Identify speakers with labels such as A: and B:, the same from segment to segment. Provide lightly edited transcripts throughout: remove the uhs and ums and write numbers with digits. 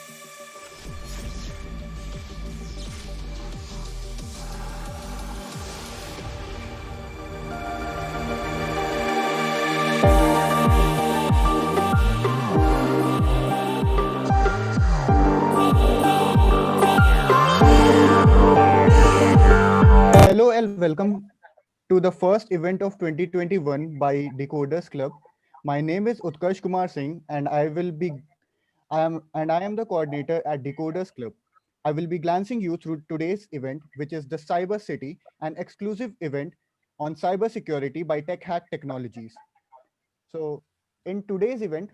A: Hello and welcome to the first event of 2021 by Decoders Club. My name is Utkarsh Kumar Singh and I am the coordinator at Decoders Club. I will be glancing you through today's event, which is the Cyber City, an exclusive event on cybersecurity by Tech Hack Technologies. So, in today's event,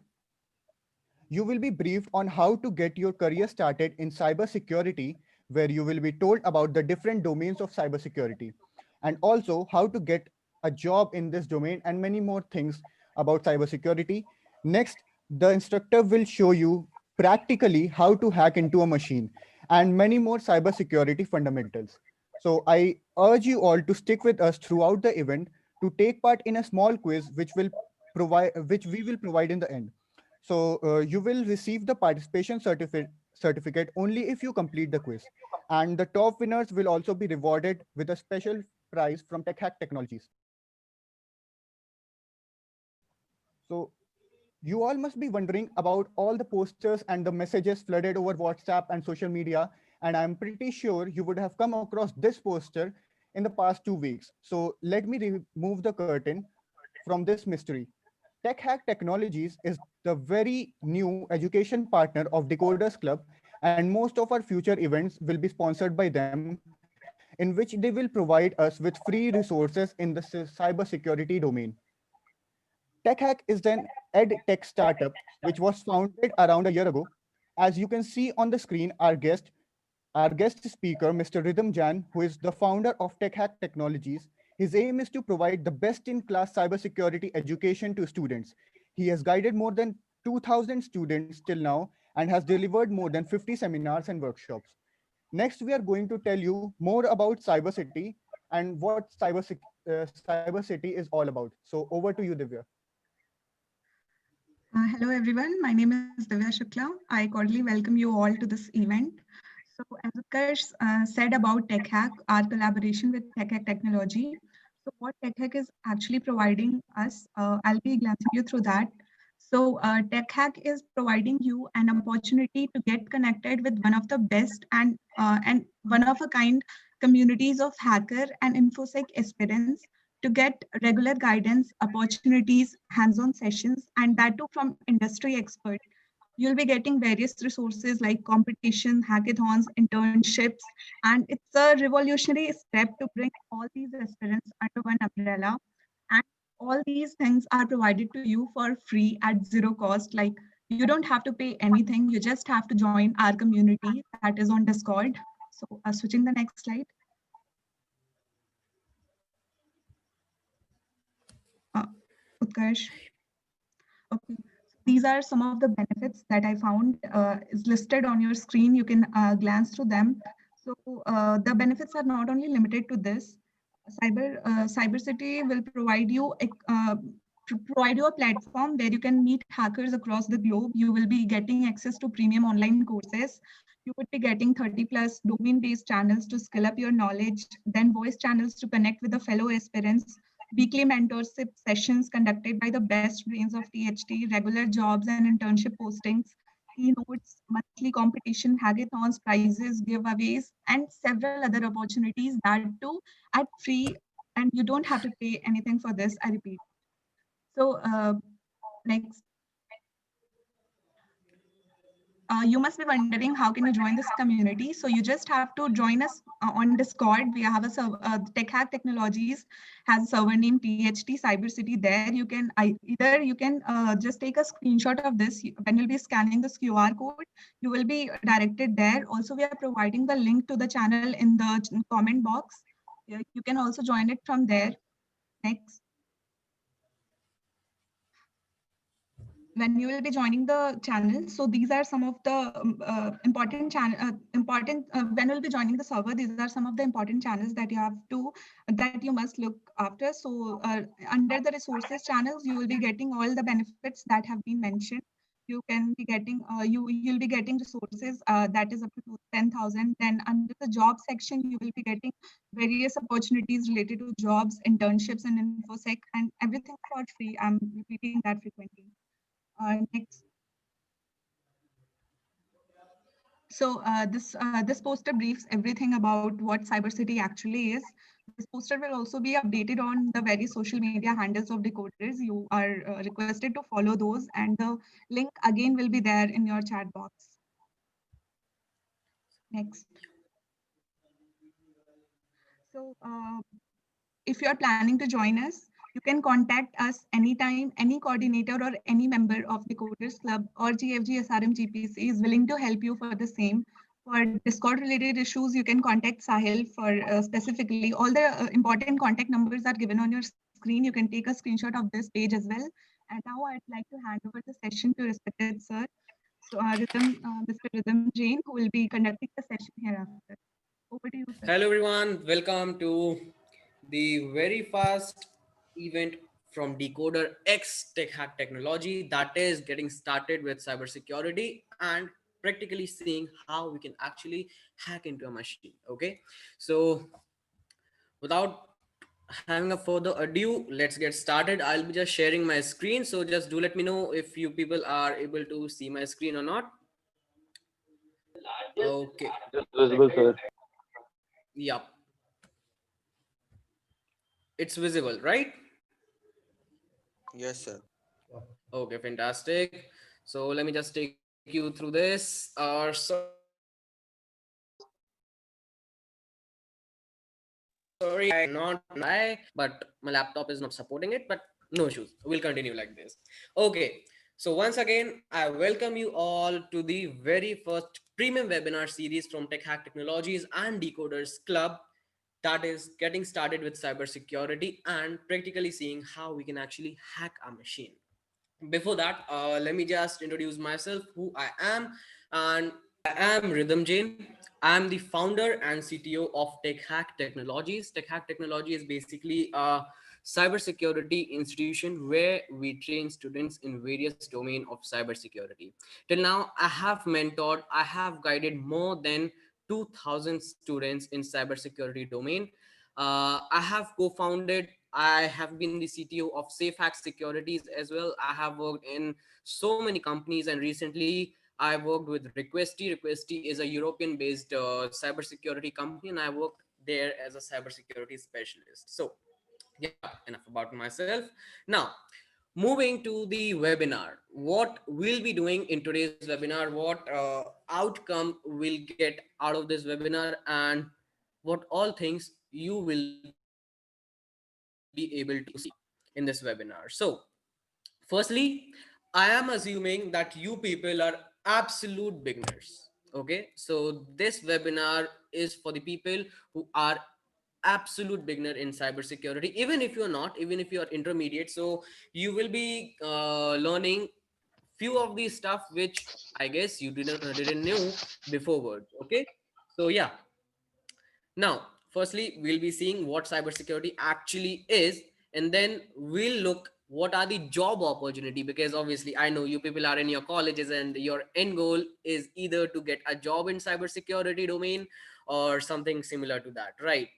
A: you will be briefed on how to get your career started in cybersecurity, where you will be told about the different domains of cybersecurity and also how to get a job in this domain and many more things about cybersecurity. Next, the instructor will show you practically how to hack into a machine and many more cybersecurity fundamentals. So I urge you all to stick with us throughout the event to take part in a small quiz which we will provide in the end. So you will receive the participation certificate only if you complete the quiz. And the top winners will also be rewarded with a special prize from Tech Hack Technologies. So you all must be wondering about all the posters and the messages flooded over WhatsApp and social media. And I'm pretty sure you would have come across this poster in the past 2 weeks. So let me remove the curtain from this mystery. Tech Hack Technologies is the very new education partner of Decoders Club, and most of our future events will be sponsored by them, in which they will provide us with free resources in the cybersecurity domain. TechHack is an ed tech startup which was founded around a year ago. As you can see on the screen, our guest speaker, Mr. Rhythm Jan, who is the founder of TechHack Technologies, his aim is to provide the best-in-class cybersecurity education to students. He has guided more than 2,000 students till now and has delivered more than 50 seminars and workshops. Next, we are going to tell you more about CyberCity and what CyberCity is all about. So over to you, Divya.
B: Hello everyone, my name is Divya Shukla. I cordially welcome you all to this event. So as Utkarsh said about TechHack, our collaboration with TechHack Technology. So what TechHack is actually providing us, I'll be glancing you through that. So TechHack is providing you an opportunity to get connected with one of the best and one of a kind communities of hacker and infosec aspirants to get regular guidance, opportunities, hands-on sessions, and that too from industry experts. You'll be getting various resources like competition, hackathons, internships, and it's a revolutionary step to bring all these aspirants under one umbrella. And all these things are provided to you for free at zero cost. Like you don't have to pay anything. You just have to join our community that is on Discord. So switching the next slide. Uh, Utkarsh. Okay. These are some of the benefits that I found is listed on your screen. You can glance through them. So the benefits are not only limited to this. CyberCity will provide you a platform where you can meet hackers across the globe. You will be getting access to premium online courses. You would be getting 30 plus domain-based channels to skill up your knowledge, then voice channels to connect with the fellow aspirants, weekly mentorship sessions conducted by the best brains of THT, regular jobs and internship postings, keynotes, monthly competition, hackathons, prizes, giveaways, and several other opportunities that too at free, and you don't have to pay anything for this, I repeat. So next. You must be wondering how can you join this community. So you just have to join us on Discord. We have a server, Tech Hack Technologies has a server name THT CyberCity. There you can either you can just take a screenshot of this. When you'll be scanning this QR code, you will be directed there. Also, we are providing the link to the channel in the comment box. You can also join it from there. Next. When you will be joining the channel. So these are some of the when you'll be joining the server, these are some of the important channels that you must look after. So under the resources channels, you will be getting all the benefits that have been mentioned. you can be getting you'll be getting resources that is up to 10,000. Then under the job section, you will be getting various opportunities related to jobs, internships, and infosec, and everything for free. I'm repeating that frequently. Next. So this poster briefs everything about what cybersecurity actually is. This poster will also be updated on the various social media handles of Decoders. You are requested to follow those, and the link again will be there in your chat box. Next. So if you are planning to join us, you can contact us anytime. Any coordinator or any member of the Coders Club or GFG SRM GPC is willing to help you for the same. For Discord related issues, you can contact Sahil for specifically. All the important contact numbers are given on your screen. You can take a screenshot of this page as well. And now I'd like to hand over the session to respected sir. So Mr. Rhythm Jain, who will be conducting the session hereafter. Over to you, sir.
C: Hello everyone, welcome to the very first event from Decoder X Tech Hack Technology, that is getting started with cybersecurity and practically seeing how we can actually hack into a machine. Okay, so without having a further ado, let's get started. I'll be just sharing my screen, so just do let me know if you people are able to see my screen or not. Okay.
D: Just visible, sir.
C: Yep. It's visible, right?
E: Yes, sir.
C: Okay, fantastic. So let me just take you through this. Sorry, I'm not but my laptop is not supporting it, but no issues. We'll continue like this. Okay. So once again, I welcome you all to the very first premium webinar series from Tech Hack Technologies and Decoders Club, that is getting started with cybersecurity and practically seeing how we can actually hack a machine. Before that, let me just introduce myself, who I am. And I am Rhythm Jain. I'm the founder and CTO of Tech Hack Technologies. Tech Hack Technology is basically a cybersecurity institution where we train students in various domains of cybersecurity. Till now, I have guided more than 2,000 students in cybersecurity domain. I have co-founded, I have been the CTO of SafeHack Securities as well. I have worked in so many companies, and recently I worked with Requesty. Requesty is a European-based cybersecurity company, and I worked there as a cybersecurity specialist. So, yeah, enough about myself. Now, moving to the webinar, what we'll be doing in today's webinar, what outcome we'll get out of this webinar, and what all things you will be able to see in this webinar. So firstly, I am assuming that you people are absolute beginners. Okay, so this webinar is for the people who are absolute beginner in cybersecurity. Even if you're not, even if you're intermediate, so you will be learning few of the stuff which I guess you didn't know beforeward. Okay, so yeah. Now, firstly, we'll be seeing what cybersecurity actually is, and then we'll look what are the job opportunity, because obviously I know you people are in your colleges and your end goal is either to get a job in cybersecurity domain or something similar to that, right?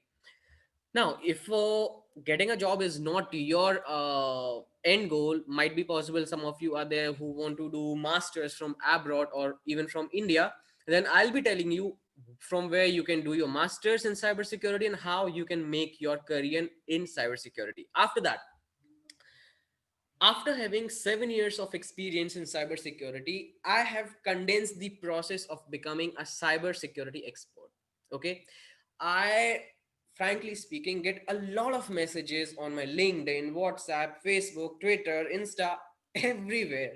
C: Now, if getting a job is not your end goal, might be possible some of you are there who want to do masters from abroad or even from India, then I'll be telling you from where you can do your masters in cybersecurity and how you can make your career in cybersecurity. After that, after having 7 years of experience in cybersecurity, I have condensed the process of becoming a cybersecurity expert. Okay. I, frankly speaking, get a lot of messages on my LinkedIn, WhatsApp, Facebook, Twitter, Insta, everywhere,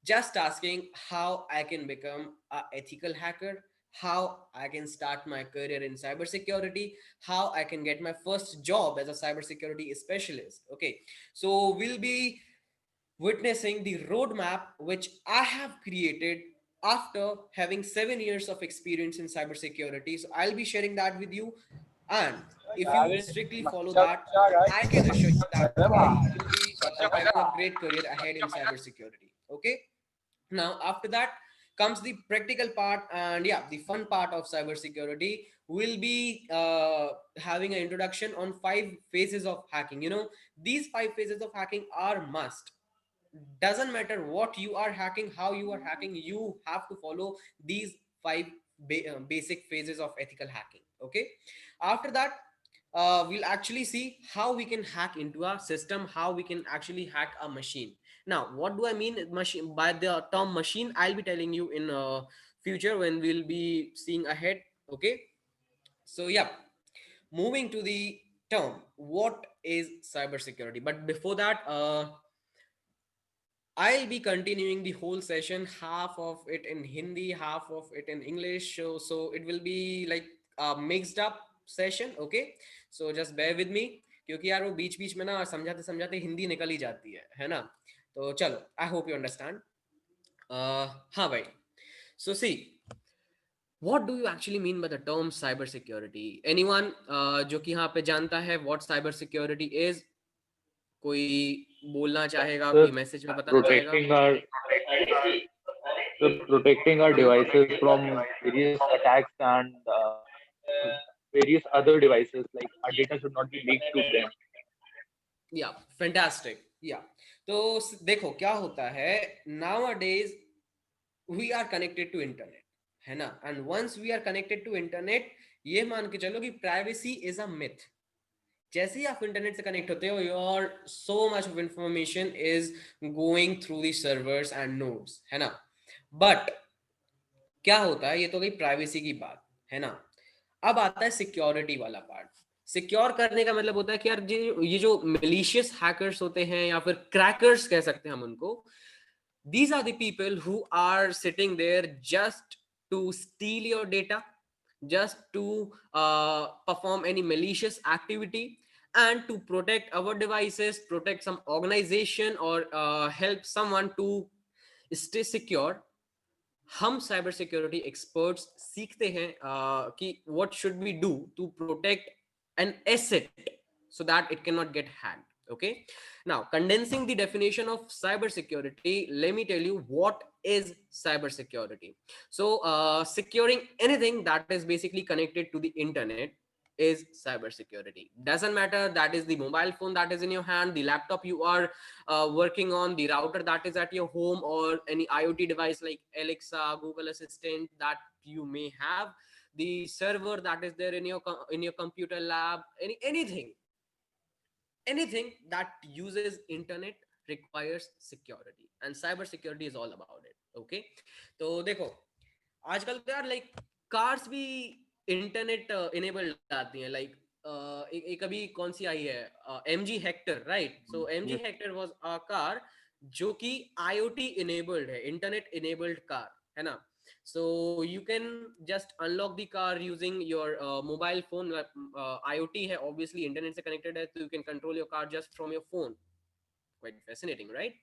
C: just asking how I can become a ethical hacker, how I can start my career in cybersecurity, how I can get my first job as a cybersecurity specialist. Okay. So we'll be witnessing the roadmap which I have created after having 7 years of experience in cybersecurity. So I'll be sharing that with you. And if you strictly follow that, I can assure you that you will be having a great career ahead in cybersecurity. Okay. Now, after that comes the practical part, and yeah, the fun part of cybersecurity. Will be having an introduction on 5 phases of hacking. These 5 phases of hacking are must. Doesn't matter what you are hacking, how you are hacking, you have to follow these five basic phases of ethical hacking. Okay. After that, we'll actually see how we can hack into a system, how we can actually hack a machine. Now, what do I mean machine by the term machine? I'll be telling you in future when we'll be seeing ahead. Okay. So yeah, moving to the term, what is cybersecurity? But before that, I'll be continuing the whole session, half of it in Hindi, half of it in English. So it will be like a mixed up session. Okay, so just bear with me, क्योंकि यार वो बीच बीच में ना समझाते समझाते हिंदी निकल ही जाती है ना. तो चलो, आई होप यू अंडरस्टैंड. हाँ भाई. So see, what do you actually mean by the term cyber security? Anyone जो कि यहाँ पे जानता है what cyber security is? कोई बोलना चाहेगा,
D: Sir,
C: कोई मैसेज में बताना चाहेगा?
D: protecting our protecting our devices from various attacks and various other devices, like our data should not be leaked to them.
C: या फैंटास्टिक. या तो देखो क्या होता है, nowadays we are connected to internet, है ना. and once we are connected to internet, ये मान के चलो कि privacy is a myth. जैसे ही आप इंटरनेट से कनेक्ट होते हो, your so much of information is going through the servers end nodes, है ना. बट क्या होता है, ये तो गई प्राइवेसी की बात, है ना. अब आता है सिक्योरिटी वाला पार्ट. सिक्योर करने का मतलब होता है कि यार ये जो मिलीशियस हैकर्स होते हैं या फिर क्रैकर्स कह सकते हैं हम उनको, these are the people who are sitting there just to steal your data, just to perform any malicious activity, and to protect our devices, protect some organization, or help someone to stay secure. हम cyber security experts सीखते हैं कि what should we do to protect an asset so that it cannot get hacked. Okay, now condensing the definition of cyber security, let me tell you what is cyber security. So securing anything that is basically connected to the internet is cyber security. Doesn't matter that is the mobile phone that is in your hand, the laptop you are working on, the router that is at your home, or any IoT device like Alexa, Google Assistant that you may have, the server that is there in your computer lab, anything that uses internet requires security, and cyber security is all about it. Okay, तो देखो आजकल तो यार like cars भी internet enabled आती हैं. Like एक अभी कौन सी आई है, MG Hector, right. So MG Hector was a car जो कि IoT इनेबल्ड है, इंटरनेट इनेबल्ड कार, है ना. So you can just unlock the car using your mobile phone. IoT है, obviously internet से connected है, so you can control your car just from your phone. Quite fascinating, right?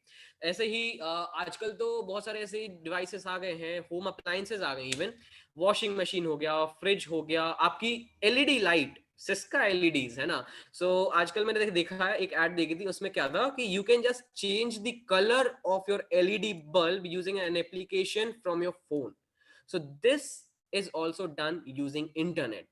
C: ऐसे ही आजकल तो बहुत सारे ऐसे डिवाइसेस आ गए हैं, होम अप्लायंसेस आ गए, इवन वॉशिंग मशीन हो गया, फ्रिज हो गया, आपकी LED लाइट, सिस्का LEDs, है ना. सो आजकल मैंने देखा है, एक एड देखी थी, उसमें क्या था कि you can just change the colour of your LED bulb using an application from your phone. So this is also done using internet.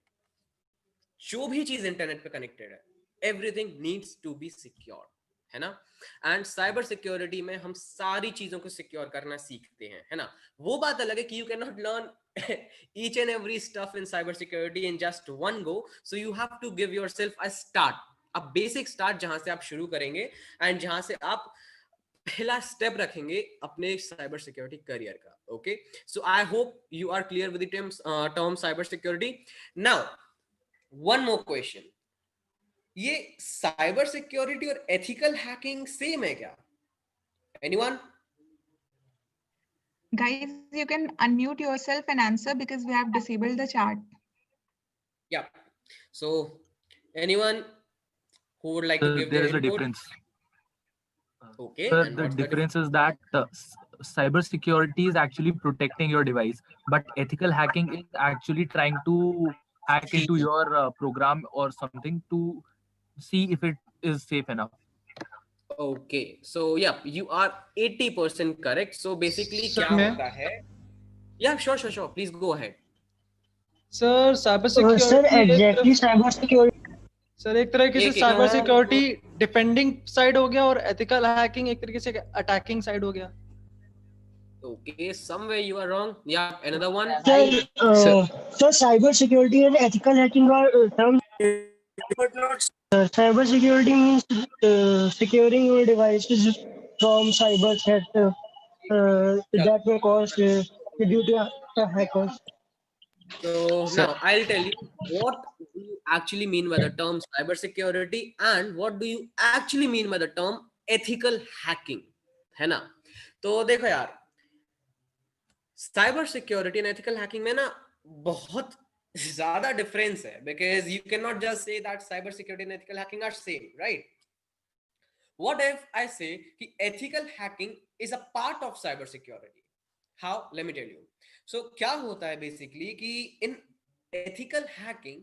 C: जो भी चीज इंटरनेट पे कनेक्टेड है, everything needs to be secure, है ना. एंड साइबर सिक्योरिटी में हम सारी चीजों को सिक्योर करना सीखते हैं, है ना. वो बात अलग है कि you can not learn each and every stuff in cyber security in just one go, so you have to give yourself a start, a basic start, जहां से आप शुरू करेंगे एंड जहां से आप पहला स्टेप रखेंगे अपने साइबर सिक्योरिटी करियर का. Okay, so I hope you are clear with the term cyber security. Now one more question, ये साइबर सिक्योरिटी और एथिकल हैकिंग सेम है क्या? Anyone?
B: Guys, you can unmute yourself and answer because we have disabled the chat.
C: Yeah. So, anyone who would like to give
E: There
C: their
E: is a
C: input?
E: difference.
C: Okay.
E: Sir,
C: And
E: the
C: what's the
E: difference is that cyber security is actually protecting your device, but ethical hacking is actually trying to hack into your program or something to see if it is safe enough.
C: Okay, so yeah, you are 80% correct. So basically
F: sir
C: क्या
F: मैं
C: होता है? Yeah, sure, please go ahead.
F: Sir cyber
G: sir
F: security
G: exactly cyber security
F: sir एक तरीके से
C: एक
F: cyber
C: हाँ,
F: security defending side हो गया और एथिकल हैकिंग एक तरीके से अटैकिंग साइड हो गया.
C: okay, somewhere you are wrong. Yeah, another one.
G: Sir cyber security and ethical hacking are terms. Cyber security means securing your devices from cyber threat that may cause due to hackers.
C: So
F: Sir,
C: now I'll tell you what do you actually mean by the term cybersecurity and what do you actually mean by the term ethical hacking, है ना? तो देखो यार, cyber security and ethical hacking में ना बहुत ज्यादा difference है, because you can not just say that cyber security and ethical hacking are same, right? What if I say कि ethical hacking is a part of cyber security? How? Let me tell you. So क्या होता है basically कि in ethical hacking,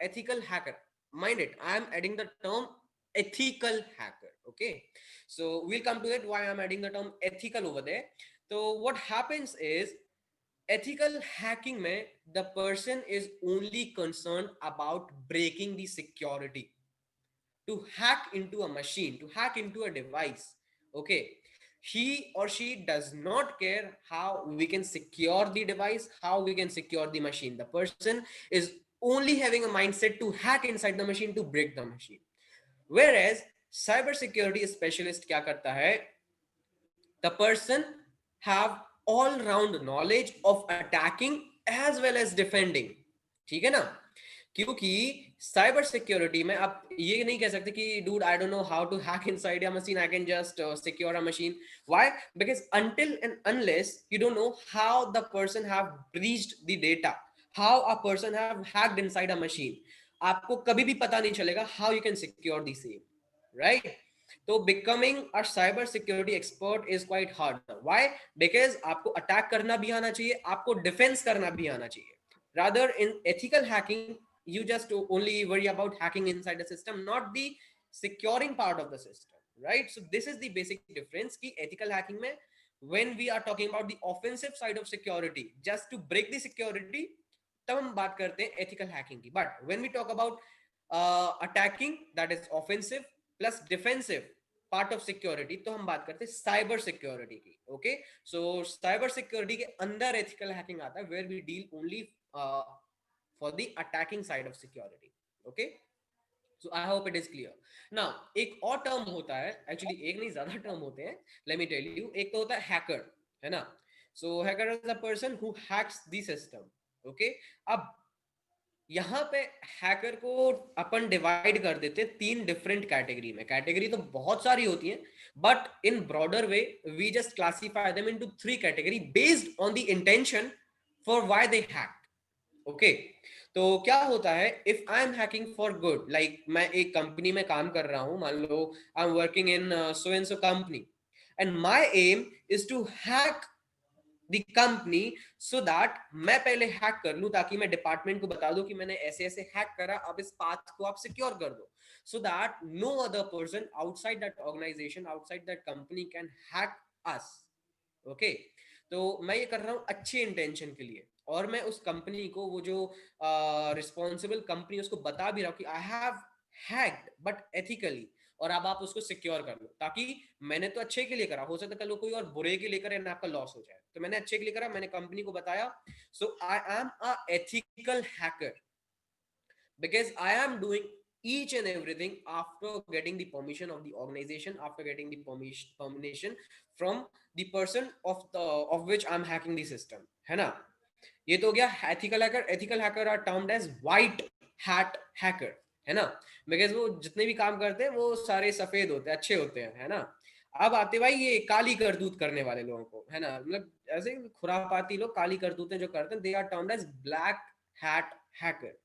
C: ethical hacker, mind it, I am adding the term ethical hacker. Okay, so we'll come to it why I'm adding the term ethical over there. So what happens is ethical hacking mein the person is only concerned about breaking the security, to hack into a machine, to hack into a device. Okay, he or she does not care how we can secure the device, how we can secure the machine. The person is only having a mindset to hack inside the machine, to break the machine. Whereas cyber security specialist kya karta hai, the person have all round knowledge of attacking as well as defending. ठीक है ना? क्योंकि cyber security में आप ये नहीं कह सकते कि dude I don't know how to hack inside a machine, I can just secure a machine. Why? Because until and unless you don't know how the person have breached the data, how a person have hacked inside a machine, आपको कभी भी पता नहीं चलेगा how you can secure the same, right? तो becoming a cyber security expert is quite hard. Why? Because आपको attack करना भी आना चाहिए, आपको डिफेंस करना भी आना चाहिए. rather in ethical hacking you just only worry about hacking inside the system, not the securing part of the system, right? So this is the basic difference ki ethical hacking mein when we are talking about the offensive side of security just to break the security, तब हम बात करते हैं ethical hacking की. But when we talk about attacking, that is offensive plus defensive part of security, तो हम बात करते हैं साइबर सिक्योरिटी की. ओके, सो साइबर सिक्योरिटी के अंदर एथिकल हैकिंग आता है where we deal only for the attacking side of security. Okay, so I hope it is clear. Now एक और टर्म होता है, एक्चुअली एक नहीं ज्यादा टर्म होते हैं, लेट मी टेल यू. एक तो होता है हैकर, है ना? So hacker is a person who hacks the system. Okay, अब यहाँ पे हैकर को अपन डिवाइड कर देते हैं तीन डिफरेंट कैटेगरी में. कैटेगरी तो बहुत सारी होती हैं, but in broader way we just classify them into three category based on the intention for why they hack. Okay, तो क्या होता है, if I am hacking for good, like मैं एक कंपनी में काम कर रहा हूं, मान लो I am working in so and so company and my aim is to hack the company so that मैं पहले हैक कर लूं, ताकि मैं डिपार्टमेंट को बता दूं कि मैंने ऐसे ऐसे हैक करा, अब इस पाथ को आप सिक्योर कर दो, so that no other person outside that organisation, outside that company can hack us. Okay, तो मैं ये कर रहा हूं अच्छे इंटेंशन के लिए, और मैं उस कंपनी को, वो जो रिस्पॉन्सिबल कंपनी, उसको बता भी रहा हूं कि I have hacked but ethically, और अब आप उसको सिक्योर कर लो, ताकि मैंने तो अच्छे के लिए करा, हो सकता है कल कोई और बुरे के लिए करे एंड आपका लॉस हो जाए, तो मैंने अच्छे के लिए करा, मैंने कंपनी को बताया. So I am a ethical hacker because I am doing each and everything after getting the permission of the organization, after getting the permission from the person of which I'm hacking the system, है ना? ये तो हो गया ethical hacker. Ethical hacker are termed as white hat hacker, है ना? Because वो जितने भी काम करते हैं वो सारे सफेद होते हैं, अच्छे होते हैं, है ना? अब आते भाई ये काली करतूत करने वाले लोगों को, है ना? मतलब ऐसे खुरापाती लोग काली करतूतें जो करते हैं, they are termed as black hat hacker.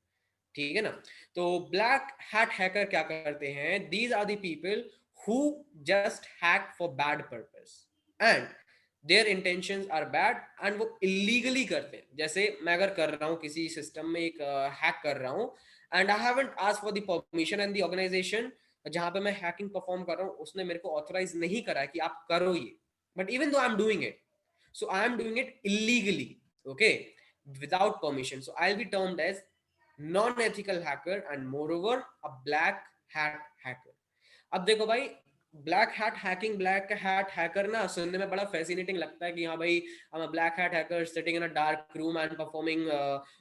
C: ठीक है ना? तो ब्लैक हैट हैकर क्या करते हैं? These are the people who just hack for bad purpose and their intentions are bad, and वो इलीगली करते हैं. जैसे मैं अगर कर रहा हूँ किसी सिस्टम में एक हैक कर रहा हूँ, and I haven't asked for the permission, and the organisation जहां पे मैं हैकिंग परफॉर्म कर रहा हूँ उसने मेरे को ऑथराइज नहीं करा है कि आप करो ये, बट इवन दो I am doing it, so I am doing it illegally, okay, without permission, so I'll be termed as non-ethical hacker and moreover a black hat hacker. अब देखो भाई, black hat hacking, black hat hacker ना सुनने में बड़ा fascinating लगता है कि हाँ भाई I'm a black hat hacker sitting in a dark room and performing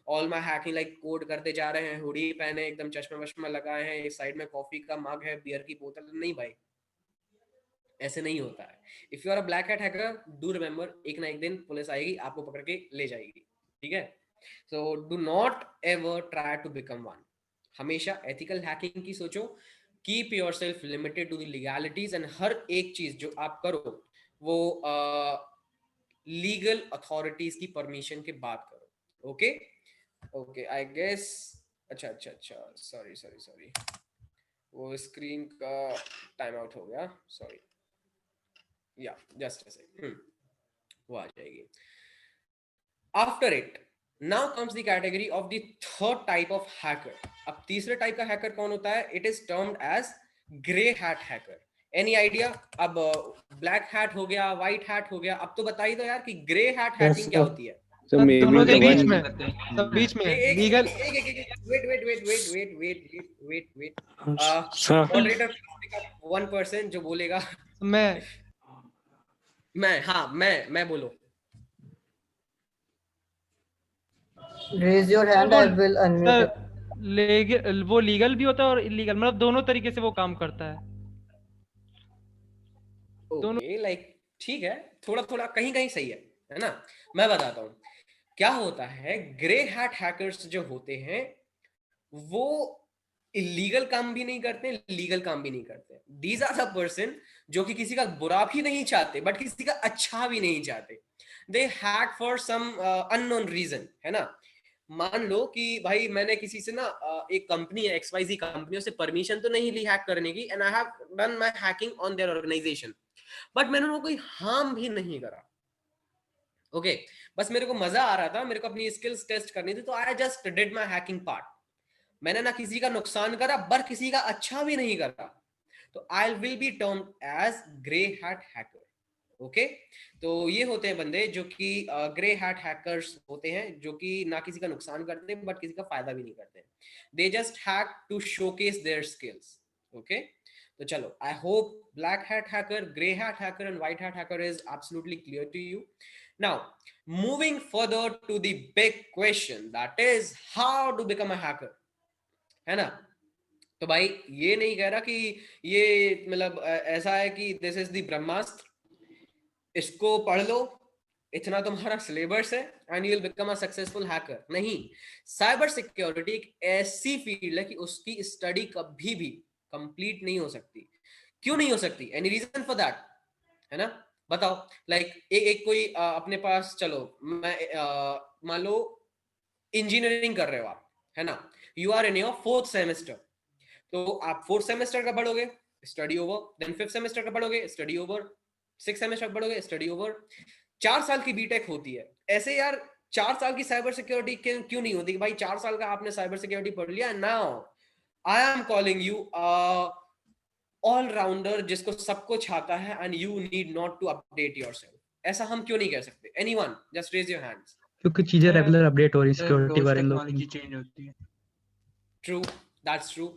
C: all my hacking, like code करते जा रहे हैं, हुडी पहने, एकदम चश्मा वश्मा लगाए हैं, एक साइड में कॉफी का मग है, बियर की बोतल नहीं भाई, ऐसे नहीं होता है. If you are a black hat hacker, do remember एक ना एक दिन पुलिस आएगी, आपको पकड़ के ले जाएगी, ठीक है. So do not ever try to become one. हमेशा एथिकल हैकिंग की सोचो, keep yourself limited to the legalities, and हर एक चीज जो आप करो वो लीगल अथॉरिटीज की परमिशन के बाद करो. ओके ओके आई गेस, अच्छा अच्छा अच्छा, सॉरी वो स्क्रीन का टाइम आउट हो गया, sorry. Yeah, just a second. वो आ जाएगी. After it, now comes the category of the third type of hacker. अब तीसरे टाइप का हैकर कौन होता है? It is termed as grey hat hacker. Any idea? अब black hat हो गया, white hat हो गया, अब तो बता ही दो यार कि grey hat hacking क्या होती है?
F: दोनों के बीच में, सब बीच में legal.
C: Wait. Moderator, one person जो बोलेगा. मैं बोलो.
H: Raise your hand, I will unmute it.
F: वो लीगल भी होता है और इलीगल, मतलब दोनों तरीके से वो काम करता है.
C: ओके, लाइक ठीक है, थोड़ा कहीं सही है ना. मैं बताता हूँ क्या होता है. ग्रे हैट हैकर्स जो होते हैं वो इलीगल काम भी नहीं करते, लीगल काम भी नहीं करते. दीज आर द पर्सन जो कि किसी का बुरा भी नहीं चाहते बट किसी का अच्छा भी नहीं चाहते. They hack for some unknown reason, है ना. मान लो कि भाई मैंने किसी से ना एक कंपनी है XYZ कंपनी से परमिशन तो नहीं ली हैक करने की, and I have done my hacking on their organisation, but मैंने उनको कोई हार्म भी नहीं करा. ओके, बस मेरे को मजा आ रहा था, मेरे को अपनी स्किल्स टेस्ट करनी थी, तो I just did my hacking part. मैंने ना किसी का नुकसान करा पर किसी का अच्छा भी नहीं करा, तो I will be termed as grey hat hacker. Okay, तो ये होते हैं बंदे जो कि ग्रे हैट हैकर्स होते हैं, जो कि ना किसी का नुकसान करते हैं बट किसी का फायदा भी नहीं करते. They just hack to showcase their skills. Okay, तो चलो, I hope black hat hacker, grey hat hacker and white hat hacker is absolutely clear to you. Now moving further to the big question, that is how to become a hacker, है ना. तो भाई ये नहीं कह रहा कि ये मतलब ऐसा है कि दिस इज द ब्रह्मास्त्र, इसको पढ़ लो, इतना तुम्हारा सिलेबस है and you will become a successful hacker. नहीं, साइबर सिक्योरिटी एक ऐसी फील्ड है कि उसकी स्टडी कभी भी कंप्लीट नहीं हो सकती. क्यों नहीं हो सकती? एनी रीजन फॉर दैट, है ना. बताओ. लाइक एक कोई अपने पास, चलो मैं मान लो इंजीनियरिंग कर रहे हो आप, है ना. You are in your 4th semester, तो आप 4th सेमेस्टर का पढ़ोगे, study over. Then 5th semester का पढ़ोगे, स्टडी ओवर. 6th सेमेस्टर पढ़ोगे, स्टडी ओवर. 4 साल की बीटेक होती है. ऐसे यार 4 साल की साइबर सिक्योरिटी क्यों नहीं होती? भाई 4 साल का आपने साइबर सिक्योरिटी पढ़ लिया, now I am calling you all rounder जिसको सब कुछ आता है, and you need not to update yourself. ऐसा हम क्यों नहीं कह सकते? Anyone just raise your hands.
I: क्योंकि चीजें रेगुलर अपडेट हो रही हैं, सिक्योरिटी बारे में
J: टेक्नोलॉजी चेंज होती है.
C: True, that's true.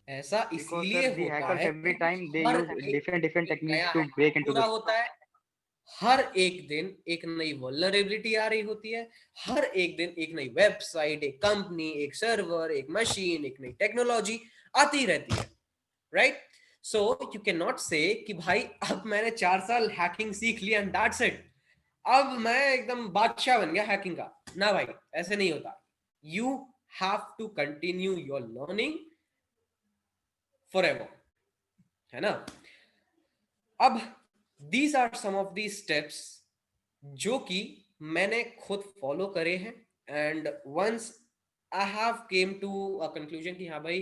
C: ऐसा इसलिए होता है
K: every time they use different techniques to break into
C: पूरा होता है. हर एक दिन एक नई वल्नरेबिलिटी आ रही होती है, हर एक दिन एक नई वेबसाइट, एक कंपनी, एक सर्वर, एक मशीन, एक नई टेक्नोलॉजी आती रहती है, right. So you can not से कि भाई अब मैंने 4 साल हैकिंग सीख लिया एंड दैट्स इट, अब मैं एकदम बादशाह बन गया हैकिंग का. ना भाई, ऐसे नहीं होता. You have to continue your learning forever, है ना. अब these are some of these steps जो कि मैंने खुद फॉलो करे हैं, and once I have came to a conclusion कि हाँ भाई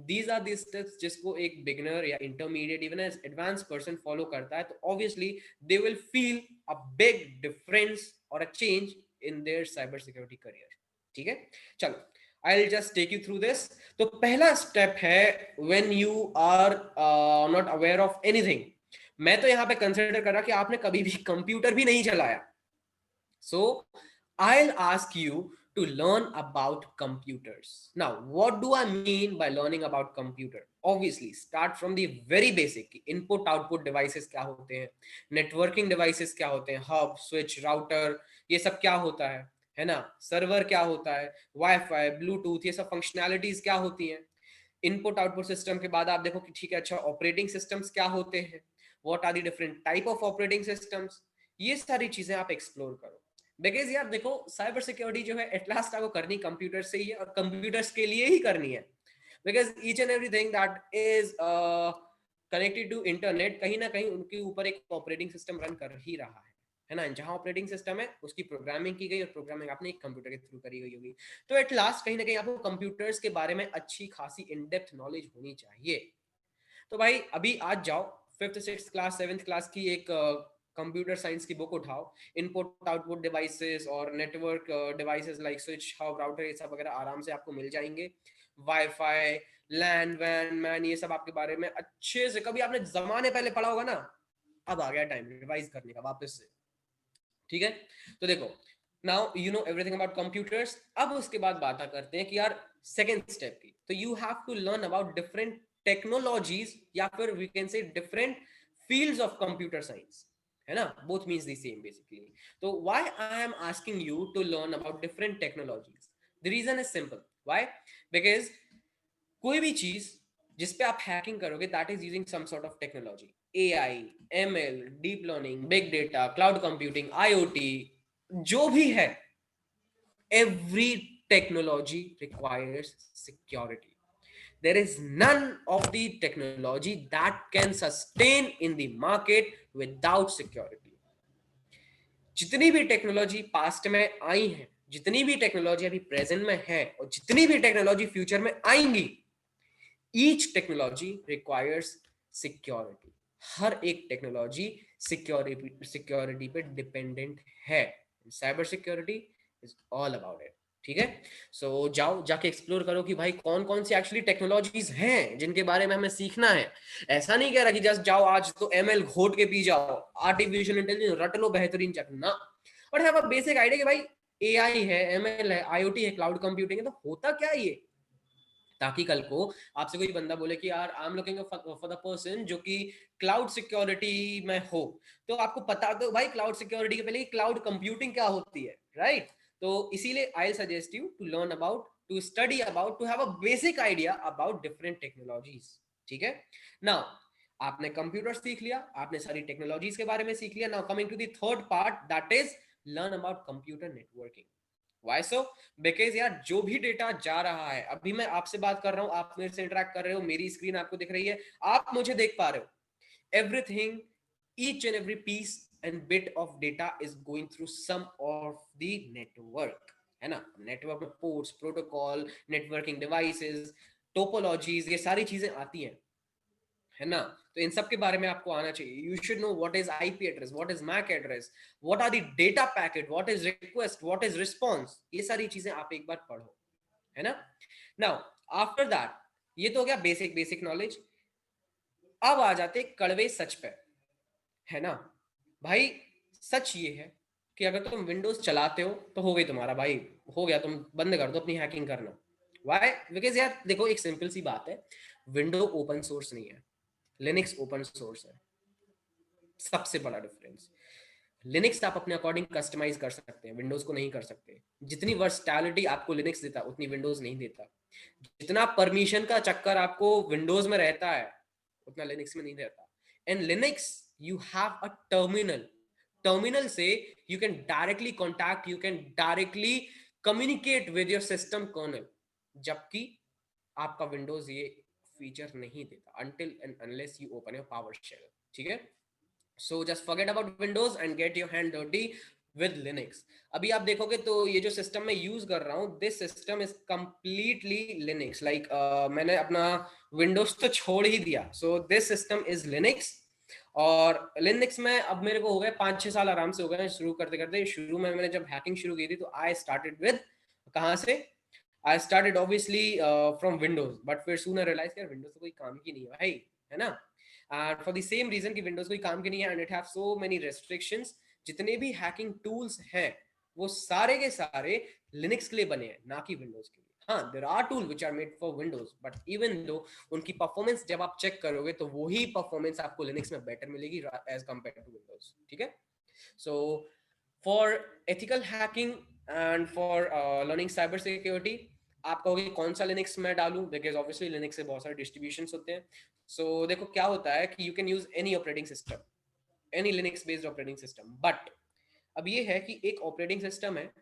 C: these are the steps जिसको एक beginner या intermediate even as advanced person follow करता है, तो obviously they will feel a big difference or a change in their cyber security career. ठीक है, चलो. I'll just take you through this. तो पहला स्टेप है when you are not aware of anything. मैं तो यहाँ पे कंसिडर कर रहा कि आपने कभी भी कंप्यूटर भी नहीं चलाया. So I'll ask you to learn about computers. Now, what do I mean by learning about computer? Obviously, start from the very basic. Input output devices क्या होते हैं, networking devices क्या होते हैं, hub, switch, router, ये सब क्या होता है ना, सर्वर क्या होता है, वाईफाई, ब्लूटूथ, ये सब फंक्शनैलिटीज क्या होती हैं. इनपुट आउटपुट सिस्टम के बाद आप देखो कि ठीक है, अच्छा ऑपरेटिंग सिस्टम्स क्या होते हैं, what are the different type of operating systems, ये सारी चीजें आप एक्सप्लोर करो. बिकॉज यार देखो, साइबर सिक्योरिटी जो है एट लास्ट आपको करनी कंप्यूटर से ही है और कंप्यूटर्स के लिए ही करनी है. Because each and everything that is connected to internet कहीं ना कहीं उनके ऊपर एक ऑपरेटिंग सिस्टम रन कर ही रहा है ना. जहां ऑपरेटिंग सिस्टम है उसकी प्रोग्रामिंग की गई और प्रोग्रामिंग आपने एक कंप्यूटर के थ्रू करी गई होगी. तो एट लास्ट कहीं ना कहीं आपको कंप्यूटर्स के बारे में अच्छी खासी इन डेप्थ नॉलेज होनी चाहिए. तो भाई अभी आज जाओ 5th 6th class 7th class की एक कंप्यूटर साइंस की बुक उठाओ. इनपुट आउटपुट डिवाइसेस और network devices like switch, hub, router, ये सब वगैरह आराम से आपको मिल जाएंगे. वाईफाई, लैन, वैन, मैन, ये सब आपके बारे में अच्छे से कभी आपने जमाने पहले पढ़ा होगा ना, अब आ गया टाइम रिवाइज करने का वापस से. ठीक है, तो देखो now you know everything about computers. अब उसके बाद बात करते हैं कि यार सेकेंड स्टेप की. तो you have to learn about different technologies या फिर we can say different fields of computer science, है ना. Both means the same basically. तो why I am asking you to learn about different technologies? The reason is simple. Why? Because कोई भी चीज जिस पे आप हैकिंग करोगे that is using some sort of technology. AI, ML, deep learning, big data, cloud computing, IoT, जो भी है, every technology requires security. There is none of the technology that can sustain in the market without security. जितनी भी technology past में आई है, जितनी भी technology अभी प्रेजेंट में है और जितनी भी टेक्नोलॉजी फ्यूचर में आएंगी, each technology requires security. हर एक टेक्नोलॉजी सिक्योरिटी पे डिपेंडेंट है. Cyber security is all about it. ठीक है, सो जाओ जाके एक्सप्लोर करो कि भाई कौन कौन सी एक्चुअली टेक्नोलॉजीज हैं जिनके बारे में हमें सीखना है. ऐसा नहीं कह रहा कि जस्ट जाओ आज तो ML घोट के पी जाओ, आर्टिफिशियल इंटेलिजेंस रट लो बेहतरीन चकना, but have a basic idea कि भाई AI है, ML है, IoT है, क्लाउड कंप्यूटिंग है, तो होता क्या ये, ताकि कल को आपसे कोई बंदा बोले कि यार I am looking for the person जो कि क्लाउड सिक्योरिटी में हो, तो आपको पता दो भाई क्लाउड सिक्योरिटी के पहले क्लाउड कंप्यूटिंग क्या होती है, राइट. तो इसीलिए I suggest you to learn about, to study about, to have a basic idea about different technologies. ठीक है, नाउ आपने कंप्यूटर सीख लिया, आपने सारी टेक्नोलॉजीज के बारे में सीख लिया. Now coming to the third part, that is learn about computer networking. Why so? Because यार जो भी डेटा जा रहा है, अभी मैं आपसे बात कर रहा हूँ, आप मेरे से इंटरेक्ट कर रहे हो, मेरी स्क्रीन आपको दिख रही है, आप मुझे देख पा रहे हो. Everything, each and every piece and bit of data is going through some of the network, है ना. नेटवर्क में ports, protocol, networking devices, topologies, ये सारी चीजें आती हैं, है ना. तो इन सब के बारे में आपको आना चाहिए. You should know what is IP address, what is MAC address, what are the data packet, what is request, what is response, ये सारी चीजें आप एक बार पढ़ो, है ना. नाउ आफ्टर दैट, ये तो हो गया बेसिक नॉलेज. अब आ जाते कड़वे सच पे, है ना. भाई सच ये है कि अगर तुम विंडोज चलाते हो तो हो गई तुम्हारा भाई, हो गया, तुम बंद कर दो अपनी हैकिंग करना. व्हाई? बिकॉज यार देखो एक सिंपल सी बात है, विंडो ओपन सोर्स नहीं है, लिनक्स ओपन सोर्स है. सबसे बड़ा डिफरेंस, लिनक्स आप अपने अकॉर्डिंग कस्टमाइज कर सकते हैं, विंडोज को नहीं कर सकते. जितनी वर्सटैलिटी आपको लिनक्स देता उतनी विंडोज नहीं देता. जितना परमिशन का चक्कर आपको विंडोज में रहता है उतना लिनक्स में नहीं रहता. And Linux you have a terminal से you can directly contact, you can directly communicate with your system kernel, जबकि आपका विंडोज ये फीचर नहीं देता until and unless you open your PowerShell. ठीक है, so just forget about Windows and get your hand dirty with Linux. अभी आप देखोगे तो ये जो सिस्टम मैं यूज कर रहा हूँ, this system is completely Linux. like मैंने अपना Windows तो छोड़ ही दिया, so this system is Linux. और Linux में अब मेरे को हो गए 5-6 साल आराम से हो गए शुरू करते करते. शुरू में मैंने जब हैकिंग शुरू की थी तो I started with कहाँ से, I started obviously from Windows, but फिर सून आई रियलाइज यार विंडोज तो कोई काम की नहीं है भाई, है ना। And for the same reason कि विंडोज कोई काम की नहीं है and it have so many restrictions, जितने भी हैकिंग टूल्स हैं वो सारे के सारे लिनक्स के लिए बने हैं, ना कि विंडोज के लिए। हाँ, there are tool which are made for Windows, but even though उनकी परफॉर्मेंस जब आप चेक करोगे तो वही परफॉर्मेंस आपको लिनक्स में बेटर मिलेगी एज कंपेयर टू विंडोज, ठीक है। So for ethical hacking and for learning cyber security, आप कहोगे कौन सा लिनक्स मैं डालूं, बिकॉज ऑब्वियसली लिनक्स से बहुत सारे डिस्ट्रीब्यूशंस होते हैं। सो देखो क्या होता है कि you can use any operating system, any Linux based operating system, but अब ये है कि एक ऑपरेटिंग सिस्टम है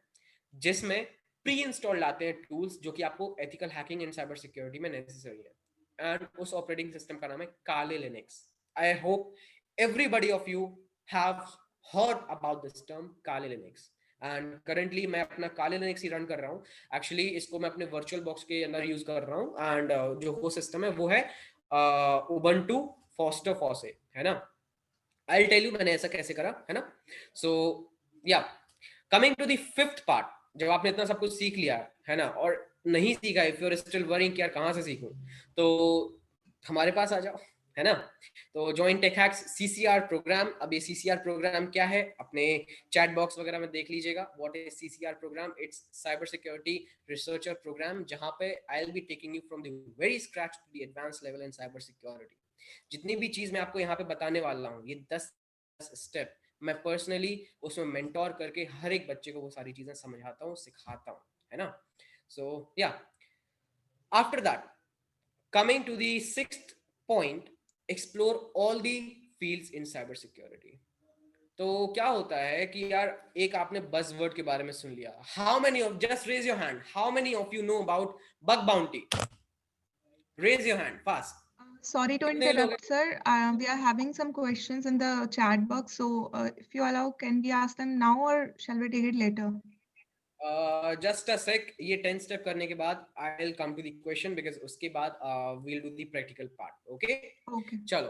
C: जिसमें प्री इंस्टॉल्ड आते हैं टूल्स जो कि आपको ethical hacking and cyber security में नेसेसरी है, एंड उस ऑपरेटिंग सिस्टम का नाम है काले Linux. I hope everybody of you have heard about this term काले लिनक्स, एंड करंटली मैं अपना काले लिनक्स ही रन कर रहा हूँ। एक्चुअली इसको मैं अपने वर्चुअल बॉक्स के अंदर यूज कर रहा हूँ, एंड जो होस्ट सिस्टम है वो है उबंटू फोस्टर फॉसे, है ना। आई टेल यू मैंने ऐसा कैसे करा, है ना। So yeah coming to the fifth part, जब आपने इतना सब कुछ सीख लिया है ना, और नहीं सीखा, if you are still worrying कि यार कहाँ से सीखूं, तो हमारे पास आ जाओ, है ना। तो join Tech Hacks CCR programme. अब ये सीसीआर प्रोग्राम क्या है, अपने चैट बॉक्स वगैरह में देख लीजिएगा। What is CCR programme? It's cyber security researcher programme, जहां पे I will be taking you from the very scratch to the advance level in cyber security. जितनी भी चीज मैं आपको यहाँ पे बताने वाला हूँ, ये 10 स्टेप मैं पर्सनली उसमें मेंटोर करके हर एक बच्चे को वो सारी चीजें समझाता हूँ, सिखाता हूँ, है ना। So yeah after that, coming to the sixth point, explore all the fields in cyber security. तो क्या होता है कि यार एक आपने बज़वर्ड के बारे में सुन लिया, how many of, just raise your hand, how many of you know about bug bounty? Raise your hand fast.
B: Sorry to interrupt, sir. We are having some questions in the chat box. So, if you allow, can we ask them now or shall we take it later?
C: Just a sec. ये 10 step करने के बाद I'll come to the question, because उसके बाद we'll do the practical part. Okay?
B: Okay.
C: चलो।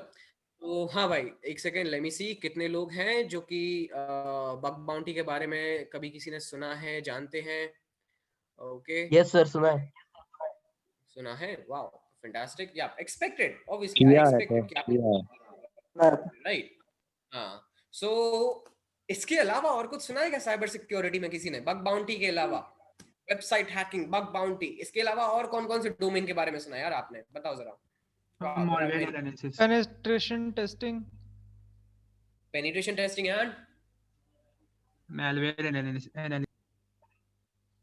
C: तो हाँ भाई, एक सेकेंड, लेट मी सी कितने लोग हैं जो कि बग बाउंटी के बारे में कभी किसी ने सुना है, जानते हैं? ओके।
J: यस सर, सुना है।
C: सुना है, वाओ, फैंटास्टिक। या एक्सपेक्टेड, ऑब्वियसली आई एक्सपेक्टेड क्या, राइट। हाँ, सो इसके अलावा और कुछ सुना है क्या साइबर सिक्योरिटी में किसी ने, बग बाउंटी के अलावा? वेबसाइट हैकिंग, बग बाउंटी, इसके अलावा और कौन कौन से डोमेन के बारे में सुना है यार आपने, बताओ जरा।
F: Penetration testing,
C: penetration testing and
I: malware analysis.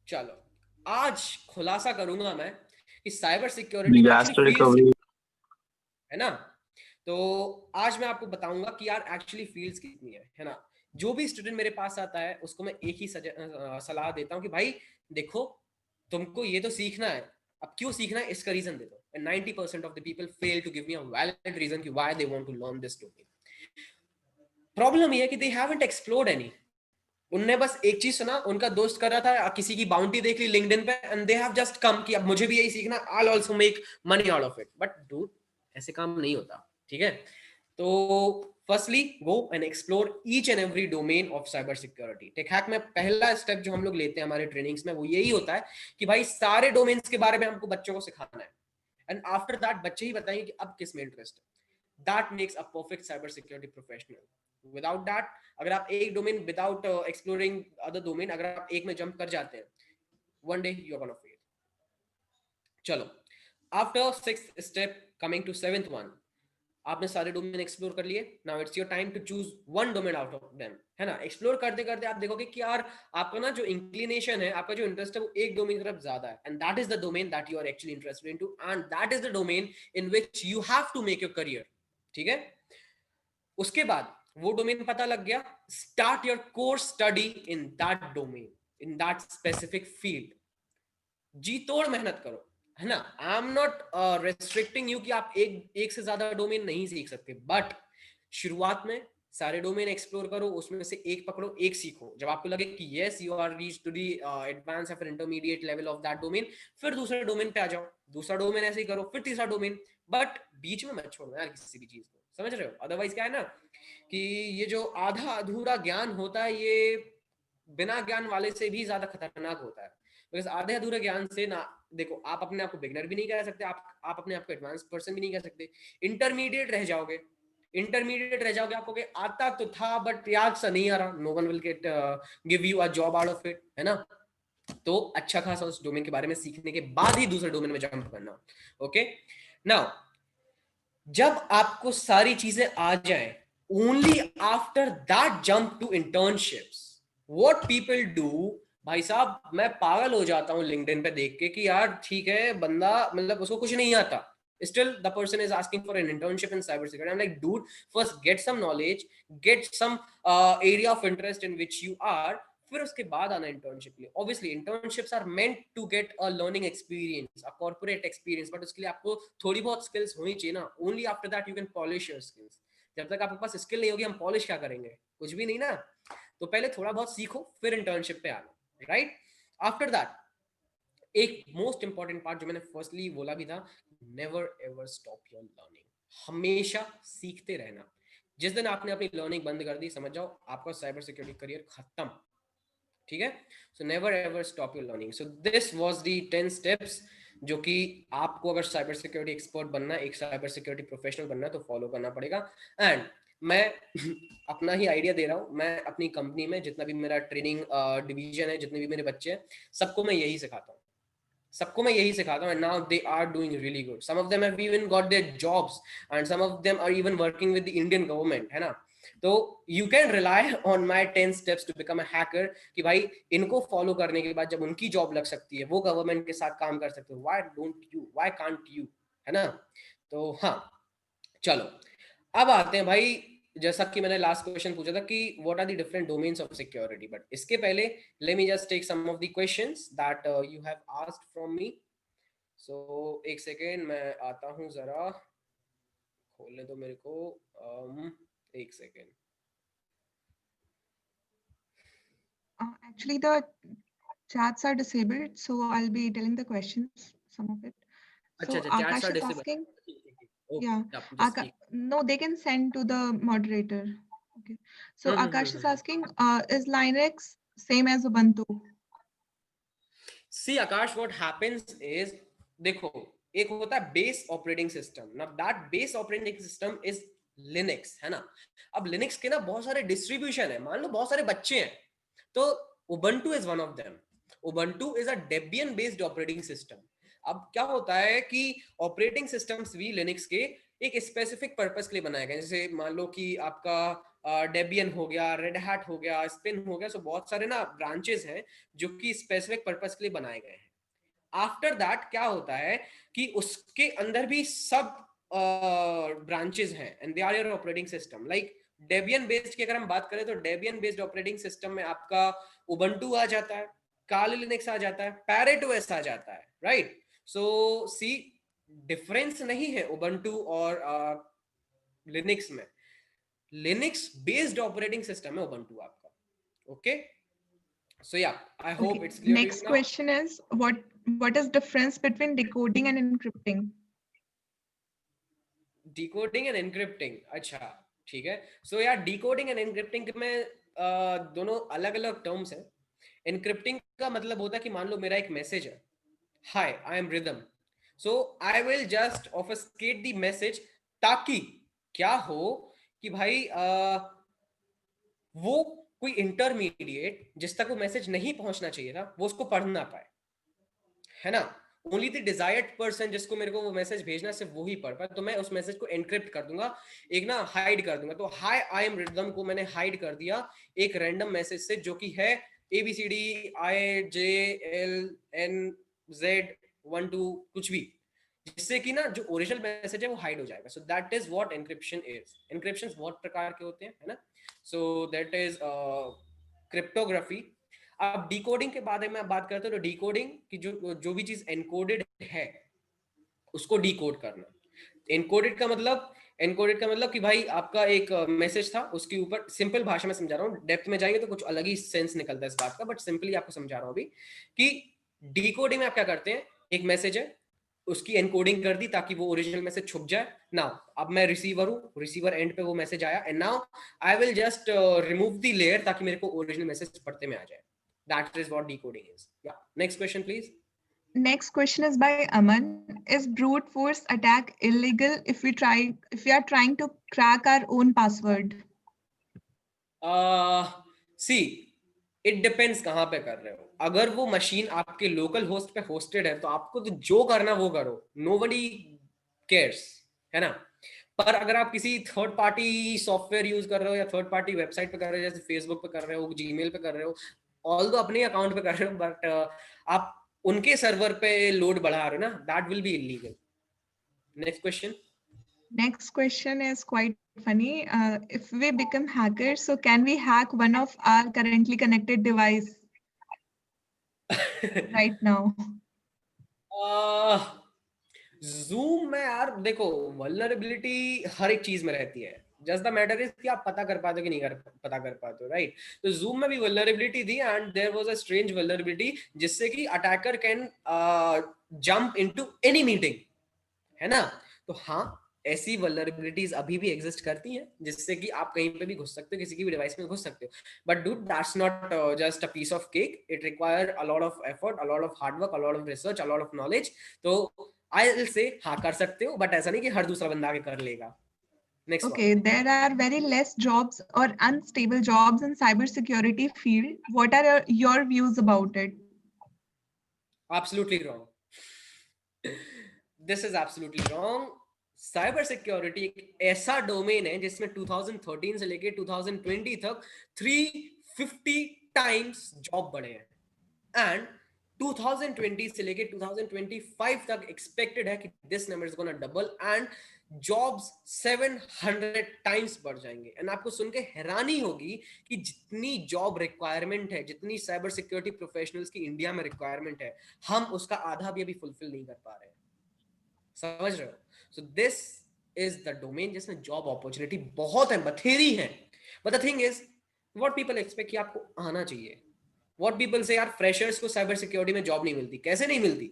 C: चलो, आज खुलासा करूंगा मैं कि साइबर सिक्योरिटी है ना। तो आज मैं आपको बताऊंगा कि यार एक्चुअली फील्ड्स कितनी है ना। जो भी स्टूडेंट मेरे पास आता है उसको मैं एक ही सलाह देता हूं कि भाई देखो, तुमको ये तो सीखना है, अब क्यों सीखना है इसका रीजन दे दो। And 90% of the people fail to give me a valid reason कि why they want to learn this domain. Problem ये है कि दे हैवंट एक्सप्लोर्ड एनी। उनने बस एक चीज सुना, उनका दोस्त कर रहा था, किसी की बाउंटी देख ली लिंक्डइन पे, and they have just come कि अब मुझे भी यही सीखना, I will also make money out of it. But dude, ऐसे काम नहीं होता, ठीक है। तो firstly go and explore each and every domain of cyber security. Tech Hack में पहला स्टेप जो हम लोग लेते हैं हमारे ट्रेनिंग्स में वो यही होता है कि भाई सारे डोमेन्स के बारे में हमको बच्चों को सिखाना है, एंड आफ्टर दैट बच्चे ही बताएंगे कि अब किस में इंटरेस्ट है। That makes a perfect cyber security professional. Without that, अगर आप एक domain without exploring other domain, अगर आप एक में जंप कर जाते हैं, one day you are gonna fail. चलो, after sixth step, coming to seventh one, आपने सारे डोमेन एक्सप्लोर कर लिए। Now it's your time to choose one domain out of them, है ना। एक्सप्लोर करते करते आप देखोगे कि यार आपका ना जो इंक्लिनेशन है, आपका जो इंटरेस्ट है वो एक डोमेन की तरफ ज्यादा है, and that is the domain that you are actually interested into, and that is the domain in which you have to make your career, ठीक है। उसके बाद वो डोमेन पता लग गया, start your course study in that domain, in that specific field. जी तोड़ मेहनत करो, है ना। I am not restricting you कि आप एक से ज्यादा डोमेन नहीं सीख सकते, बट शुरुआत में सारे डोमेन एक्सप्लोर करो, उसमें से एक पकड़ो, एक सीखो। जब आपको लगे कि yes you are reach to the advance या फिर intermediate level of that domain, फिर दूसरे डोमेन पे आ जाओ, दूसरा डोमेन ऐसे ही करो, फिर तीसरा डोमेन, बट बीच में मत छोड़ो यार किसी भी चीज को, समझ रहे हो। अदरवाइज क्या है ना कि ये जो आधा अधूरा ज्ञान होता है, ये बिना ज्ञान वाले से भी ज्यादा खतरनाक होता है। बिकॉज आधे अधूरे ज्ञान से ना, देखो आप अपने आप को बिगनर भी नहीं कह सकते, आप अपने आप को एडवांस पर्सन भी नहीं कह सकते, इंटरमीडिएट रह जाओगे। आप कहोगे आता तो था बट याद सा नहीं आ रहा, no one will get give you a job out of it, है ना। तो अच्छा खासा उस डोमेन के बारे में सीखने के बाद ही दूसरे डोमेन में जंप करना। ओके, नाउ जब आपको सारी चीजें आ जाए, only after that jump to internships. What people do, भाई साहब मैं पागल हो जाता हूं लिंक्डइन पे देख के कि यार ठीक है बंदा मतलब उसको कुछ नहीं आता, still the person is asking for an internship in cybersecurity. I'm like, dude, first get some knowledge, get some area of interest in which you are, फिर उसके बाद आना इंटर्नशिप के लिए। Obviously internships are meant to get a learning experience, a corporate experience, but उसके लिए आपको थोड़ी बहुत स्किल्स होनी चाहिए ना। Only after that you can polish your skills. जब तक आपके पास स्किल नहीं होगी, हम पॉलिश क्या करेंगे, कुछ भी नहीं ना। तो पहले थोड़ा बहुत सीखो, फिर इंटर्नशिप पे आना, राइट। आफ्टर दैट एक मोस्ट इंपॉर्टेंट पार्ट जो मैंने फर्स्टली बोला भी था, never ever stop your learning. हमेशा सीखते रहना। जिस दिन आपने अपनी लर्निंग बंद कर दी, समझ जाओ आपका साइबर सिक्योरिटी करियर खत्म, ठीक है। So never ever stop your learning. So this was the 10 steps जो कि आपको अगर साइबर सिक्योरिटी एक्सपर्ट बनना है, एक साइबर सिक्योरिटी प्रोफेशनल बनना है, तो फॉलो करना पड़ेगा। एंड मैं अपना ही आइडिया दे रहा हूँ, मैं अपनी कंपनी में जितना भी मेरा ट्रेनिंग डिवीजन है, जितने भी मेरे बच्चे हैं, सबको मैं यही सिखाता हूँ, and now they are doing really good. Some of them have even got their jobs and some of them are even working with the Indian government, है ना। तो you can rely on my 10 steps to become a hacker कि भाई इनको follow करने के बाद जब उनकी जॉब लग सकती है, वो गवर्नमेंट के साथ काम कर सकते हो, why can't you, है ना। तो हाँ चलो अब आते हैं भाई, जैसा कि मैंने लास्ट क्वेश्चन पूछा था कि what are the different domains of security, but इसके पहले let me just take some of the questions that you have asked from me. So एक सेकेंड मैं आता हूं, जरा खोलने दो मेरे को, एक second.
B: Actually, the chats are disabled, so I'll be telling the questions, some of it. So Akash is asking. Yeah, no, they can send to the moderator. Okay. So Akash is asking, is Linux same as Ubuntu?
C: See Akash, what happens is, देखो एक होता है base operating system, ना that base operating system is Linux, है ना। अब Linux के ना बहुत सारे डिस्ट्रीब्यूशन है, मान लो बहुत सारे बच्चे हैं, तो Ubuntu is one of them. Ubuntu is a Debian based operating system. अब क्या होता है कि ऑपरेटिंग सिस्टम्स भी लिनक्स के एक स्पेसिफिक पर्पस के लिए बनाए गए, जैसे मान लो कि आपका डेबियन हो गया, रेड हैट हो गया, स्पिन हो गया, सो बहुत सारे ना ब्रांचेस हैं जो कि स्पेसिफिक पर्पस के लिए बनाए गए हैं। आफ्टर दैट क्या होता है कि उसके अंदर भी सब ब्रांचेस हैं and they are your operating system. Like Debian based की अगर हम बात करें तो डेबियन बेस्ड ऑपरेटिंग सिस्टम में आपका उबंटू आ जाता है, काली लिनक्स आ जाता है, पैरेट ओएस आ जाता है, राइट। सो सी डिफरेंस नहीं है उबंटू और लिनक्स में, लिनक्स बेस्ड ऑपरेटिंग सिस्टम है उबंटू आपका। Okay, so yeah, I hope it's clear.
B: Next question is what is difference between decoding and encrypting?
C: Decoding and encrypting, अच्छा ठीक है। So यार decoding and encrypting में दोनों अलग अलग टर्म्स हैं। Encrypting का मतलब होता है कि मान लो मेरा एक मैसेज है, Hi, I am Rhythm. So I will just obfuscate the message ताकि क्या हो कि भाई वो कोई इंटरमीडिएट जिस तक वो मैसेज नहीं पहुंचना चाहिए था वो उसको पढ़ ना पाए, है ना। ओनली द डिजायर्ड पर्सन जिसको मेरे को वो मैसेज भेजना सिर्फ वो ही पढ़ पाए, तो मैं उस मैसेज को एनक्रिप्ट कर दूंगा, एक ना हाइड कर दूंगा। तो हाय आई एम रिदम को मैंने हाइड कर दिया एक रैंडम मैसेज से जो कि है ABCDIJLNZ12 कुछ भी, जिससे कि ना जो ओरिजिनल मैसेज है वो हाइड हो जाएगा। So that is what encryption is. Encryption बहुत प्रकार के होते हैं, है ना। So that is cryptography. अब डिकोडिंग के बारे में बात करते हैं तो डिकोडिंग की जो भी चीज एनकोडेड है उसको डिकोड करना। एनकोडेड का मतलब कि भाई आपका एक मैसेज था, उसके ऊपर सिंपल भाषा में समझा रहा हूँ, डेप्थ में जाएंगे तो कुछ अलग ही सेंस निकलता है इस बात का, बट सिंपली आपको समझा रहा हूँ अभी कि डिकोडिंग में आप क्या करते हैं, एक मैसेज है उसकी एनकोडिंग कर दी ताकि वो ओरिजिनल मैसेज छुप जाए। नाउ अब मैं रिसीवर हूँ, रिसीवर एंड पे वो मैसेज आया and now I will just remove the layer ताकि मेरे को ओरिजिनल मैसेज पढ़ते में आ जाए। That is what decoding is. Yeah. Next question, please.
B: Next question is by Aman. Is brute force attack illegal if we are trying to crack our own password?
C: See, it depends कहाँ पे कर रहे हो. अगर वो machine आपके local host पे hosted है तो आपको तो जो करना वो करो, nobody cares, है ना. पर अगर आप किसी थर्ड पार्टी सॉफ्टवेयर यूज कर रहे हो या थर्ड पार्टी वेबसाइट पे कर रहे हो, जैसे फेसबुक पे कर रहे हो, जीमेल पे कर रहे हो, ऑल दो अपने अकाउंट पे कर रहे हो, बट आप उनके सर्वर पे लोड बढ़ा रहे हो ना, that will be illegal. Next question.
B: Next question is quite funny. If we become hackers, so can we hack one of our currently connected device right now?
C: Zoom में यार देखो, वल्नरेबिलिटी हर एक चीज में रहती है. जस्ट द मैटर इज कि आप पता कर पाते हो कि नहीं पता कर पाते हो, राइट. तो जूम में भी वल्नरेबिलिटी थी and there was a strange vulnerability जिससे कि attacker can jump into any meeting, है ना. तो हाँ, ऐसी वल्नरेबिलिटीज अभी भी एग्जिस्ट करती हैं जिससे कि आप कहीं पे भी घुस सकते हो, किसी की भी डिवाइस में घुस सकते हो. But dude, that's not just a piece of cake. It require a lot of effort, a lot of hard work, a lot of research, a lot of knowledge. तो आई विल से हाँ कर सकते हो, but ऐसा नहीं कि हर दूसरा बंदा आके कर लेगा. Next
B: Okay,
C: one.
B: there are very less jobs or unstable jobs in cybersecurity field. What are your views about it?
C: Absolutely wrong. This is absolutely wrong. Cyber security एक ऐसा डोमेन है जिसमें 2013 से लेके 2020 तक 350 टाइम्स जॉब बढ़े हैं and 2020 से लेके 2025 तक एक्सपेक्टेड है कि this number is gonna double and jobs 700 times बढ़ जाएंगे. एंड आपको सुन के हैरानी होगी कि जितनी जॉब रिक्वायरमेंट है, जितनी साइबर सिक्योरिटी प्रोफेशनल्स की इंडिया में रिक्वायरमेंट है, हम उसका आधा भी अभी फुलफिल नहीं कर पा रहे हैं. समझ रहे हो? सो दिस इज द डोमेन जिसमें जॉब अपॉर्चुनिटी बहुत है, बथेरी है. But the thing is what people expect कि आपको आना चाहिए. व्हाट पीपल से यार फ्रेशर्स को साइबर सिक्योरिटी में जॉब नहीं मिलती. कैसे नहीं मिलती?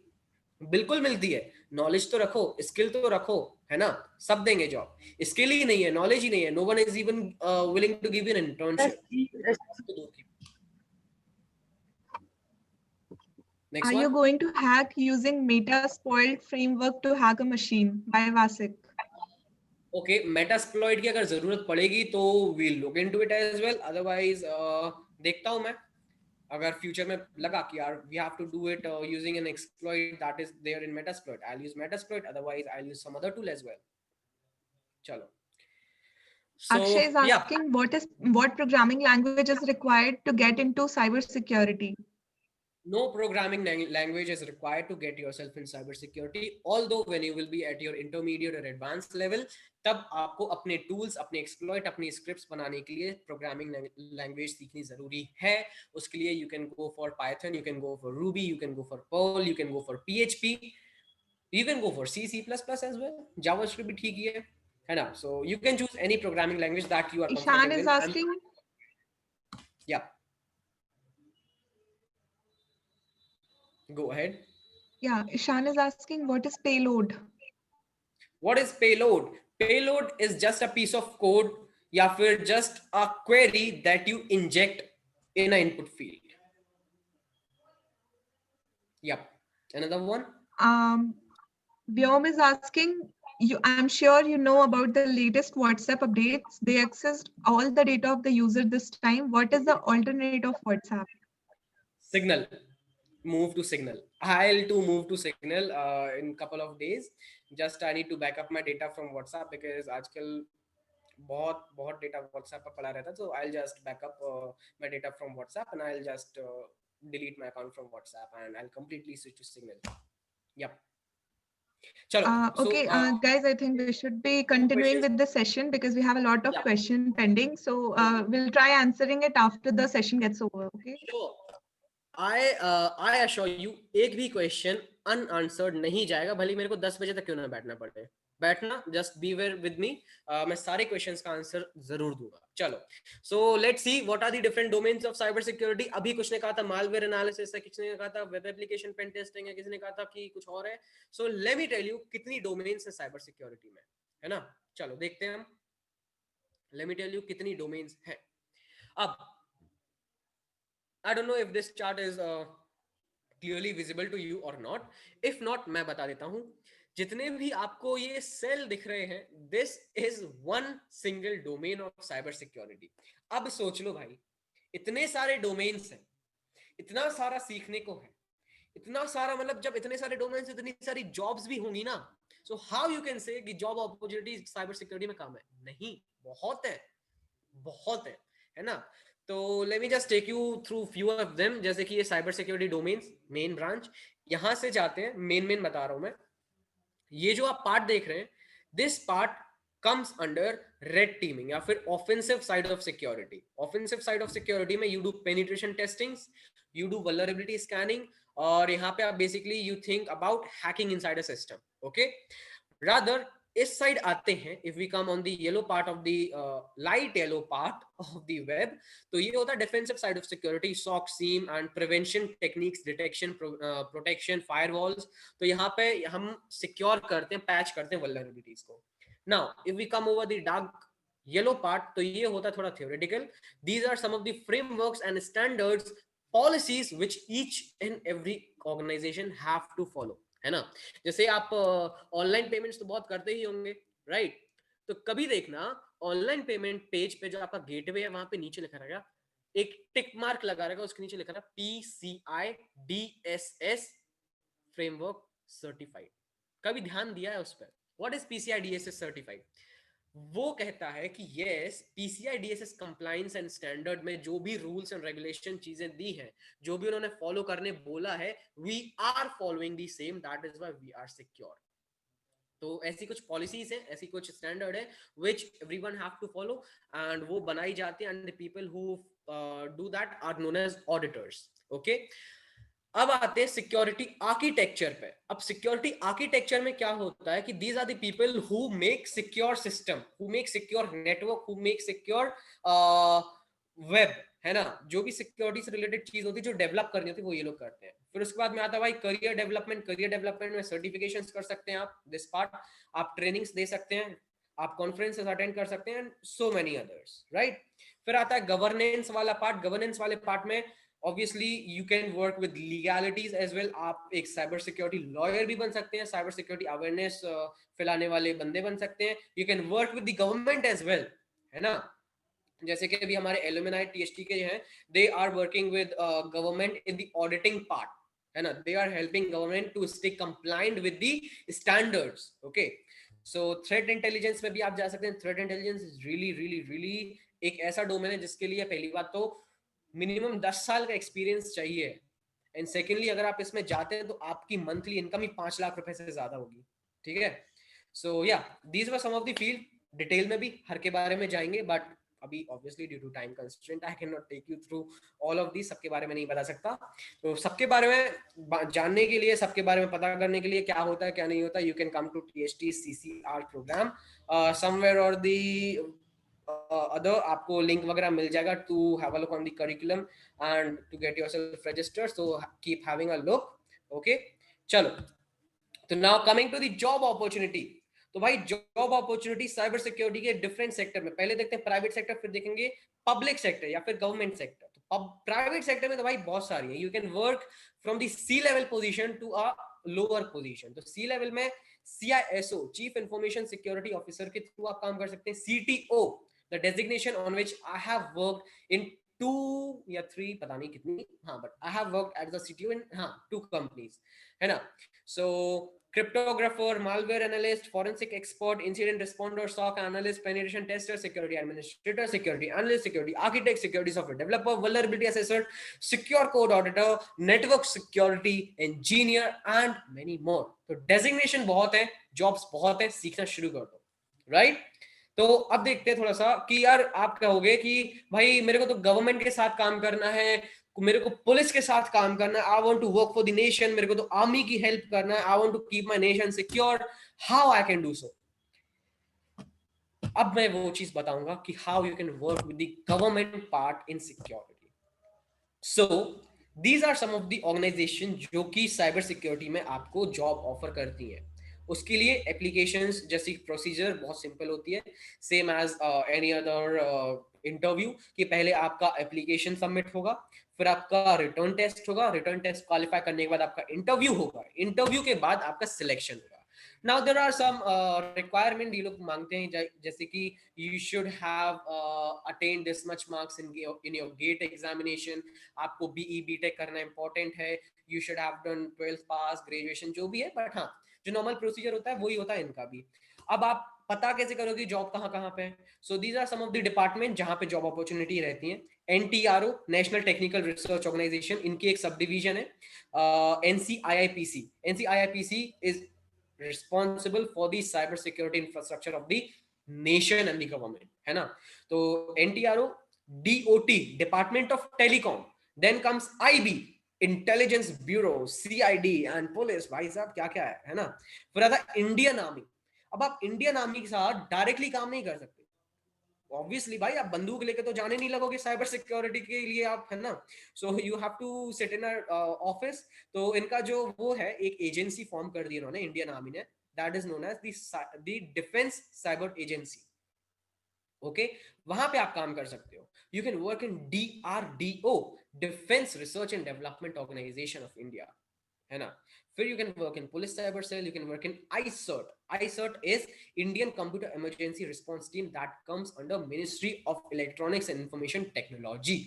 C: बिल्कुल मिलती है. नॉलेज तो रखो, स्किल तो रखो, है ना. सब देंगे जॉब. स्किल ही नहीं है, नॉलेज ही नहीं है, no one is even willing to give you an internship. Next
B: Are
C: one.
B: you going to hack using Metasploit framework to hack a machine by Vasik?
C: Okay, Metasploit की अगर जरूरत पड़ेगी तो we look into it as well. Otherwise देखता हूं मैं, अगर future में लगा कि यार we have to do it using an exploit that is there in Metasploit, I will use Metasploit. Otherwise I will use some other tool as well. चलो.
B: Akshay is asking what programming language is required to get into cybersecurity?
C: No programming language is required to get yourself in cybersecurity. Although when you will be at your intermediate or advanced level, तब आपको अपने tools, अपने exploit, अपनी scripts बनाने के लिए programming language सीखनी जरूरी है. उसके लिए you can go for Python, you can go for Ruby, you can go for Perl, you can go for PHP, you can go for C, C++ as well. JavaScript भी ठीक ही है ना. So you can choose any programming language that you are comfortable
B: Ishan is
C: in.
B: asking.
C: Yeah. Go ahead.
B: Yeah, Ishan is asking what is payload?
C: What is payload? Payload is just a piece of code या फिर just a query that you inject in an input field. Yep. Another one.
B: Vyom is asking, I'm sure you know about the latest WhatsApp updates. They accessed all the data of the user this time. What is the alternate of WhatsApp?
C: Signal. Move to Signal. I'll to move to Signal in couple of days. Just I need to back up my data from WhatsApp because आजकल बहुत data WhatsApp पर पड़ा रहता है. So I'll just back up my data from WhatsApp and I'll just delete my account from WhatsApp and I'll completely switch to Signal. Yep.
B: Okay, guys, I think we should be continuing with the session because we have a lot of questions pending. So we'll try answering it after the session gets over. Okay.
C: Sure. I assure you, एक भी question unanswered नहीं जाएगा, भले मेरे को 10 बजे तक क्यों ना बैठना पड़े. बैठना, just be there with me. मैं सारे क्वेश्चंस का आंसर जरूर दूंगा. चलो. So let's see what are the different domains of cyber security. अभी कुछ ने कहा था malware analysis है, किसी ने कहा था web application pen testing है, किसी ने कहा था कि कुछ और है. So let me tell you कितनी domains है cyber security में, है ना. चलो देखते हैं हम. Let me tell you कितनी domains है. अब I don't know if this chart is clearly visible to you or not. If not, मैं बता देता हूं. जितने भी आपको ये सेल दिख रहे हैं, this is one single domain of cyber security. अब सोच लो भाई, इतने सारे डोमेन्स हैं, इतना सारा सीखने को है, इतना सारा, मतलब जब इतने सारे डोमेन्स, इतनी सारी जॉब्स भी होंगी ना, so how you can say कि जॉब अपॉर्चुनिटीज साइबर सिक्योरिटी में कम है? नहीं, बहुत है, बहुत है ना. तो let me just take you through few of them. जैसे कि ये cyber security domains main branch, यहां से जाते हैं. मेन बता रहा हूं मैं. ये जो आप पार्ट देख रहे हैं, this part comes under red teaming या फिर offensive side of security. Offensive side of security में you do penetration testings, you do vulnerability scanning, और यहाँ पे आप basically you think about hacking inside a system. Okay, rather इस side आते हैं. if we come on the yellow part of the light yellow part of the web, तो ये होता है defensive side of security, SOC, SIEM and prevention techniques, detection, protection, firewalls. तो यहाँ पे हम secure करते हैं, patch करते हैं vulnerabilities को. Now if we come over the dark yellow part, तो ये होता है थोड़ा theoretical. These are some of the frameworks and standards, policies which each and every organization have to follow, है ना. जैसे आप ऑनलाइन पेमेंट्स तो बहुत करते ही होंगे, राइट? तो कभी देखना ऑनलाइन पेमेंट पेज पे जो आपका गेटवे है, वहां पे नीचे लिखा रहेगा, एक टिक मार्क लगा रहेगा, उसके नीचे लिखा रहेगा PCI DSS फ्रेमवर्क सर्टिफाइड. कभी ध्यान दिया है उस पर? What is PCI DSS certified? वो कहता है कि yes, PCI DSS compliance and standard में जो भी rules and regulation चीजें दी हैं, जो भी उन्होंने follow करने बोला है, we are following the same. That is why we are secure. तो ऐसी कुछ policies हैं, ऐसी कुछ standard है which everyone have to follow, and वो बनाई जाती है, and the people who do that are known as auditors. Okay. अब आते हैं सिक्योरिटी आर्किटेक्चर पे. अब सिक्योरिटी आर्किटेक्चर में क्या होता है कि these are the people who make secure system, who make secure network, who make secure web, है ना. जो भी सिक्योरिटी से रिलेटेड चीज होती है, जो डेवलप करनी होती है, वो ये लोग करते हैं. फिर उसके बाद में आता है भाई करियर डेवलपमेंट. करियर डेवलपमेंट में सर्टिफिकेशंस कर सकते हैं आप, दिस पार्ट. आप ट्रेनिंग्स दे सकते हैं, आप कॉन्फ्रेंसेस अटेंड कर सकते हैं, सो मेनी अदर्स, राइट. फिर आता है गवर्नेंस वाला पार्ट. गवर्नेंस वाले पार्ट में obviously you can work with legalities as well. आप एक साइबर सिक्योरिटी लॉयर भी बन सकते हैं, साइबर सिक्योरिटी अवेयरनेस फैलाने वाले बंदे बन सकते हैं. you can work with the government as well, है ना. जैसे कि अभी हमारे एलुमनाई TST के हैं, they are working with government in the auditing part, है ना. they are helping government to stay compliant with the standards. okay, so threat intelligence में भी आप जा सकते हैं. threat intelligence is really एक ऐसा डोमेन है जिसके लिए पहली बात तो मिनिमम 10 साल का एक्सपीरियंस चाहिए, एंड सेकेंडली अगर आप इसमें जाते हैं तो आपकी मंथली इनकम ही 5 लाख रुपए से ज्यादा होगी, ठीक है. So yeah these were some of the field. Detail में भी हर के बारे में जाएंगे, बट अभी obviously due to time constraint I can not take you through all of these. सबके बारे में नहीं बता सकता. तो सबके बारे में जानने के लिए, सबके बारे में पता करने के लिए क्या होता है क्या नहीं होता, you can come to TST CCR programme somewhere or the other. आपको लिंक वगैरह मिल जाएगा to have a look on the curriculum and to get yourself registered. So keep having a look. Okay, चलो. तो now coming to the job opportunity. तो भाई job opportunity cyber security के different sector में, पहले देखते हैं प्राइवेट सेक्टर, फिर देखेंगे पब्लिक सेक्टर या फिर गवर्नमेंट सेक्टर. तो प्राइवेट सेक्टर में तो भाई बहुत सारी है. You can work from the C-level position to a lower position. तो C-level में CISO, chief information security officer के थ्रू आप काम कर सकते हैं. CTO, the designation on which I have worked in 2 या 3 पता नहीं कितनी, हाँ, but I have worked as the CTO in 2 companies, है ना. So cryptographer, malware analyst, forensic expert, incident responder, SOC analyst, penetration tester, security administrator, security analyst, security architect, security software developer, vulnerability assessor, secure code auditor, network security engineer and many more. तो designation बहुत है, jobs बहुत है, सीखना शुरू कर दो, right? तो अब देखते हैं थोड़ा सा कि यार आप कहोगे कि भाई मेरे को तो गवर्नमेंट के साथ काम करना है, मेरे को पुलिस के साथ काम करना है, I want to work for the nation, मेरे को तो आर्मी की हेल्प करना है, I want to keep my nation secure, how I can do so. अब मैं वो चीज बताऊंगा कि how you can work with the government part in security. So these are some of the organisation जो कि साइबर सिक्योरिटी में आपको जॉब ऑफर करती हैं. उसके लिए एप्लीकेशंस जैसी प्रोसीजर बहुत सिंपल होती है, same as any other interview, कि पहले आपका एप्लीकेशन सबमिट होगा, फिर आपका रिटर्न टेस्ट होगा, रिटर्न टेस्ट क्वालिफाई करने के बाद आपका इंटरव्यू होगा, इंटरव्यू के बाद आपका सिलेक्शन होगा. Now there are some requirement ये लोग मांगते हैं, जैसे कि you should have attend this much marks in your gate examination, आपको बीई बीटेक करना इंपॉर्टेंट है, you should have done 12th pass, graduation जो भी है, बट हाँ जो नॉर्मल प्रोसीजर होता है वही होता है इनका भी. अब आप पता कैसे करोगे जॉब कहाँ कहाँ पे है? So these are some of the department जहाँ पे जॉब अपॉर्चुनिटी रहती है. NTRO, national technical research organisation, इनकी एक सब डिवीजन है. NCIIPC, NCIIPC is responsible for the cyber security infrastructure of the nation and the government, है ना. तो NTRO, DOT, Department of Telecom, then comes IB, Intelligence Bureau, CID and Police. भाई साहब क्या क्या है ना. फिर आता इंडियन आर्मी. अब आप इंडियन आर्मी के साथ डायरेक्टली काम नहीं कर सकते, ऑब्वियसली भाई, आप बंदूक लेके तो जाने नहीं लगोगे साइबर सिक्योरिटी के लिए आप, है ना. So you have to sit in office. तो इनका जो वो है, एक एजेंसी फॉर्म कर दी इन्होंने इंडियन आर्मी ने, that is known as the defence cyber agency. Okay, वहां पे आप काम कर सकते हो. You can work in DRDO, defence research and development organisation of India, है ना. फिर you can work in police cyber cell, you can work in ICERT. ICERT is Indian Computer Emergency Response Team that comes under Ministry of Electronics and Information Technology.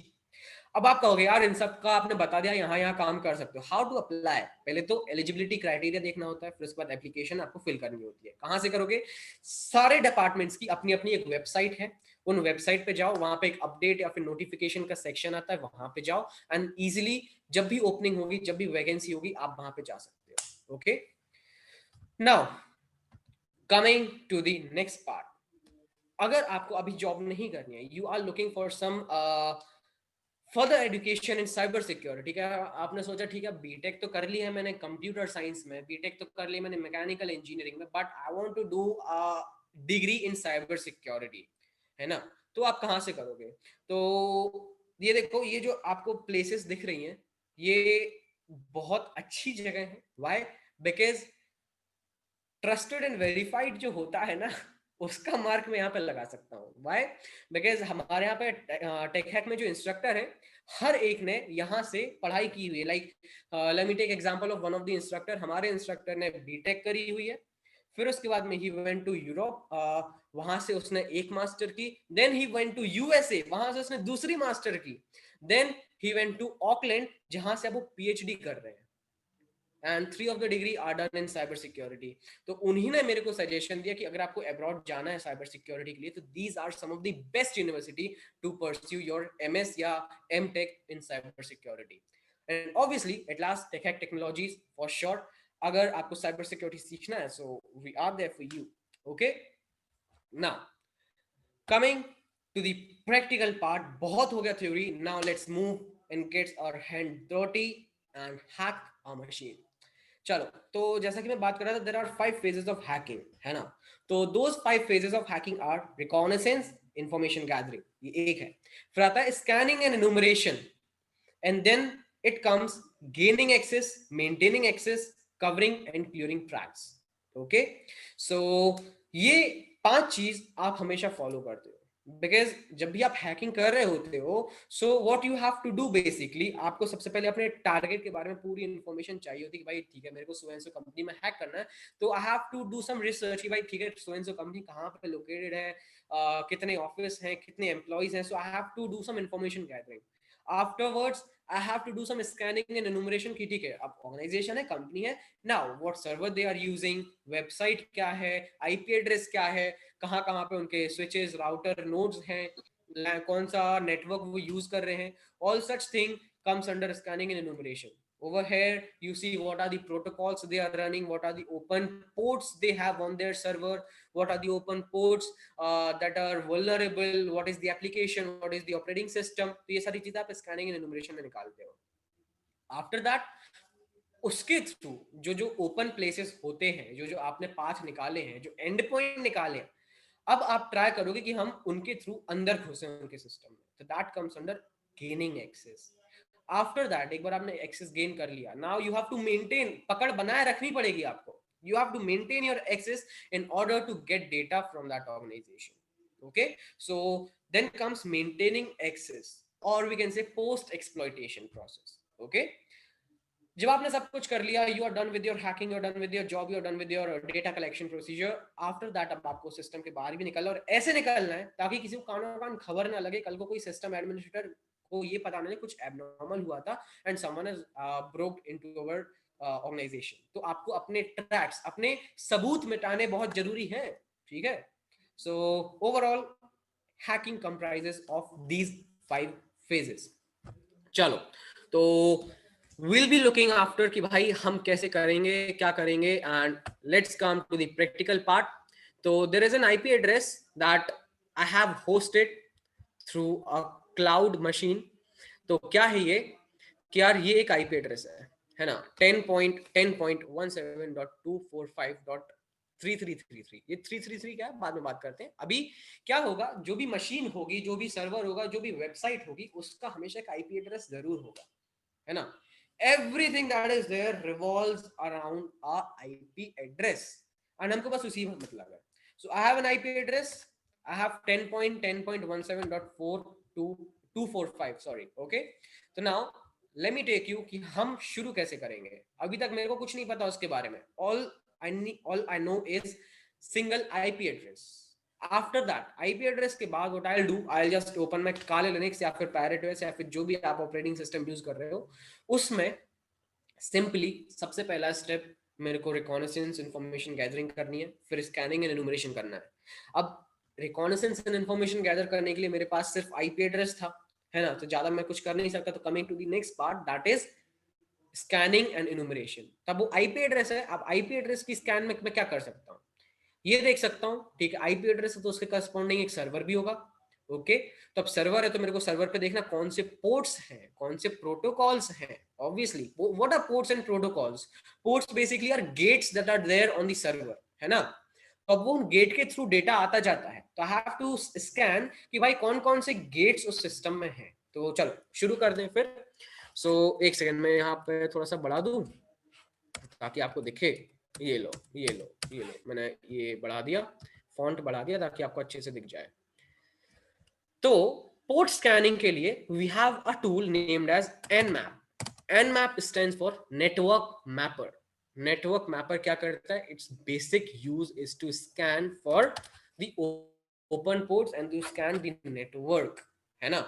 C: अब आप कहोगे यार इन सब का आपने बता दिया, यहाँ काम कर सकते हो. How to apply? पहले तो एलिजिबिलिटी क्राइटेरिया देखना होता है, फिर उसके बाद एप्लीकेशन आपको फिल करनी होती है. कहाँ से करोगे? सारे डिपार्टमेंट्स की अपनी अपनी एक वेबसाइट है, उन वेबसाइट पे जाओ, वहां पे एक अपडेट या फिर नोटिफिकेशन का सेक्शन आता है, वहां पे जाओ एंड इजीली जब भी ओपनिंग होगी, जब भी वैकेंसी होगी, आप वहां पे जा सकते हो. Okay, now coming to the next part. अगर आपको अभी जॉब नहीं करनी है, you are looking for some further education in cyber security. क्या आपने सोचा ठीक है बीटेक तो कर ली है मैंने कंप्यूटर साइंस में, बीटेक तो कर ली मैंने मैकेनिकल इंजीनियरिंग में, but I want to do degree in cyber security, है ना. तो आप कहाँ से करोगे? तो ये देखो, ये जो आपको प्लेसेस दिख रही हैं, ये बहुत अच्छी जगह है. Why? Because trusted and verified जो होता है ना, उसका मार्क मैं यहाँ पे लगा सकता हूँ. व्हाई? बिकॉज हमारे यहाँ पे टेक हैक में जो इंस्ट्रक्टर है, हर एक ने यहाँ से पढ़ाई की हुई है. Like let me take example of one of the instructor. हमारे इंस्ट्रक्टर ने बीटेक करी हुई है, फिर उसके बाद में ही वेंट टू यूरोप, वहां से उसने एक मास्टर की, then he went to USA, वहां से उसने दूसरी मास्टर की, then he went to Auckland, जहां से अब वो PhD कर रहे हैं. And 3 of the degree are done in cyber security. तो उन्हीं ने मेरे को सजेशन दिया कि अगर आपको अब्रॉड जाना है साइबर सिक्योरिटी के लिए, तो these are some of the best university to pursue your MS या MTech in cyber security. And obviously at last take hack technologies for sure. अगर आपको साइबर सिक्योरिटी सीखना है, so we are there for you. Okay, now coming to the practical part. बहुत हो गया theory, now let's move and gets our hand dirty and hack our machine. चलो, तो जैसा कि मैं बात कर रहा था, there are 5 phases of hacking, है ना. तो those 5 phases of hacking are recognisance, information gathering, ये एक है. फिर आता है scanning and enumeration, and then it comes gaining access, maintaining access, covering and clearing tracks. Okay, सो ये 5 चीज आप हमेशा फॉलो करते हो. बिकॉज जब भी आप हैकिंग कर रहे होते हो, so what you have to do basically, आपको सबसे पहले अपने टारगेट के बारे में पूरी इंफॉर्मेशन चाहिए होती है कि भाई ठीक है, मेरे को सो एंड सो कंपनी में हैक करना है, तो I have to do some research कि भाई ठीक है, सो एंड सो कंपनी कहाँ पे लोकेटेड है, कितने ऑफिस हैं, कितने एम्प्लॉइज हैं. सो I have to do some information gathering. Afterwards I have to do some scanning and enumeration की, ठीक है, अब ऑर्गेनाइजेशन है, कंपनी है, now what server they are using, website क्या है, IP एड्रेस क्या है, कहाँ कहाँ पे उनके स्विचेस, राउटर, नोड्स हैं, कौन सा नेटवर्क वो यूज कर रहे हैं. all such thing comes under scanning and enumeration. Over here you see what are the protocols they are running, what are the open ports they have on their server, what are the open ports that are vulnerable, what is the application, what is the operating system. तो ये सारी चीजें आप scanning and enumeration में निकालते हो. After that उसके through जो जो ओपन प्लेसेस होते हैं, जो जो आपने पाथ निकाले हैं, जो एंड पॉइंट निकाले हैं, अब आप ट्राई करोगे कि हम उनके थ्रू अंदर घुसे उनके सिस्टम में. तो that comes under gaining access. After that एक बार आपने एक्सेस गेन कर लिया, now you have to maintain, पकड़ बनाए रखनी पड़ेगी आपको. You have to maintain your access in order to get data from that organization. Okay, so then comes maintaining access. और वी कैन से पोस्ट एक्सप्लॉइटेशन प्रोसेस। ओके, जब आपने सब कुछ कर लिया, you are done with your hacking, you are done with your job, you are done with your data collection procedure, after that अब आपको सिस्टम के बाहर भी निकलना, और ऐसे निकलना है ताकि किसी को कानो कान खबर ना लगे, कल को कोई सिस्टम एडमिनिस्ट्रेटर को ये पता नहीं कुछ एबनॉर्मल हुआ था and someone has broke into our organisation. तो आपको अपने ट्रैक्स, अपने सबूत मिटाने बहुत जरूरी है, ठीक है। So overall hacking comprises of these 5 phases. चलो, तो we'll be looking after कि भाई हम कैसे करेंगे, क्या करेंगे, and let's come to the practical part. So there is an IP address that I have hosted through a cloud machine. तो क्या है ये कि यार ये एक IP एड्रेस है ना, 10.10.171.245.3333। ये 333 क्या है, बाद में बात करते हैं। अभी क्या होगा, जो भी मशीन होगी, जो भी सर्वर होगा, जो भी वेबसाइट होगी, उसका हमेशा एक IP एड्रेस जरूर होगा, है ना। Everything that is there revolves around a IP address, and हमको बस उसी में मतलब है। So I have an IP address. I have 10.10.17.42245. Sorry, okay. So now let me take you कि हम शुरू कैसे करेंगे। अभी तक मेरे को कुछ नहीं पता उसके बारे में। All I know is single IP address. After that, IP address के बाद what I'll do, I'll just open my Kali Linux या फिर Parrot OS या फिर जो भी आप ऑपरेटिंग सिस्टम यूज कर रहे हो, उसमें सिंपली सबसे पहला स्टेप मेरे को रिकॉनेसेंस इंफॉर्मेशन गैदरिंग करनी है, फिर स्कैनिंग एंड एनुमरेशन करना है। अब रिकॉनेसेंस एंड इंफॉर्मेशन गैदर करने के लिए मेरे पास सिर्फ IP एड्रेस था, है ना, तो ज्यादा मैं कुछ कर नहीं सकता। तो coming to the next part, that is scanning and enumeration. तब वो IP एड्रेस है, अब IP एड्रेस की स्कैन में मैं क्या कर सकता हूँ, ये देख सकता हूं, ठीक है। IP एड्रेस है तो उसके करस्पॉन्डिंग एक सर्वर भी होगा, ओके। तो अब सर्वर है तो मेरे को सर्वर पे देखना कौन से पोर्ट्स हैं, कौन से प्रोटोकॉल्स हैं। Obviously what are ports and protocols? Ports basically are gets that are there on the server, है ना। तो अब वो गेट के थ्रू डेटा आता जाता है, तो आई हैव टू स्कैन कि भाई कौन कौन से गेट्स उस सिस्टम में हैं। तो चलो शुरू कर दें फिर। सो एक सेकंड में यहाँ पे थोड़ा सा बढ़ा दूं ताकि आपको दिखे। ये लो, मैंने ये बढ़ा दिया, फॉन्ट बढ़ा दिया ताकि आपको अच्छे से दिख जाए। तो पोर्ट स्कैनिंग के लिए we have a tool named as Nmap. Nmap stands for network mapper. Network mapper क्या करता है? It's basic use is to scan for the open ports and to scan the network, है ना।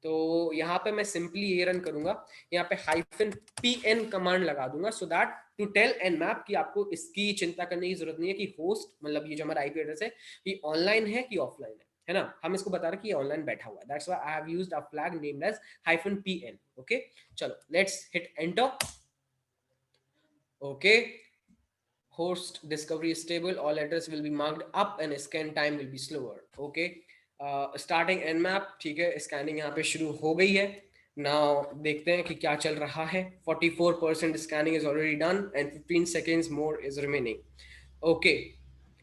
C: तो यहाँ पे मैं सिंपली ये रन करूंगा, यहाँ पे -pn कमांड लगा दूंगा so that to tell Nmap कि आपको इसकी चिंता करने की जरूरत नहीं है कि होस्ट, मतलब ये जो हमारा IP एड्रेस है, ये ऑनलाइन है कि ऑफलाइन है ना। हम इसको बता रहे कि ये ऑनलाइन बैठा हुआ है, that's why I have used a flag named as -pn। Okay, चलो let's hit enter. Okay, host discovery is stable, all address will be marked up and scan time will be slower. Okay, starting Nmap, ठीक है, scanning यहाँ पे शुरू हो गई है। Now देखते हैं कि क्या चल रहा है। 44% scanning is already done and 15 seconds more is remaining. Okay,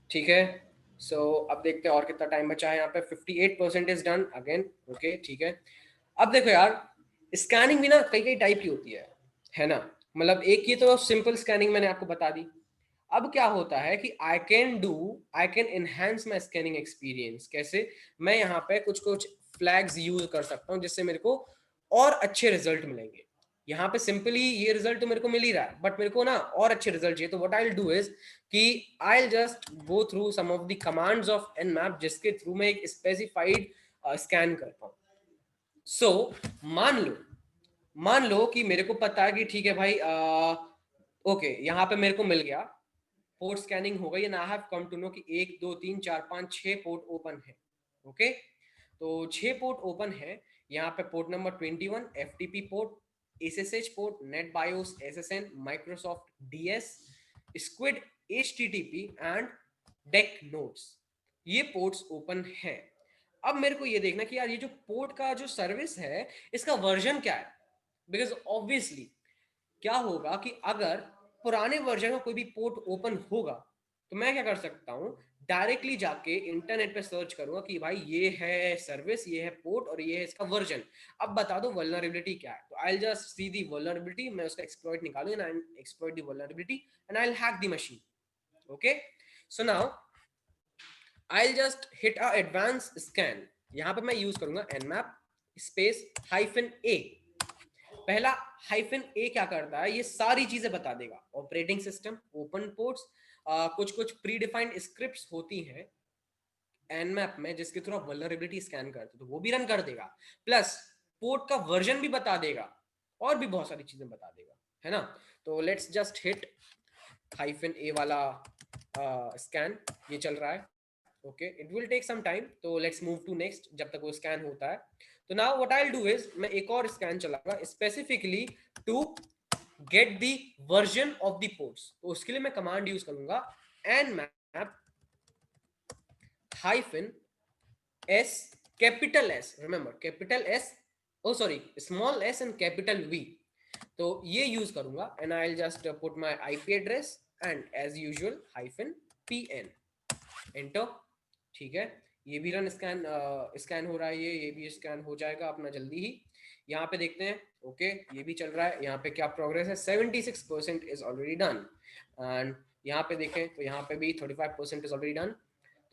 C: ठीक है। सो अब देखते हैं और कितना टाइम बचा है। यहाँ पे 58% इज डन अगेन। ओके, ठीक है। अब देखो यार, स्कैनिंग भी ना कई टाइप की होती है ना। मतलब एक ये तो सिंपल स्कैनिंग मैंने आपको बता दी। अब क्या होता है कि I can enhance my scanning experience. कैसे? मैं यहाँ पे कुछ फ्लैग्स यूज कर सकता हूँ जिससे मेरे को और अच्छे रिजल्ट मिलेंगे। यहाँ पे सिंपली ये रिजल्ट तो मेरे को मिल ही रहा है, बट मेरे को ना और अच्छे रिजल्ट चाहिए। तो what I will do is कि I will just go through some of the commands of Nmap जिसके थ्रू मैं एक स्पेसिफाइड स्कैन कर पाऊँ। सो मान लो कि मेरे को पता है कि ठीक है भाई, ओके, यहाँ पे मेरे को मिल गया, पोर्ट स्कैनिंग हो गई, ना हैव कम टू नो कि 1 2 3 4 5 6 पोर्ट ओपन है। ओके, तो 6 पोर्ट ओपन है। यहाँ पे port number 21 FTP port, SSH port, NetBIOS SSN, Microsoft DS, Squid HTTP and DEC nodes, ये पोर्ट्स ओपन है। अब मेरे को ये देखना कि यार ये जो पोर्ट का जो सर्विस है इसका वर्जन क्या है। बिकॉज ऑब्वियसली क्या होगा कि अगर पुराने वर्जन में कोई भी पोर्ट ओपन होगा तो मैं क्या कर सकता हूं, डायरेक्टली जाके इंटरनेट पे सर्च करूंगा कि भाई ये है सर्विस, ये है पोर्ट और ये है इसका वर्जन। अब बता दो वल्नरेबिलिटी क्या है। तो I will just see the vulnerability, मैं उसका एक्सप्लॉइट निकालूंगा and exploit the vulnerability and I will hack the machine. Okay, so now I will just hit a advance scan. यहाँ पे मैं यूज करूंगा Nmap स्पेस -a। पहला -a क्या करता है, ये सारी चीजें बता देगा, ऑपरेटिंग सिस्टम, ओपन पोर्ट्स, कुछ प्री डिफाइंड स्क्रिप्ट्स होती हैं nmap में जिसके थ्रू आप वल्नरेबिलिटी स्कैन करते हो, तो वो भी रन कर देगा, प्लस पोर्ट का वर्जन भी बता देगा और भी बहुत सारी चीजें बता देगा, है ना। तो लेट्स जस्ट हिट -a वाला स्कैन, ये चल रहा है, okay, it will take some time, तो लेट्स मूव टू नेक्स्ट जब तक वो स्कैन होता है। तो now what I will do is, मैं एक और स्कैन चलाऊंगा specifically to get the version of the ports. तो उसके लिए मैं कमांड यूज करूंगा nmap -s capital S, remember capital S, oh sorry, small s and capital V। तो ये यूज करूंगा and I will just put my IP address and as usual -pn, enter. ठीक है, ये भी रन स्कैन हो रहा है, ये भी स्कैन हो जाएगा अपना जल्दी ही। यहाँ पे देखते हैं, ओके, ये भी चल रहा है। यहाँ पे क्या प्रोग्रेस है, 76% इज ऑलरेडी डन, एंड यहाँ पे देखें तो यहाँ पे भी 35% इज ऑलरेडी डन।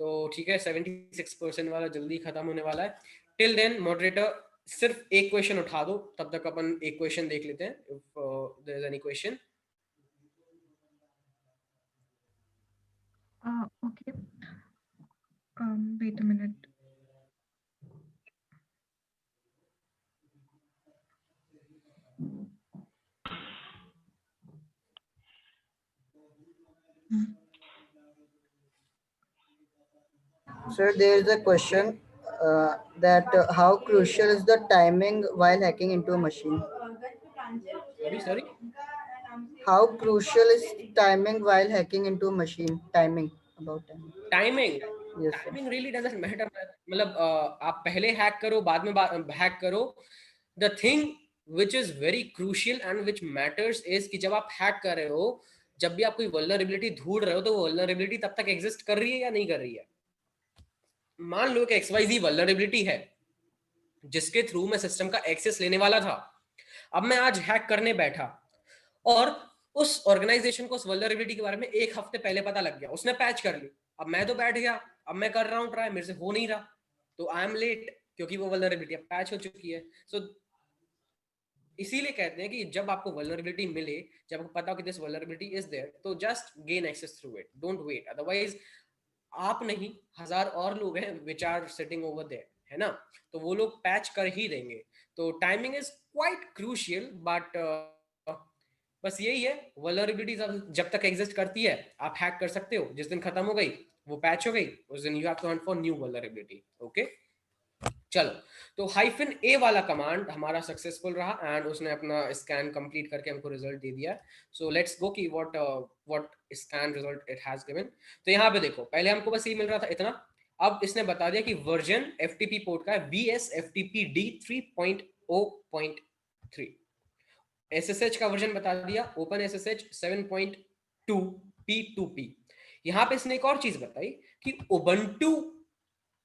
C: तो ठीक है, 76% वाला जल्दी खत्म होने वाला है। टिल देन मॉडरेटर सिर्फ एक क्वेश्चन उठा दो, तब तक अपन एक क्वेश्चन देख लेते हैं, if there is any question.
B: Okay. Wait a minute.
H: Sir, there is a question that how crucial is the timing while hacking into a machine?
C: Sorry?
H: How crucial is timing while hacking into a machine? Timing, about timing.
C: Timing?
H: Yes,
C: Timing really doesn't matter. मतलब आप पहले hack करो, बाद में hack करो, the thing which is very crucial and which matters is कि जब आप हैक कर रहे हो, जब भी आप कोई वल्नरेबिलिटी ढूंढ रहे हो, तो वो वल्नरेबिलिटी तब तक एग्जिस्ट कर रही है या नहीं कर रही है। मान लो कि XYZ वल्नरेबिलिटी है जिसके थ्रू मैं सिस्टम का एक्सेस लेने वाला था। अब मैं आज हैक करने बैठा और उस ऑर्गेनाइजेशन को उस वल्नरेबिलिटी के बारे में एक हफ्ते पहले पता लग गया, उसने पैच कर ली। अब मैं तो बैठ गया, अब मैं कर रहा हूँ ट्राई, मेरे से हो नहीं रहा, तो आई एम लेट, क्योंकि वो वल्नरेबिलिटी अब पैच हो चुकी है। सो इसीलिए कहते हैं कि जब आपको वल्नरेबिलिटी मिले, जब आपको पता हो कि दिस वल्नरेबिलिटी इज देयर, तो just gain access through it, don't wait. Otherwise आप नहीं, 1000 और लोग हैं which are sitting over there, है ना, तो वो लोग पैच कर ही देंगे। तो timing is quite crucial, but बस यही है, वल्नरेबिलिटी जब तक एग्जिस्ट करती है आप हैक कर सकते हो। जिस दिन खत्म हो गई, वो पैच हो गई, उस दिन you have to Hunt for new vulnerability. Okay, चलो, तो -a वाला कमांड हमारा सक्सेसफुल रहा एंड उसने अपना स्कैन कंप्लीट करके हमको रिजल्ट दे दिया। सो लेट्स गो कि what scan result it has given. तो यहाँ पे देखो, पहले हमको बस ये मिल रहा था इतना, अब इसने बता दिया कि वर्जन FTP पोर्ट का है BSFTPD 3.0.3, SSH का वर्जन बता दिया OpenSSH 7.2 P2P। यहाँ पे इसने एक और चीज बताई कि Ubuntu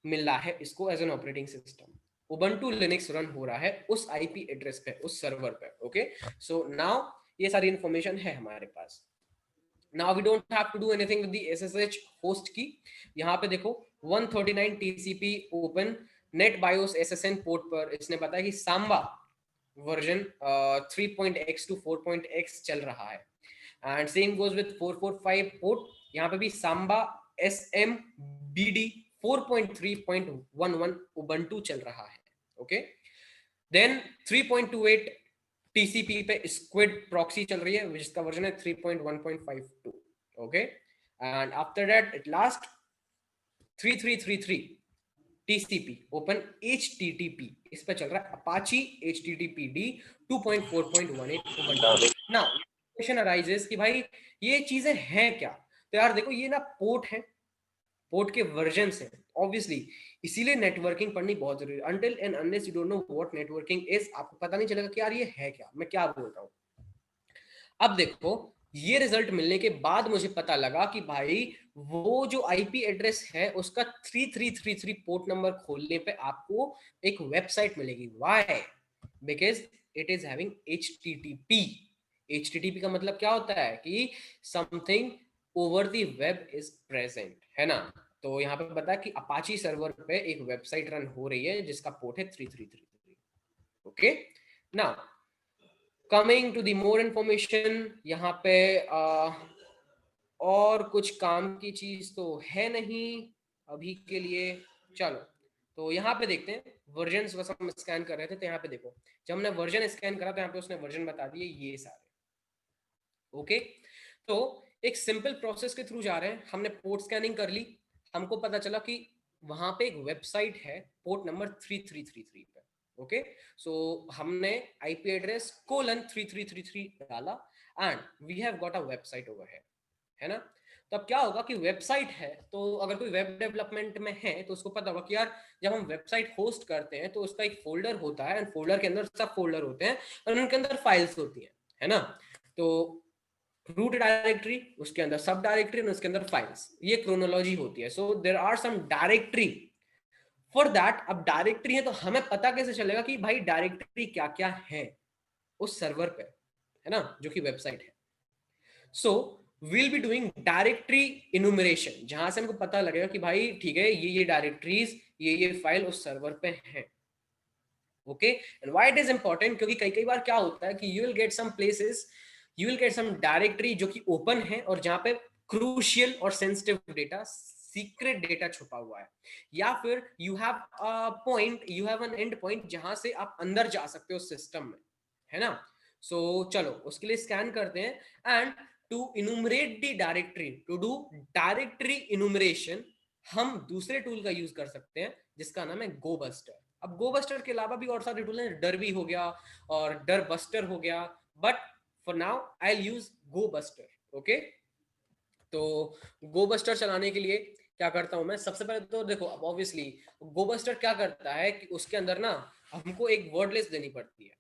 C: मिल रहा है इसको as an operating system, Ubuntu Linux run हो रहा है उस IP एड्रेस पे, उस सर्वर पे। ओके, सो नाउ ये सारी इंफॉर्मेशन है हमारे पास। Now we don't have to do anything with the SSH host की। यहाँ पे देखो 139 TCP open net BIOS SSN port पर इसने बताया कि Samba version 3.x to 4.x चल रहा है, and same goes with 445 port, यहाँ पे भी सांबा SMBD 4.3.11 Ubuntu चल रहा है। ओके, देन 3.28 TCP पे स्क्विड प्रॉक्सी चल रही है जिसका वर्जन है 3.1.52। Okay, and after that it last 3333 TCP open HTTP इस पे चल रहा है Apache HTTPD 2.4.18। Now question arises कि भाई ये चीजें हैं क्या। तो यार देखो, ये ना पोर्ट है, पोर्ट के वर्जन है ऑब्वियसली, इसीलिए नेटवर्किंग पढ़नी बहुत जरूरी है। Until and unless you don't know what networking is, आपको पता नहीं चलेगा कि यार ये है क्या, मैं क्या बोल रहा हूँ। अब देखो, ये रिजल्ट मिलने के बाद मुझे पता लगा कि भाई वो जो IP एड्रेस है उसका 3333 पोर्ट नंबर खोलने पे आपको एक वेबसाइट मिलेगी। Why? Because it is having HTTP। HTTP का मतलब क्या होता है कि something over the web is present, है ना। तो यहाँ पे बता कि अपाची सर्वर पे एक वेबसाइट रन हो रही है जिसका पोर्ट है 3333। Okay, now coming to the more information, यहाँ पे और कुछ काम की चीज तो है नहीं अभी के लिए। चलो तो यहाँ पे देखते हैं वर्जन, बस हम स्कैन कर रहे थे तो यहाँ पे देखो जब हमने वर्जन स्कैन करा तो यहाँ पे उसने वर्जन बता दिए ये सारे। ओके, तो एक सिंपल प्रोसेस के थ्रू जा रहे हैं। हमने पोर्ट स्कैनिंग कर ली, हमको पता चला कि वहां पे एक वेबसाइट है पोर्ट नंबर 3333 पे। ओके, सो हमने आईपी एड्रेस :3333 डाला and we have got a website over है ना। तो अब क्या होगा कि वेबसाइट है, तो अगर कोई वेब डेवलपमेंट में है तो उसको पता होगा कि यार जब हम वेबसाइट होस्ट करते हैं तो उसका एक फोल्डर होता है, एंड फोल्डर के अंदर सब फोल्डर होते हैं और उनके अंदर फाइल्स होती हैं, है ना। तो रूट डायरेक्टरी, उसके अंदर सब डायरेक्टरी, उसके अंदर फाइल्स, ये क्रोनोलॉजी होती है। So there are some directory for that. अब डायरेक्टरी है तो हमें पता कैसे चलेगा कि भाई डायरेक्टरी क्या क्या है उस सर्वर पे, है ना, जो कि वेबसाइट है। सो we'll be doing directory enumeration, जहां से हमको पता लगेगा कि भाई ठीक है ये डायरेक्टरीज, ये फाइल उस सर्वर पे है। Okay, and why it is important, क्योंकि कई बार क्या होता है कि you will get some places, you will get some directory जो कि ओपन है और जहां पे क्रूशियल और सेंसिटिव डेटा, सीक्रेट डेटा छुपा हुआ है, या फिर you have a point, you have an and point जहां से आप अंदर जा सकते हो सिस्टम में, है ना। सो चलो उसके लिए स्कैन करते हैं। And to enumerate the directory, to do directory enumeration, हम दूसरे टूल का यूज कर सकते हैं जिसका नाम है GoBuster। अब GoBuster के अलावा भी और सारे टूल हैं, डरबी हो गया और डरबस्टर हो गया, but for now I will use GoBuster। Okay, तो GoBuster चलाने के लिए क्या करता हूं मैं, सबसे पहले तो देखो अब ऑब्वियसली GoBuster क्या करता है कि उसके अंदर ना हमको एक वर्ड लिस्ट देनी पड़ती है,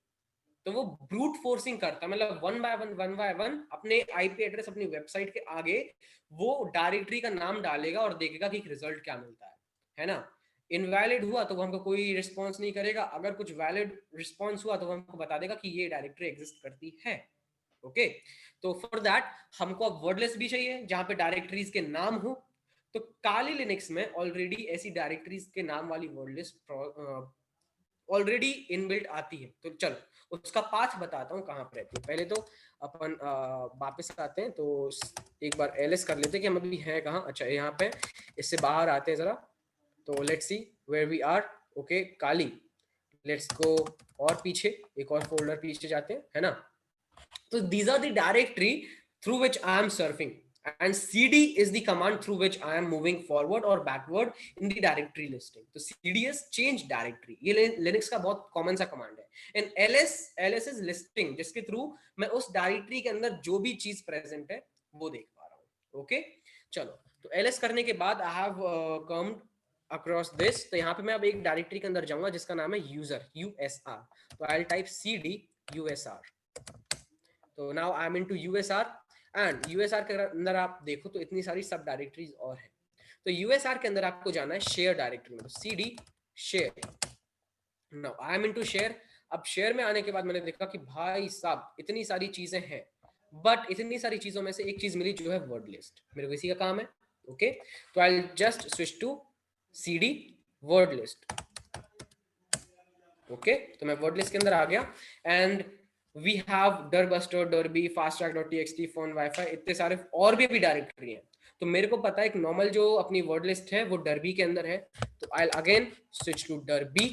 C: तो वो ब्रूट फोर्सिंग करता है, मतलब वन बाय वन अपने आईपी एड्रेस, अपनी वेबसाइट के आगे वो डायरेक्टरी का नाम डालेगा और देखेगा कि रिजल्ट क्या मिलता है ना। इनवैलिड हुआ तो वो हमको कोई रिस्पॉन्स नहीं करेगा, अगर कुछ वैलिड रिस्पॉन्स हुआ तो वो हमको बता देगा कि ये डायरेक्टरी एग्जिस्ट करती है। ओके, तो फॉर दैट हमको अब वर्ड लिस्ट भी चाहिए जहां पे डायरेक्टरीज के नाम हो, तो काली लिनक्स में ऑलरेडी ऐसी डायरेक्टरीज के नाम वाली वर्ड लिस्ट ऑलरेडी इनबिल्ट आती है। तो चलो उसका पाथ बताता हूँ कहाँ पर रहती है। पहले तो अपन वापस आते हैं, तो एक बार एलएस कर लेते हैं कि हम अभी हैं कहाँ। अच्छा यहाँ पे, इससे बाहर आते हैं जरा, तो let's see where we are. Okay, Kali, let's go और पीछे, एक और फोल्डर पीछे जाते हैं, है ना। तो these are the directory through which I am surfing, and cd is the command through which I am moving forward or backward in the directory listing. तो cd is change directory, ये Linux का बहुत common सा command है। And ls is listing, जिसके through मैं उस directory के अंदर जो भी चीज प्रेजेंट है वो देख पा रहा हूँ। ओके, चलो तो ls करने के बाद I have come across this, तो यहाँ पे मैं अब एक डायरेक्टरी के अंदर जाऊंगा जिसका नाम है यूजर, usr। तो I'll type cd usr। तो now I am into USR, and USR के अंदर आप देखो तो इतनी सारी सब डायरेक्टरीज और हैं। तो यूएसआर के अंदर आपको जाना है शेयर डायरेक्टरी में, तो cd share. Now I am into share. अब शेयर में आने के बाद मैंने देखा कि भाई साहब इतनी सारी चीजें हैं, बट इतनी सारी चीजों में से एक चीज मिली जो है वर्ड लिस्ट, मेरे को इसी का काम है। ओके, तो I will just switch to cd word list. Okay, तो मैं वर्ड लिस्ट के अंदर आ गया, and we have डरबस्टर, derby, fasttrack.txt, phone wifi, इतने सारे और भी डायरेक्टरी हैं। तो मेरे को पता है एक नॉर्मल जो अपनी वर्ड लिस्ट है वो डरबी के अंदर है, तो I will again switch to derby.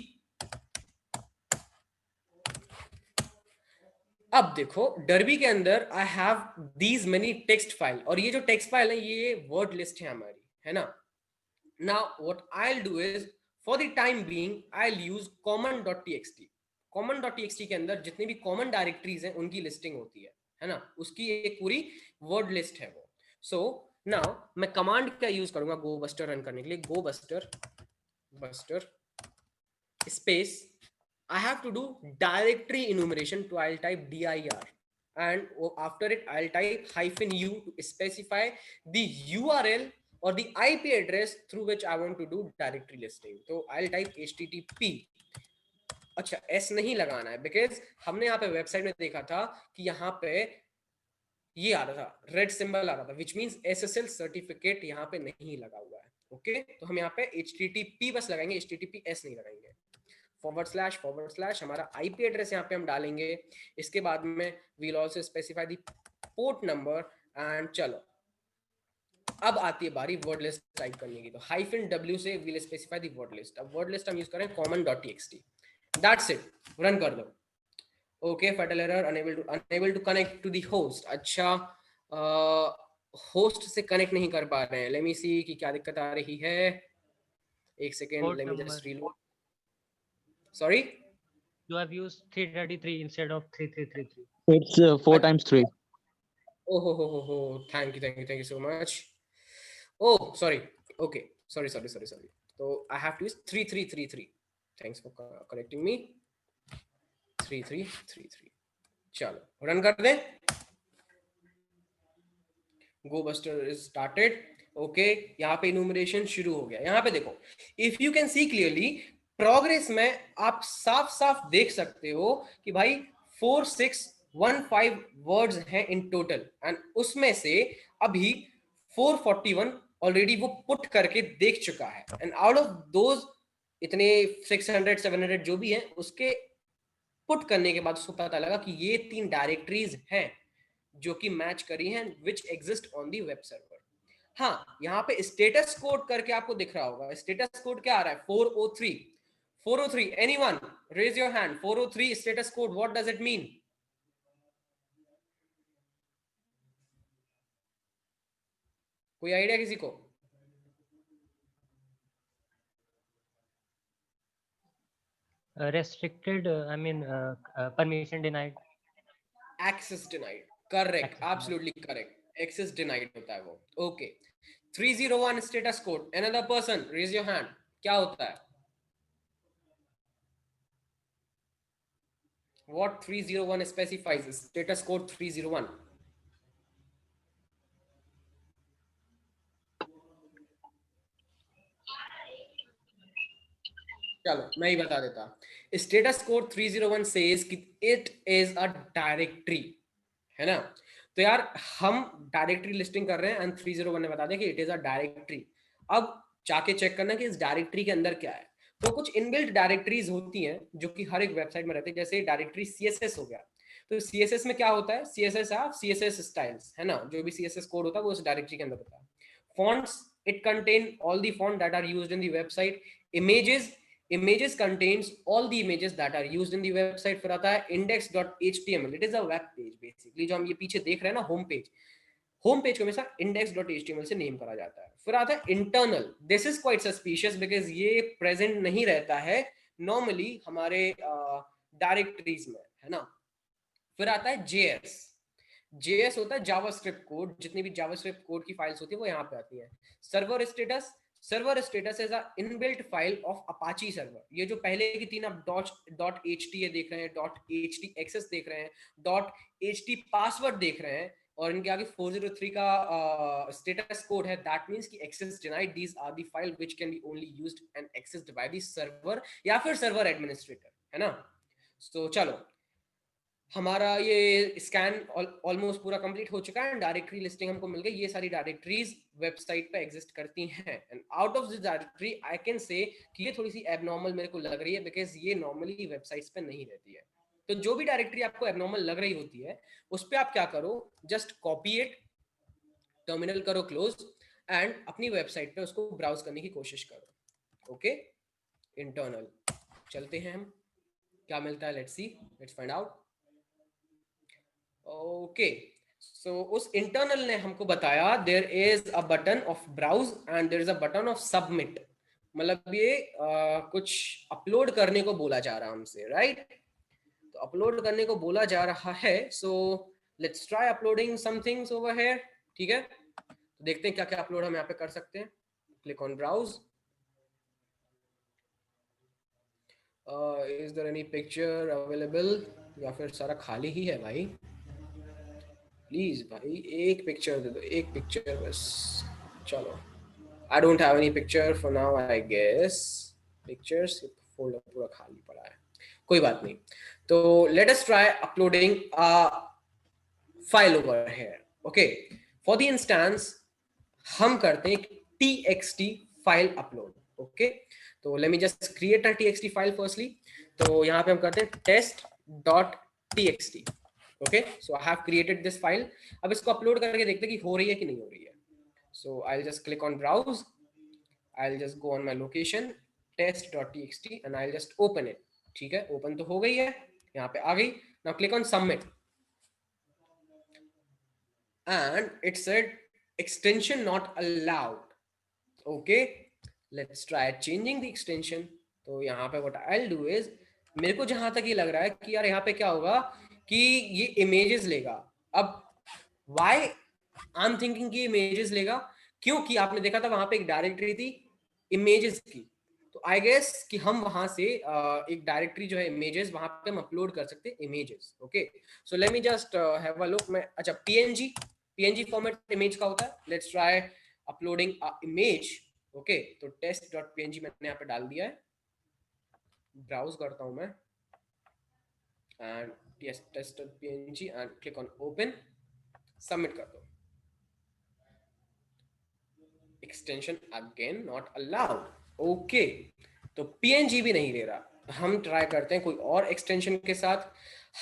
C: अब देखो डरबी के अंदर I have these many text file, और ये जो टेक्स्ट फाइल है ये वर्ड लिस्ट है हमारी, है ना। Now what I will do is, for the time being I will use common.txt। common.txt के अंदर जितनी भी कॉमन डायरेक्टरीज हैं उनकी लिस्टिंग होती है ना, उसकी एक पूरी वर्ड लिस्ट है वो। सो नाउ मैं कमांड क्या यूज करूंगा GoBuster रन करने के लिए, GoBuster space, I have to do directory enumeration, तो I will type dir, and after it I'll type -u to specify the URL or the IP address through which I want to do directory listing. तो I'll type http। अच्छा S नहीं लगाना है, because हमने यहाँ पे website में देखा था कि यहाँ पे ये आ रहा था, रेड सिंबल आ रहा था, विच मीन्स SSL सर्टिफिकेट यहाँ पे नहीं लगा हुआ है। ओके, तो हम यहाँ पे http बस लगाएंगे, https नहीं लगाएंगे। / हमारा IP एड्रेस यहाँ पे हम डालेंगे। इसके बाद में we'll also specify the port number and चलो अब आती है बारी वर्ड लिस्ट टाइप करने की। तो -w से we'll specify the word list। अब वर्ड लिस्ट हम यूज करें common.txt। That's it, रन कर दो। Okay, fatal error, unable to connect to the host। अच्छा, होस्ट से कनेक्ट नहीं कर पा रहे हैं। लेट मी सी कि क्या दिक्कत आ रही है। एक second, late me just reload. Sorry,
I: You have used 333 instead of 3333.
K: It's 4 times 3.
C: Oh, ho. Thank you so much. Oh, sorry. Okay, sorry. So I have to use 3333. Thanks for correcting me. 3333. चलो run कर दें। GoBuster is started. Okay, यहाँ पे enumeration शुरू हो गया। यहाँ पे देखो, if you can see clearly, progress में आप साफ देख सकते हो कि भाई 4615 वर्ड्स हैं इन टोटल, एंड उसमें से अभी 441 ऑलरेडी वो पुट करके देख चुका है। एंड आउट ऑफ दोज इतने 600 700 जो भी हैं, उसके पुट करने के बाद उसको पता लगा कि ये 3 डायरेक्टरीज हैं जो कि मैच करी हैं, which exist on the web server. हाँ, यहाँ पे स्टेटस कोड करके आपको दिख रहा होगा। स्टेटस कोड क्या आ रहा है? 403। Anyone raise your hand. 403 status code, what does it mean? कोई आइडिया किसी को?
I: Restricted, permission denied.
C: Access denied. Correct, absolutely correct. Access denied होता है वो। Okay. 301 status code. Another person, raise your hand. क्या होता है? What 301 specifies? Status code 301. चलो मैं ही बता देता। स्टेटस कोड 301 says कि it is a directory, है ना? तो यार हम डायरेक्टरी लिस्टिंग कर रहे हैं एंड 301 ने बता दिया कि इट इज अ डायरेक्टरी। अब जाके चेक करना कि इस डायरेक्टरी के अंदर क्या है। तो कुछ इनबिल्ट डायरेक्टरीज होती हैं जो कि हर एक वेबसाइट में रहती है। जैसे डायरेक्टरी CSS हो गया, तो CSS में क्या होता है? CSS स्टाइल्स, है ना? जो भी CSS कोड होता है वो उस डायरेक्टरी के अंदर होता है। Fonts, it contain all the font that are used in the website. images contains all the images that are used in the website। फिर आता है index.html, it is a web page basically। जो हम ये पीछे देख रहे हैं ना, होम पेज को हमेशा index.html से नेम करा जाता है। फिर आता है internal, this is quite suspicious because ये प्रेजेंट नहीं रहता है नॉर्मली हमारे डायरेक्टरीज में, है ना? फिर आता है JS होता है जावास्क्रिप्ट कोड। जितनी भी जावास्क्रिप्ट कोड की फाइल्स होती है वो यहाँ पे आती है। Server status is a inbuilt file of Apache server. ये जो पहले की 3 आप .ht देख रहे हैं, .htxs देख रहे हैं, .ht पासवर्ड देख रहे हैं, और इनके आगे 403 का स्टेटस कोड है, दैट मींस कि access denied. These are the file which can be only used and accessed by the server या फिर सर्वर एडमिनिस्ट्रेटर, है ना? सो चलो, हमारा ये स्कैन ऑलमोस्ट पूरा कंप्लीट हो चुका है। डायरेक्टरी लिस्टिंग हमको मिल गई। ये सारी डायरेक्टरीज वेबसाइट पे एग्जिस्ट करती हैं, and out of this directory I can say कि ये थोड़ी सी एबनॉर्मल मेरे को लग रही है बिकॉज ये नॉर्मली वेबसाइट्स पे नहीं रहती है। तो जो भी डायरेक्टरी आपको एबनॉर्मल लग रही होती है उस पर आप क्या करो, जस्ट कॉपी इट, टर्मिनल करो क्लोज, एंड अपनी वेबसाइट पे उसको ब्राउज करने की कोशिश करो। ओके, इंटरनल चलते हैं हम, क्या मिलता है, let's see, let's find out. Okay, सो उस इंटरनल ने हमको बताया there is a button of browse and there is a button of submit. मतलब ये कुछ अपलोड करने को बोला जा रहा है हमसे, राइट? तो अपलोड करने को बोला जा रहा है। So let's try uploading some things over here. ठीक है, तो देखते हैं क्या क्या अपलोड हम यहाँ पे कर सकते हैं। Click on browse. Is there any picture available, या फिर सारा खाली ही है भाई? प्लीज भाई एक पिक्चर दे दो, एक पिक्चर बस। चलो, I don't have any picture for now I guess. Pictures folder पूरा खाली पड़ा है, कोई बात नहीं। तो let us try uploading a file over here. Okay, for the instance हम करते हैं txt फाइल अपलोड। ओके, तो let me just create a txt file firstly. तो यहाँ पे हम करते हैं test.txt. Okay, so I have created this file. अब इसको अपलोड करके देखते हैं कि हो रही है कि नहीं हो रही है. सो I just click on browse, I just go on my location test.txt and I just open it. ठीक है, ओपन तो हो गई है, यहाँ पे आ गई. Now click on submit and it said extension not allowed. Okay, let's try changing the extension. तो यहाँ पे what I'll do is, मेरे को जहां तक ये लग रहा है कि यार यहाँ पे क्या होगा कि ये इमेजेस लेगा. अब why I'm thinking कि इमेजेस लेगा, क्योंकि आपने देखा था वहां पे एक डायरेक्टरी थी इमेजेस की. तो आई गेस कि हम वहां से एक डायरेक्टरी जो है इमेजेस, वहां पे हम अपलोड कर सकते हैं images. Okay, so let me just have a look. मैं अच्छा पीएनजी फॉर्मेट इमेज का होता है. Let's try uploading a image. Okay, तो test.png मैंने यहाँ पे डाल दिया है. ब्राउज करता हूं मैं and yes test.png and click on open, submit कर दो. Extension again not allowed. Okay, तो पीएनजी भी नहीं ले रहा. हम ट्राई करते हैं कोई और एक्सटेंशन के साथ.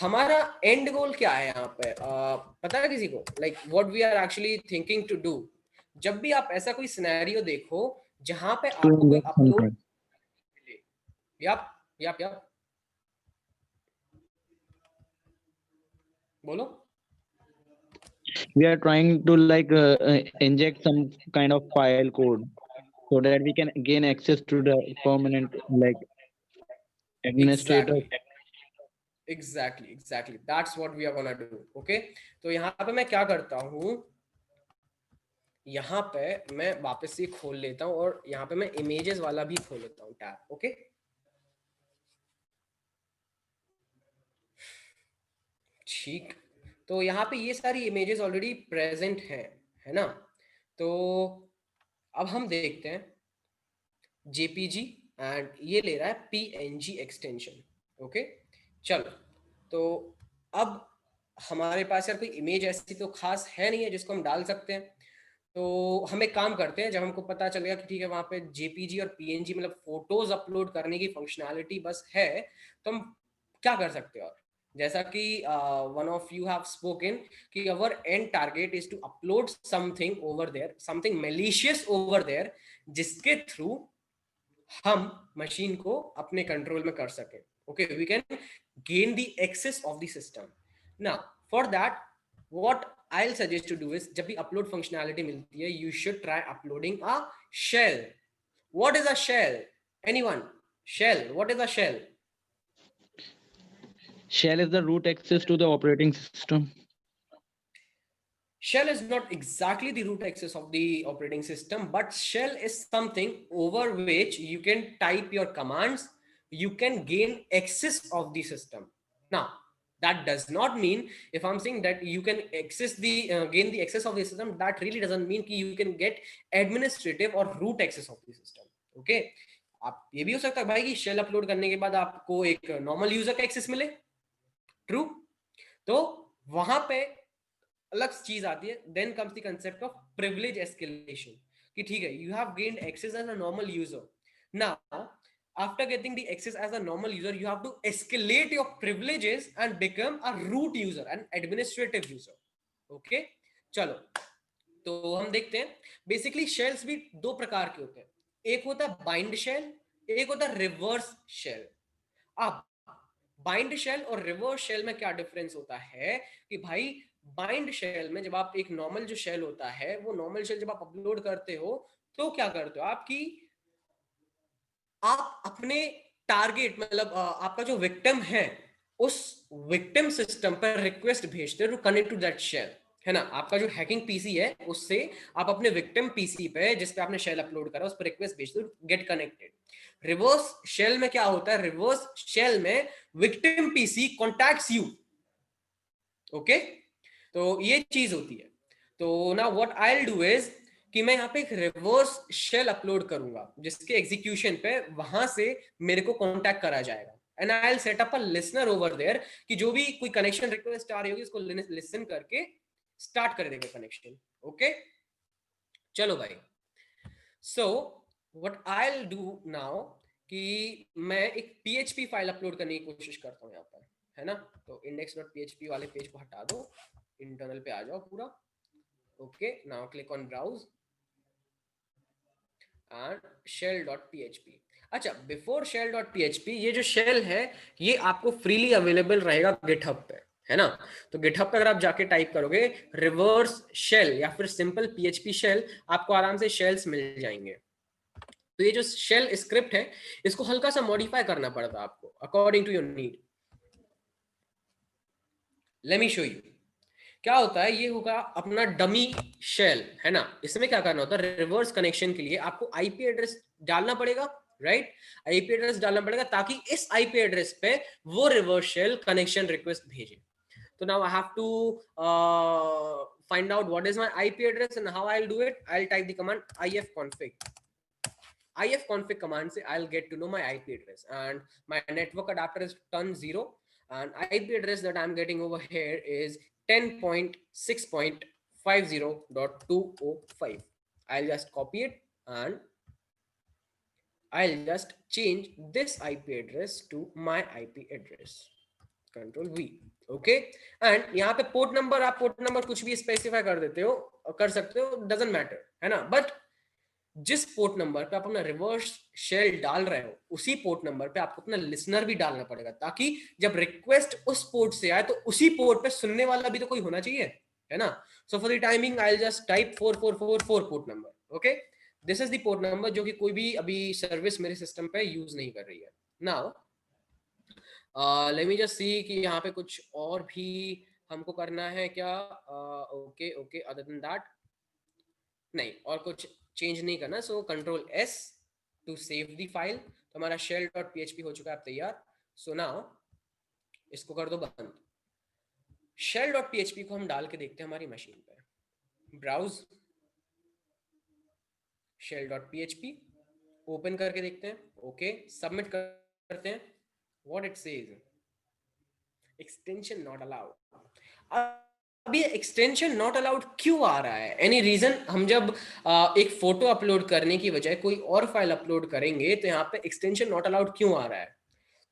C: हमारा एंड गोल क्या है यहाँ पे, पता है किसी को? Like what we are actually thinking to do. जब भी आप ऐसा कोई सिनेरियो देखो जहां पे आपको कोई अपलोड, यप बोलो.
K: We are trying to like inject some kind of file code so that we can gain access to the permanent like administrator.
C: Exactly. That's what we are gonna do. Okay, तो यहाँ पे मैं क्या करता हूँ, यहाँ पे मैं वापस से खोल लेता हूँ और यहाँ पे मैं इमेजेस वाला भी खोल लेता हूँ टैब. ओके, ठीक. तो यहाँ पे ये सारी इमेजेस ऑलरेडी प्रेजेंट है ना. तो अब हम देखते हैं जेपीजी एंड ये ले रहा है पीएनजी एक्सटेंशन. ओके, चलो. तो अब हमारे पास यार कोई इमेज ऐसी तो खास है नहीं है जिसको हम डाल सकते हैं. तो हम एक काम करते हैं, जब हमको पता चलेगा कि ठीक है वहां पे जेपीजी और पीएनजी मतलब फोटोज अपलोड करने की फंक्शनैलिटी बस है, तो हम क्या कर सकते हैं. और जैसा कि one of you have spoken कि अवर and target is to upload something over there, something malicious over there, जिसके थ्रू हम मशीन को अपने कंट्रोल में कर सकें. Okay, we can gain the access of the system. Now for that what I'll suggest to do is, जब भी upload functionality मिलती है, you should try uploading a shell. What is a shell? Anyone? Shell. What is a shell?
K: Shell is the root access to the operating system.
C: Shell is not exactly the root access of the operating system, but shell is something over which you can type your commands, you can gain access of the system. Now, that does not mean, if I'm saying that you can access the gain the access of the system, that really doesn't mean कि you can get administrative or root access of the system. Okay, आप ये भी हो सकता है भाई कि shell upload करने के बाद आपको एक नॉर्मल यूजर का एक्सेस मिले. ट्रू. तो वहां पे अलग चीज आती है. Then comes the concept of privilege escalation कि ठीक है, you have gained access as a normal user. Now after getting the access as a normal user, you have to escalate your privileges and become a root user, an administrative user. Okay, चलो. तो हम देखते हैं basically shells भी दो प्रकार के होते हैं. एक होता है बाइंड शेल, एक होता है रिवर्स शेल. अब बाइंड शेल और रिवर्स शेल में क्या डिफरेंस होता है कि भाई बाइंड शेल में जब आप एक नॉर्मल जो शेल होता है, वो नॉर्मल शेल जब आप अपलोड करते हो तो क्या करते हो, आप अपने टारगेट मतलब आपका जो विक्टिम है उस विक्टिम सिस्टम पर रिक्वेस्ट भेजते हो to connect to that shell, है ना. आपका जो हैकिंग पीसी है उससे आप अपने विक्टिम पीसी पे जिस पे आपने शेल अपलोड करा उस पर रिक्वेस्ट भेजते हो, गेट कनेक्टेड. रिवर्स शेल में क्या होता है, रिवर्स शेल में victim PC contacts you. Okay, तो ये चीज होती है. तो now what I will do is कि मैं यहाँ पे एक रिवर्स शेल अपलोड करूंगा जिसके एग्जीक्यूशन पे वहां से मेरे को कांटेक्ट करा जाएगा. And I will set up a listener over there कि जो भी कोई कनेक्शन रिक्वेस्ट आ रही होगी उसको लिसन करके स्टार्ट कर देगा कनेक्शन. ओके, चलो भाई. So what I will do now कि मैं एक PHP फाइल अपलोड करने की कोशिश करता हूँ यहाँ पर, है ना। तो index.php वाले पेज को हटा दो, इंटरनल पे आ जाओ पूरा। Okay, now click on browse and shell.php। अच्छा, बिफोर shell.php, ये जो शेल है ये आपको फ्रीली अवेलेबल रहेगा गिटहब पे, है ना। तो गिटहब पे अगर आप जाके टाइप करोगे रिवर्स शेल या फिर सिंपल PHP शेल, आपको आराम से शेल्स मिल जाएंगे। तो ये जो शेल स्क्रिप्ट है इसको हल्का सा मॉडिफाई करना पड़ता है आपको according to your need. Let me show you क्या होता है। ये होगा अपना डमी शेल, है ना। इसमें क्या करना होता है, रिवर्स कनेक्शन के लिए आपको आईपी एड्रेस डालना पड़ेगा, राइट। आईपी एड्रेस डालना पड़ेगा ताकि इस आईपी एड्रेस पे वो रिवर्स शेल कनेक्शन रिक्वेस्ट भेजे। तो now I have to find out what is my IP address and how I'll do it. I'll type the command ifconfig. ifconfig command से I'll get to know my IP address, and my network adapter is turn 0, and IP address that I'm getting over here is 10.6.50.205. I'll just copy it and I'll just change this IP address to my IP address. Control V. Okay, and यहाँ पे port number, आप port number कुछ भी specify कर देते हो, कर सकते हो, डजंट मैटर, है ना। बट जिस पोर्ट नंबर पे आप अपना रिवर्स शेल डाल रहे हो उसी पोर्ट नंबर पे आपको अपना लिसनर भी डालना पड़ेगा, ताकि जब रिक्वेस्ट उस पोर्ट से आए तो उसी पोर्ट पे सुनने वाला भी तो कोई होना चाहिए, है ना। So for the timing I will just type 4444 port number. Okay, this is the port number जो कि कोई भी अभी सर्विस मेरे सिस्टम पे यूज नहीं कर रही है। Now let me just see कि यहाँ पे कुछ और भी हमको करना है क्या। Okay okay, other than that नहीं, और कुछ चेंज नहीं करना। So control S to save the file. तो हमारा shell.php हो चुका है तैयार। सो नाउ इसको कर दो बंद। shell.php को हम डाल के देखते हैं हमारी मशीन पे। ब्राउज shell.php, ओपन करके देखते हैं। ओके, सबमिट करते हैं। What it says, extension not allowed. अब ये एक्सटेंशन नॉट अलाउड क्यों आ रहा है, एनी रीजन। हम जब एक फोटो अपलोड करने की बजाय कोई और फाइल अपलोड करेंगे तो यहाँ पे एक्सटेंशन नॉट अलाउड क्यों आ रहा है।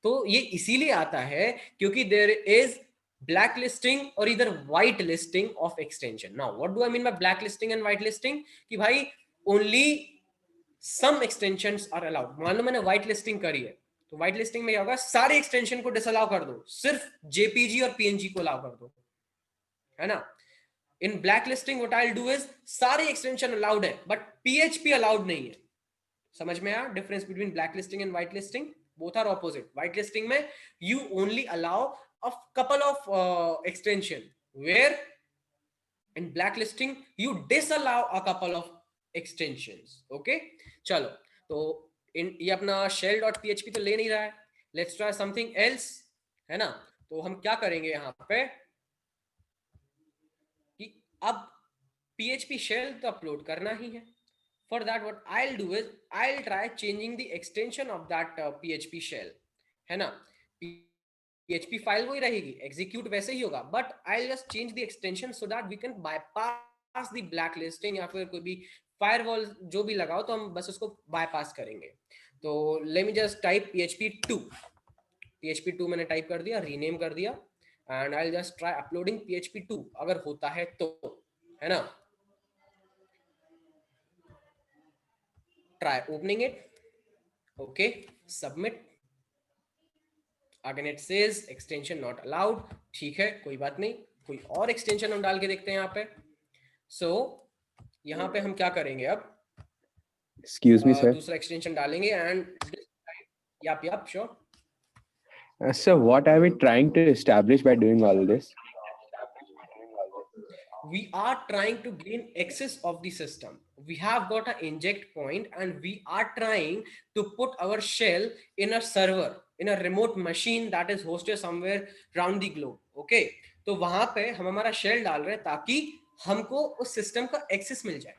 C: तो ये इसीलिए आता है क्योंकि देयर इज ब्लैक लिस्टिंग और इधर white listing of extension. Now what do I mean by black listing and white listing, कि भाई only some extensions are allowed. मान लो मैंने व्हाइट लिस्टिंग करी है, तो व्हाइट लिस्टिंग में क्या होगा, सारे एक्सटेंशन को डिसअलाउ कर दो, सिर्फ जेपीजी और पीएनजी को अलाउ कर दो, है ना। इन black listing what I will do is सारे एक्सटेंशन अलाउड है बट पीएचपी अलाउड नहीं है। समझ में आया difference between black listing and white listing? Both are opposite. White listing में you only allow a couple of extension, where in black listing you disallow a couple of extensions. Okay, चलो, तो ये अपना shell.php तो ले नहीं रहा है, लेट्स ट्राई समथिंग एल्स, है ना। तो हम क्या करेंगे यहाँ पे कि अब PHP शेल तो अपलोड करना ही है। For that what I'll do is I'll try changing the extension of that PHP shell, है ना। PHP फाइल वही रहेगी, एग्जीक्यूट वैसे ही होगा, but I'll just change the extension so that we can bypass the blacklisting या फिर कोई भी फायरवॉल जो भी लगाओ तो हम बस उसको बायपास करेंगे। तो let me just type PHP 2 मैंने टाइप कर दिया, रीनेम कर दिया, and I'll just try uploading PHP 2 अगर होता है तो, है ना। Try opening it. Okay, submit. Again it says extension not allowed. ठीक है, कोई बात नहीं, कोई और एक्सटेंशन हम डाल के देखते हैं यहाँ पे। So यहाँ पे हम क्या करेंगे अब,
J: Excuse me, sir.
C: दूसरा एक्सटेंशन डालेंगे and yep, sure.
J: So what are we trying to establish by doing all this?
C: We are trying to gain access of the system. We have got an inject point and we are trying to put our shell in a server, in a remote machine that is hosted somewhere around the globe. Okay, तो वहां पे हम हमारा shell डाल रहे हैं ताकि हमको उस सिस्टम का एक्सेस मिल जाए।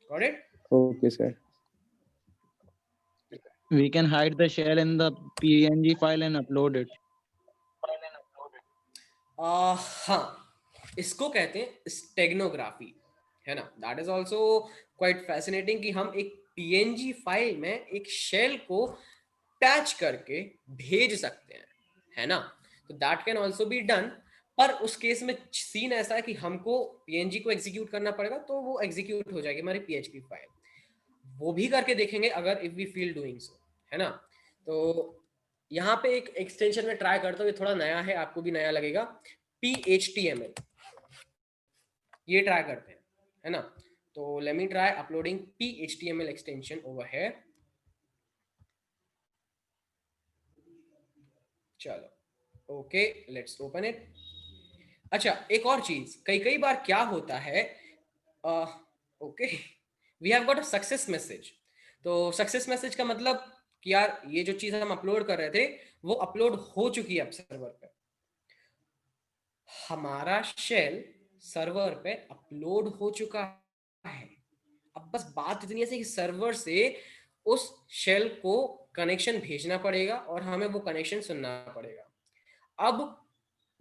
C: Got it?
J: Okay, sir.
K: We can hide the shell in the PNG file and upload it.
C: हाँ, इसको कहते हैं स्टेगनोग्राफी, है ना। That is also quite fascinating कि हम एक PNG फाइल में एक शेल को अटैच करके भेज सकते हैं, है ना। तो that can also be done, पर उस केस में सीन ऐसा है कि हमको PNG को एग्जीक्यूट करना पड़ेगा, तो वो एग्जीक्यूट हो जाएगी हमारी PHP फाइल। वो भी करके देखेंगे अगर if we feel doing so, है ना। तो यहाँ पे एक एक्सटेंशन में ट्राई करता हूँ, ये थोड़ा नया है, आपको भी नया लगेगा, PHTML, ये ट्राई करते हैं, है ना। तो let me try uploading PHTML extension over here. चलो ओके, लेट्स ओपन इट। अच्छा, एक और चीज, कई बार क्या होता है, okay, we have got a success message. तो सक्सेस मैसेज का मतलब कि यार ये जो चीज हम अपलोड कर रहे थे वो अपलोड हो चुकी है अब सर्वर पे। हमारा शेल सर्वर पे अपलोड हो चुका है, अब बस बात इतनी है कि सर्वर से उस शेल को कनेक्शन भेजना पड़ेगा और हमें वो कनेक्शन सुनना पड़ेगा। अब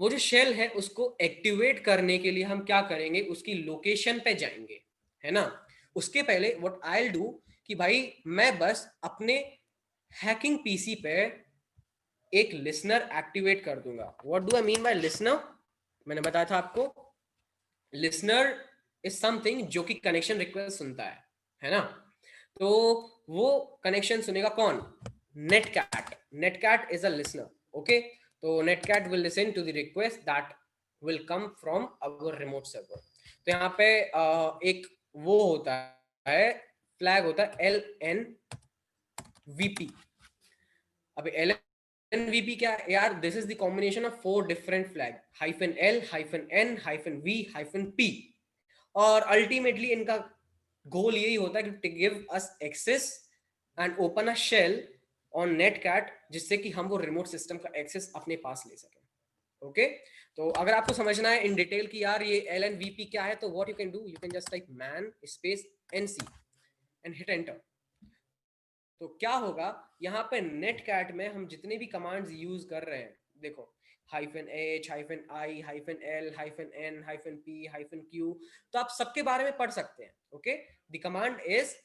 C: वो जो शेल है उसको एक्टिवेट करने के लिए हम क्या करेंगे, उसकी लोकेशन पे जाएंगे, है ना। उसके पहले व्हाट आई विल डू कि भाई मैं बस अपने हैकिंग पीसी पे एक लिसनर एक्टिवेट कर दूंगा। What do I mean by listener? मैंने बताया था आपको, लिसनर इज समथिंग जो कि कनेक्शन रिक्वेस्ट सुनता है ना। तो वो कनेक्शन सुनेगा कौन? नेटकैट। नेटकैट इज अ लिसनर, ओके। तो नेटकैट will listen to the request that will come from our remote server. तो यहाँ पे एक वो होता है, फ्लैग होता है LNVP। अब LNVP क्या है यार? This is the combination of 4 different flag, -L, -N, -V, -P, और अल्टीमेटली इनका गोल यही होता है कि give us access and open a shell on नेटकैट, जिससे कि हम वो रिमोट सिस्टम का एक्सेस अपने पास ले सकें, ओके। तो अगर आपको समझना है इन डिटेल कि यार ये LNVP क्या है, तो what you can do, you can just type man space NC and hit enter. तो क्या होगा, यहाँ पे नेटकैट में हम जितने भी कमांड्स यूज कर रहे हैं, देखो -H, -I, -L, -N, -P, -Q, तो आप सबके बारे में पढ़ सकते हैं, okay. The command is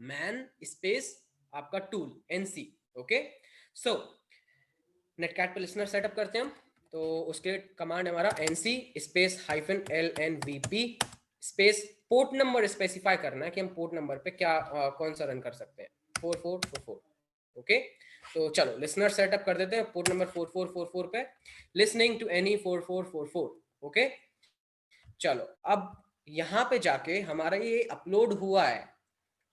C: man space आपका टूल NC, ओके। सो नेटकैट पे लिसनर सेटअप करते हैं हम, तो उसके कमांड हमारा NC space -LNVP space port number specify करना है कि हम पोर्ट नंबर पे क्या कौन सा रन कर सकते हैं, 4444, ओके। तो चलो लिसनर सेटअप कर देते हैं पोर्ट नंबर 4444 पे, लिसनिंग टू एनी 4444, ओके। चलो अब यहाँ पे जाके हमारा ये अपलोड हुआ है,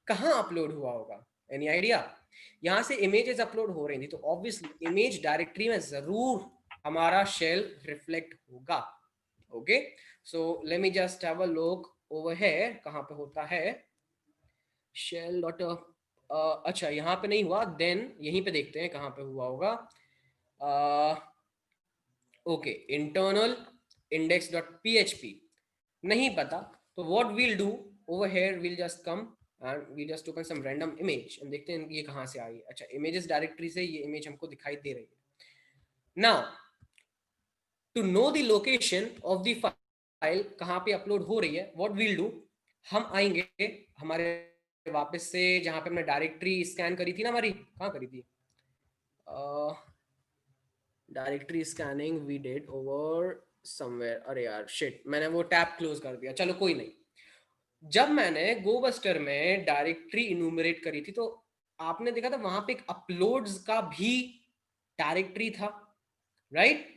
C: कहाँ अपलोड हुआ होगा, एनी आइडिया? यहाँ से इमेजेस अपलोड हो रही थी, तो ऑब्वियसली इमेज डायरेक्टरी में जरूर हमारा शेल रिफ्लेक्ट होगा, okay. So let me just have a look over here, कहाँ पे होता है शेल डॉट, अच्छा यहाँ पे नहीं हुआ, देन यहीं पे देखते हैं कहाँ पे हुआ होगा। ओके, इंटरनल index.php नहीं पता, तो what we'll do over here, we'll just come and we just open some random image and देखते हैं ये कहाँ से आई है। अच्छा, images डायरेक्टरी से ये इमेज हमको दिखाई दे रही है। Now to know the location of the file कहाँ पे अपलोड हो रही है, what we'll do, हम आएंगे हमारे वापस से जहाँ पे हमने डायरेक्टरी स्कैन करी थी ना, हमारी कहाँ करी थी directory scanning, we did over somewhere, अरे यार शिट, मैंने वो टैब क्लोज कर दिया, चलो कोई नहीं। जब मैंने गोबस्टर में डायरेक्टरी इन्यूमरेट करी थी, तो आपने देखा था वहां पे एक अपलोड्स का भी डायरेक्टरी था, राइट।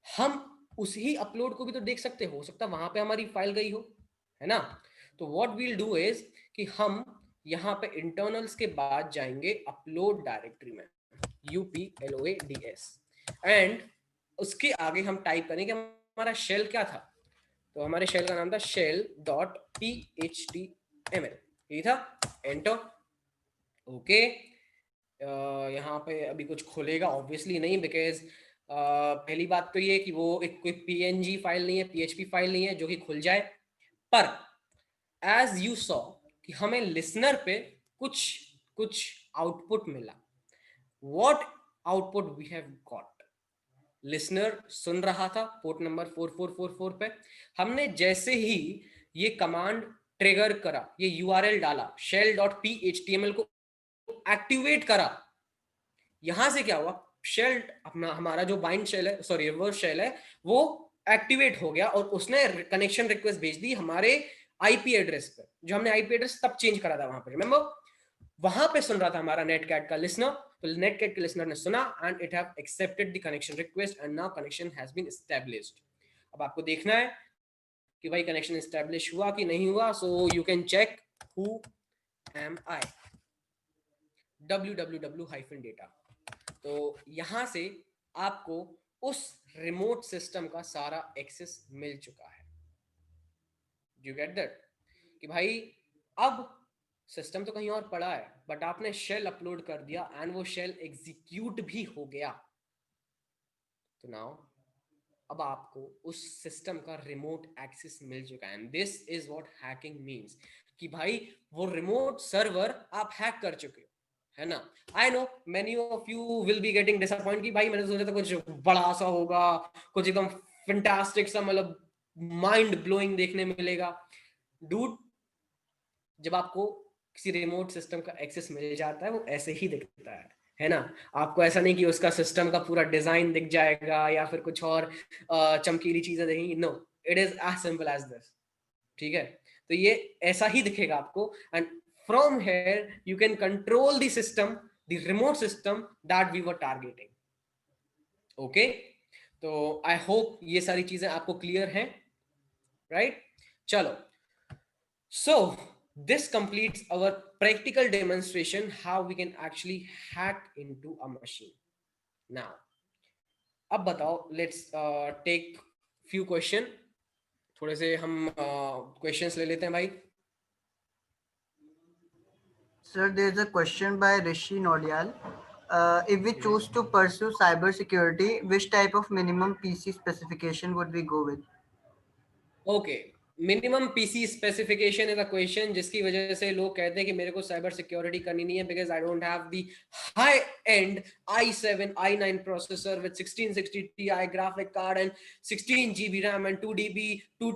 C: हम उसी अपलोड को भी तो देख सकते हो सकता है वहां पे हमारी फाइल गई हो, है ना। तो व्हाट वील डू इज कि हम यहाँ पे इंटरनल्स के बाद जाएंगे अपलोड डायरेक्टरी में, UPLOADS, एंड उसके आगे हम टाइप करेंगे हमारा शेल क्या था। तो हमारे शेल का नाम था shell.phtml, ये था, एंटर, ओके। यहाँ पे अभी कुछ खुलेगा ऑब्वियसली नहीं, बिकॉज पहली बात तो ये कि वो एक कोई PNG फाइल नहीं है, PHP फाइल नहीं है जो कि खुल जाए। पर एज यू सॉ कि हमें लिसनर पे कुछ आउटपुट मिला। What output we have got, listener सुन रहा था पोर्ट नंबर 4444 पे, हमने जैसे ही ये कमांड ट्रिगर करा, ये URL डाला, shell.phTML को एक्टिवेट करा, यहां से क्या हुआ, शेल अपना हमारा जो बाइंड शेल है, सॉरी रिवर्स शेल है, वो एक्टिवेट हो गया और उसने कनेक्शन रिक्वेस्ट भेज दी हमारे आईपी एड्रेस पे, जो हमने आईपी एड्रेस तब चेंज करा था वहां पे, रिमेंबर, वहां पे सुन रहा था हमारा नेटकैट का लिसनर, तो नेटकैट के लिसनर ने सुना and it have accepted the connection request and now connection has been established. अब आपको देखना है कि भाई कनेक्शन एस्टैब्लिश हुआ कि नहीं हुआ, so you can check who am I, www-data। तो यहां से आपको उस रिमोट सिस्टम का सारा एक्सेस मिल चुका है। यू गेट दैट कि भाई अब सिस्टम तो कहीं और पड़ा है, बट आपने शेल अपलोड कर दिया एंड वो शेल एग्जीक्यूट भी हो गया। तो नाउ अब आपको उस सिस्टम का रिमोट एक्सेस मिल चुका है and this is what hacking means, कि भाई वो रिमोट सर्वर आप हैक कर चुके हो, है ना। I know many of you will be getting disappoint कि भाई मैंने सोचा था कुछ बड़ा सा होगा, कुछ एकदम फैंटास्टिक सा, मतलब माइंड ब्लोइंग देखने मिलेगा। डूड, जब आपको किसी रिमोट सिस्टम का एक्सेस मिल जाता है वो ऐसे ही दिखता है ना। आपको ऐसा नहीं कि उसका सिस्टम का पूरा डिजाइन दिख जाएगा या फिर कुछ और चमकीली चीजें दिखेंगी, no, it is as simple as this, ठीक है। तो ये ऐसा ही दिखेगा आपको and from here you can control the system, the remote system that we were targeting, okay। तो I hope ये सारी चीजें आपको क्लियर हैं, right? चलो, so this completes our practical demonstration how we can actually hack into a machine. Now अब बताओ, let's take few question, थोड़े से हम questions ले लेते हैं भाई।
H: Sir, there is a question by Rishi Nodial. If we choose to pursue cybersecurity, which type of minimum PC specification would we go with?
C: Okay, minimum PC specification is a question जिसकी वजह से लोग कहते हैं कि मेरे को cyber security करनी नहीं है because I don't have the high and i7 i9 processor with 1660 Ti graphic card and 16 GB RAM and 2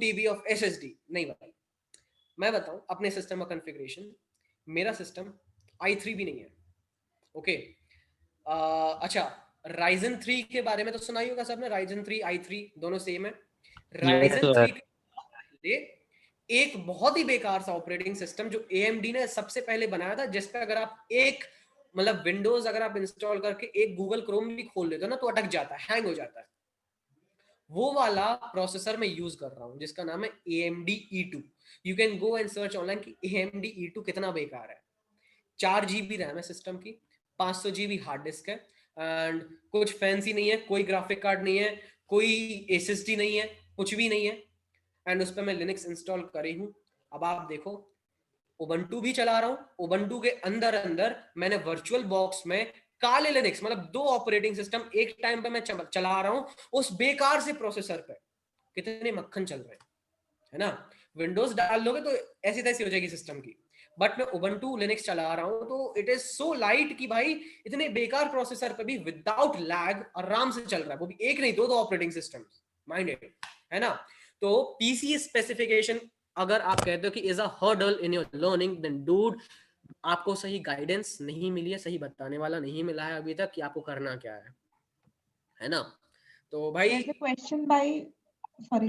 C: TB of SSD। नहीं भाई, मैं बताऊं अपने सिस्टम का कॉन्फ़िगरेशन, मेरा सिस्टम i3 भी नहीं है, ओके। अच्छा, Ryzen 3 के बारे में तो सुना ही होगा सबने, Ryzen 3 i3 दोनों सेम है। Ryzen 3 एक बहुत ही बेकार सा ऑपरेटिंग सिस्टम जो AMD ने सबसे पहले बनाया था, जिस पे अगर आप एक मतलब विंडोज अगर आप इंस्टॉल करके एक गूगल क्रोम भी खोल लेते हो ना तो अटक जाता है, हैंग हो जाता है। वो वाला प्रोसेसर मैं यूज कर रहा हूं जिसका नाम है AMD E2। You can go and search online कि AMD E2 कितना बेकार है। 4 GB रैम है सिस्टम की, 500 GB हार्ड डिस्क है एंड कुछ फैंसी नहीं है, कोई ग्राफिक कार्ड नहीं है, कोई SSD नहीं है, कुछ भी नहीं है एंड उस पर मैं लिनक्स इंस्टॉल करी हूं। अब आप देखो, उबंटू भी चला रहा हूं, उबंटू के अंदर अंदर मैंने वर्चुअल बॉक्स में काले लिनक्स, मतलब 2 ऑपरेटिंग सिस्टम एक टाइम पे मैं चला रहा हूं उस बेकार से प्रोसेसर पे। कितने मक्खन चल रहे हैं, है ना। विंडोज डाल लोगे तो ऐसी तैसी हो जाएगी सिस्टम की, बट मैं उबंटू लिनक्स चला रहा हूं तो इट इज सो लाइट कि भाई इतने बेकार प्रोसेसर पे भी विदाउट लैग आराम से चल रहा है, वो भी एक नहीं 2 ऑपरेटिंग सिस्टम, माइंडेड, है ना। तो पीसी स्पेसिफिकेशन अगर आप कहते हो कि is a hurdle in your learning, then dude आपको सही गाइडेंस नहीं मिली है, सही बताने वाला नहीं मिला है अभी तक कि आपको करना क्या है ना। तो भाई
B: there's a question by, sorry,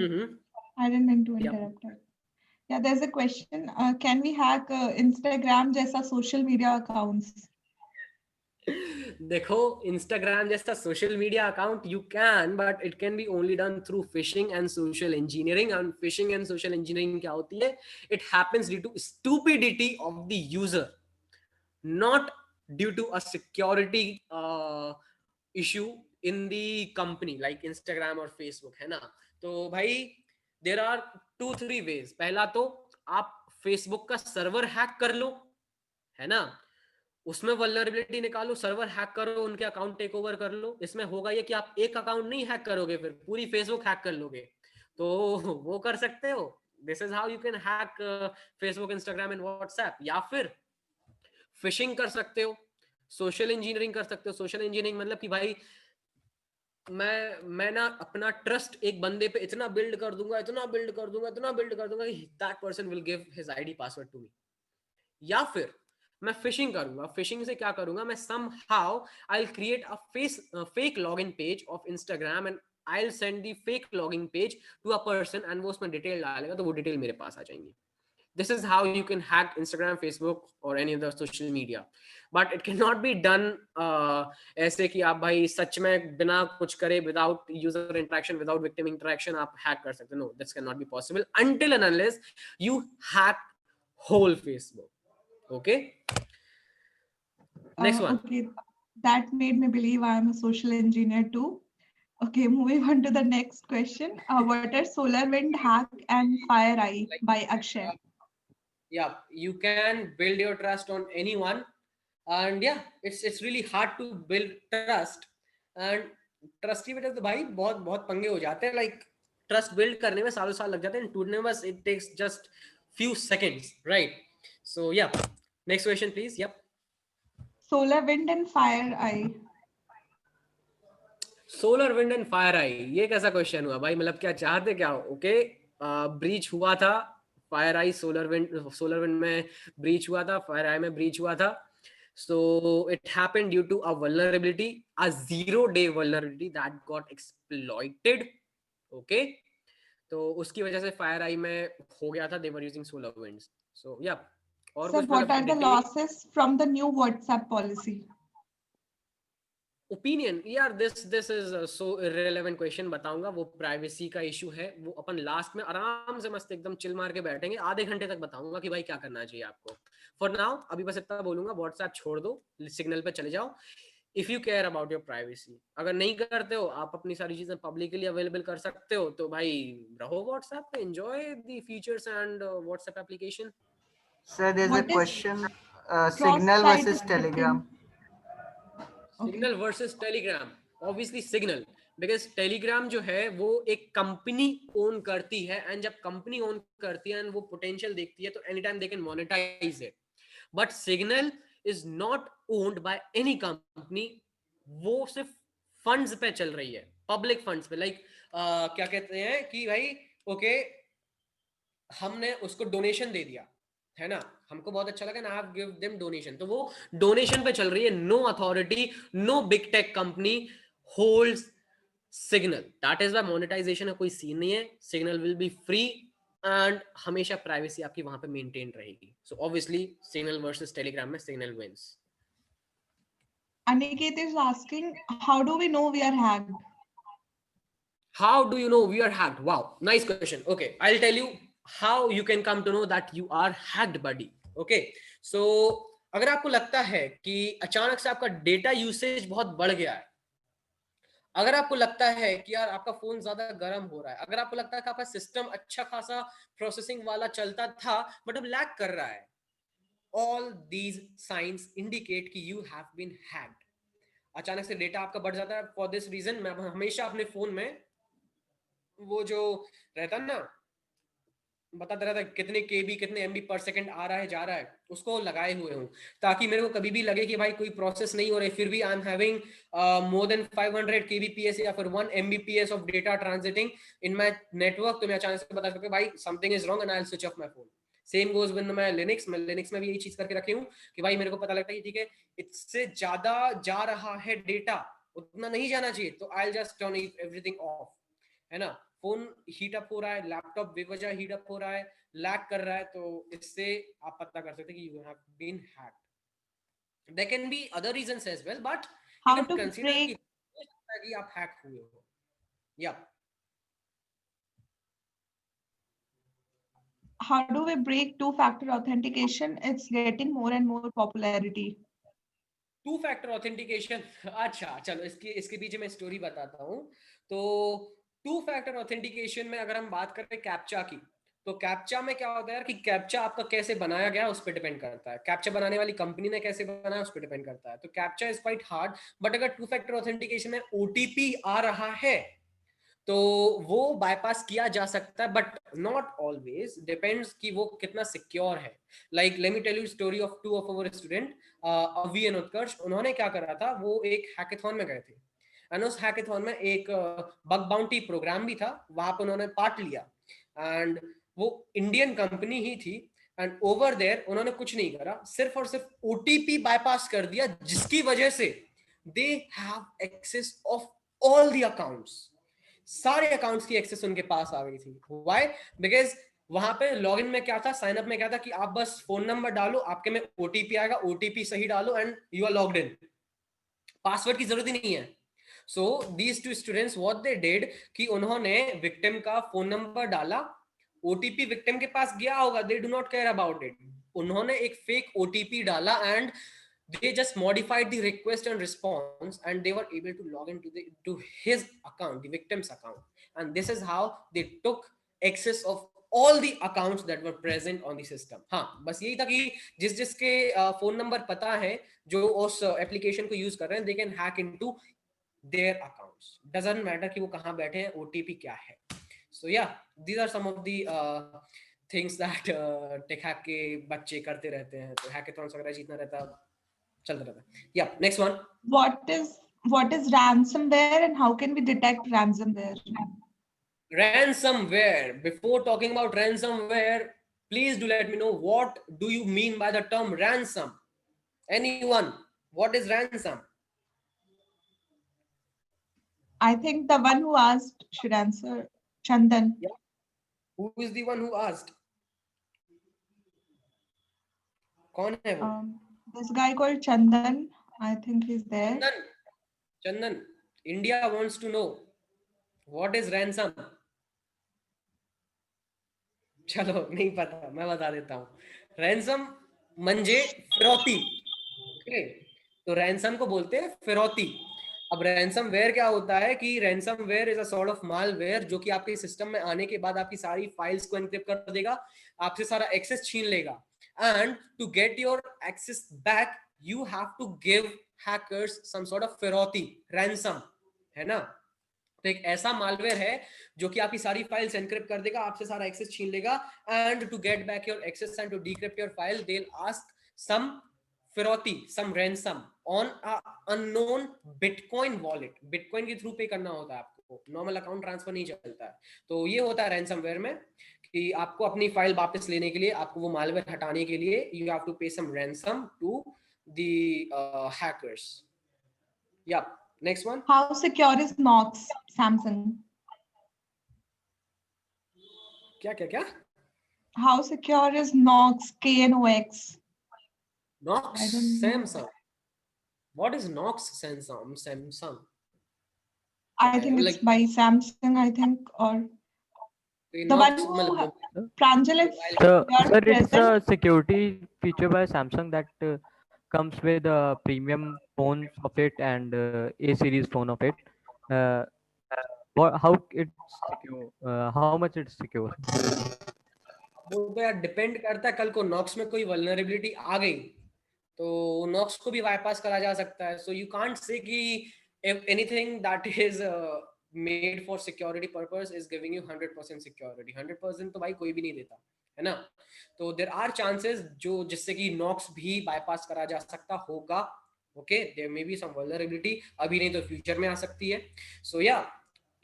B: I didn't mean to interrupt. Yeah, there's a question, can we hack Instagram जैसा social media accounts?
C: देखो, इंस्टाग्राम जैसा social media account you can, but it can be only done through fishing and social engineering. And fishing and social engineering क्या होती है? It happens due to stupidity of the user, not due to a security issue in the company like Instagram और Facebook, है ना। तो भाई there are 2-3 veg. पहला तो आप फेसबुक का सर्वर हैक कर लो, है ना, उसमें वल्नरेबिलिटी निकालो, सर्वर हैक करो, उनके अकाउंट टेक ओवर कर लो। इसमें होगा ये कि आप एक अकाउंट नहीं हैक करोगे, फिर पूरी फेसबुक हैक कर लोगे, तो वो कर सकते हो। This is how you can hack Facebook, Instagram and WhatsApp. या फिर फिशिंग कर सकते हो, सोशल इंजीनियरिंग कर सकते हो। सोशल इंजीनियरिंग मतलब कि भाई मैं ना अपना ट्रस्ट एक बंदे पे इतना बिल्ड कर दूंगा कि that person will give his ID password to me, या फिर मैं फिशिंग करूंगा। फिशिंग से क्या करूंगा, मैं somehow I'll create a fake login page of Instagram and I'll send the fake login page to a person and वो उसमें डिटेल डालेगा तो वो डिटेल मेरे पास आ जाएंगी। This is how you can hack Instagram, Facebook or any other social media. But it cannot be done ऐसे कि आप भाई सच में बिना कुछ करे, without user interaction, without victim interaction आप hack कर सकते। No, this cannot be possible until and unless you hack whole Facebook. Okay. Next one.
B: Okay, that made me believe I am a social engineer too. Okay, moving on to the next question. What are SolarWind Hack and FireEye by Akshay?
C: Yeah, you can build your trust on anyone, and yeah, it's really hard to build trust. And trust की वजह से भाई बहुत बहुत पंगे हो जाते हैं। लाइक ट्रस्ट बिल्ड करने में सालों साल लग जाते हैं, टूटने में बस it takes just few seconds, right? So yeah, next question please. Yep.
B: SolarWind and FireEye.
C: SolarWind and FireEye, ये कैसा क्वेश्चन हुआ भाई? मतलब क्या चाहते क्या? ओके, ब्रीच हुआ था, FireEye SolarWind में ब्रीच हुआ था, FireEye में ब्रीच हुआ था. So it happened due to a vulnerability, a 0-day vulnerability that got exploited. Okay, तो उसकी वजह से FireEye में हो गया था. They were using SolarWinds. So yeah. और
B: Sir, what are the losses from the new WhatsApp policy?
C: Opinion यार, this is so irrelevant question. बताऊंगा, वो प्राइवेसी का इशू है, वो अपन लास्ट में आराम से मस्त एकदम चिल मार के बैठेंगे, आधे घंटे तक बताऊंगा कि भाई क्या करना चाहिए आपको. फॉर नाउ अभी बस इतना बोलूंगा, व्हाट्सएप छोड़ दो, सिग्नल पे चले जाओ. If you care about your privacy, अगर नहीं करते हो, आप अपनी सारी चीजें पब्लिकली अवेलेबल कर सकते हो, तो भाई रहो व्हाट्सएप पे, enjoy the features and WhatsApp application.
H: Sir there is a question, signal versus Telegram.
C: Signal versus Telegram, obviously signal, because Telegram जो है वो एक कंपनी ओन करती है, एंड जब कंपनी ओन करती है एंड वो पोटेंशियल देखती है तो any time they can monetise it. But signal is not owned by any company, वो सिर्फ फंड्स पे चल रही है, पब्लिक फंड्स पे. लाइक क्या कहते हैं कि भाई ओके, हमने उसको डोनेशन दे दिया है ना, हमको बहुत अच्छा लगा ना, I have give them donation, तो वो डोनेशन पे चल रही है. No authority, no big tech company holds signal. That is why monetization का कोई सीन नहीं है. Signal will be free and हमेशा प्राइवेसी आपकी वहां पे मेंटेन रहेगी. So obviously signal versus Telegram में signal wins.
B: Aniket is asking, how do we know we are hacked?
C: How do you know we are hacked? Wow, nice question. Okay, I'll tell you how you can come to know that you are hacked, buddy. Okay, so अगर आपको लगता है कि अचानक से आपका data usage बहुत बढ़ गया है, अगर आपको लगता है कि यार आपका फोन ज्यादा गर्म हो रहा है, अगर आपको लगता है कि आपका सिस्टम अच्छा खासा प्रोसेसिंग वाला चलता था बट अब लैग कर रहा है, all these signs indicate कि you have been hacked. अचानक से डेटा आपका बढ़ जाता है. फॉर दिस रीजन मैं हमेशा अपने फोन में वो जो रहता है ना, बताता रहता है कितने केबी कितने एमबी पर सेकंड आ रहा है जा रहा है, उसको लगाए हुए हूँ, ताकि मेरे को कभी भी लगे कि भाई कोई प्रोसेस नहीं हो रही, फिर भी I am having more than 500 kbps या फिर 1 mbps of data transiting in my network, तो मैं अचानक से बता सकता हूँ भाई something is wrong and I will switch off my phone. Same goes with my Linux. मैं लिनक्स में भी यही चीज करके रखी हूँ कि भाई मेरे को पता लगता है कि ठीक है इससे ज्यादा जा रहा है डेटा, उतना नहीं जाना चाहिए, तो I will just turn everything of, है ना. फोन हीट अप हो रहा है, लैपटॉप बेवजह हीट अप हो रहा है, लैग कर रहा है, तो इससे आप पता कर सकते हैं कि you have been hacked. There can be other reasons as well, but
B: How
C: you
B: to
C: can consider
B: break?
C: कि आप हैक हुए हो. या
B: How do we break two-factor authentication? It's getting more and more popularity.
C: Two factor authentication, अच्छा चलो इसके पीछे मैं स्टोरी बताता हूँ. तो टू फैक्टर ऑथेंटिकेशन में अगर हम बात करें कैप्चा की, तो कैप्चा में क्या होता है यार कि कैप्चा आपका कैसे बनाया गया उस पर डिपेंड करता है, कैप्चा बनाने वाली कंपनी ने कैसे बनाया उस पर डिपेंड करता है. तो captcha is quite hard, but अगर टू फैक्टर ऑथेंटिकेशन में ओटीपी आ रहा है तो वो बाईपास किया जा सकता है, बट नॉट ऑलवेज, डिपेंड्स कि वो कितना सिक्योर है. Like let me tell you story of two of our student, अवी एंड उत्कर्ष. उन्होंने क्या करा था, वो एक हैकेथॉन में गए थे एंड उस हैकेथॉन में एक बग बाउंटी प्रोग्राम भी था, वहां पर उन्होंने पार्ट लिया एंड वो इंडियन कंपनी ही थी एंड ओवर देयर उन्होंने कुछ नहीं करा, सिर्फ और सिर्फ ओटीपी बाईपास कर दिया, जिसकी वजह से they have access of all the accounts, सारे अकाउंट्स की एक्सेस उनके पास आ गई थी। व्हाई? बिकॉज वहां पे लॉगिन में क्या था, साइन अप में क्या था कि आप बस फोन नंबर डालो, आपके में ओटीपी आएगा, ओटीपी सही डालो and you are logged in, password की जरूरत ही नहीं है। So these two students what they did कि उन्होंने विक्टिम का फोन नंबर डाला, ओटीपी विक्टिम के पास गया होगा, they do not care about it, उन्होंने एक फेक ओटीपी डाला and they just modified the request and response and they were able to log into to his account, the victim's account, and this is how they took access of all the accounts that were present on the system. हाँ, बस यही था कि जिस जिसके phone number पता है जो उस एप्लीकेशन को यूज कर रहे हैं, they can hack into their accounts, doesn't matter कि वो कहाँ बैठे हैं, OTP क्या है. So yeah, these are some of the things that take hack के बच्चे करते रहते हैं, तो हैकेथॉन्स वगैरह जीतना रहता है, चलता रहता है. Yeah, next one.
B: What is ransomware and how can we detect ransomware?
C: Ransomware. Before talking about ransomware, please do let me know, what do you mean by the term ransom? Anyone? What is ransom?
B: I think the one who asked should answer. Chandan.
C: Yeah. Who is the one who asked? कौन है वो?
B: This guy called Chandan. I think he's there.
C: Chandan, India wants to know what is ransom. चलो नहीं पता, मैं बता देता हूँ. रैंसम म्हणजे फिरौती. ओके, तो रैंसम को बोलते हैं फिरौती. अब रैंसम वेयर क्या होता है कि ransom where is a sort of malware जो कि आपके सिस्टम में आने के बाद आपकी सारी फाइल्स को एनक्रिप्ट कर देगा, आपसे सारा एक्सेस छीन लेगा, and to get your access back you have to give hackers some sort of फिरौती, ransom, है ना. तो एक ऐसा मालवेयर है जो कि आपकी सारी फाइल्स एनक्रिप्ट कर देगा, आपसे सारा एक्सेस छीन लेगा, and to get back your access and to decrypt your file they'll ask some फिरौती, some ransom on a unknown bitcoin wallet. bitcoin के थ्रू पे करना होता है आपको, नॉर्मल अकाउंट ट्रांसफर नहीं चलता है. तो ये होता है रैंसमवेयर में कि आपको अपनी फाइल वापस लेने के लिए, आपको वो मालवेयर हटाने के लिए you have to pay some ransom to the hackers. Yeah, next one.
B: How secure is Knox Samsung?
C: क्या क्या क्या?
B: How secure is Knox KNOX?
C: Knox
B: I don't know.
C: Samsung. What is Knox Samsung? Samsung.
B: I think it's
C: Like-
B: by Samsung, I think, or
C: The
B: the one
C: Knox,
B: who
C: मतलब
B: Pranjal, if
L: So,
B: you're
L: sir, it's
B: present,
L: a security feature by Samsung that comes with premium phones of it and A series phone of it. How it's secure? How much it's secure?
C: वो तो यार depend करता है, कल को Knox में कोई vulnerability आ गई तो नॉक्स को भी बाईपास करा जा सकता है. सो यू कांट से कि if anything that is made for security purpose is giving you 100% security. 100% तो भाई कोई भी नहीं देता, है ना. तो there are chances जो जिससे कि नॉक्स भी बाईपास करा जा सकता होगा. Okay, there may be some vulnerability, अभी नहीं तो फ्यूचर में आ सकती है. सो या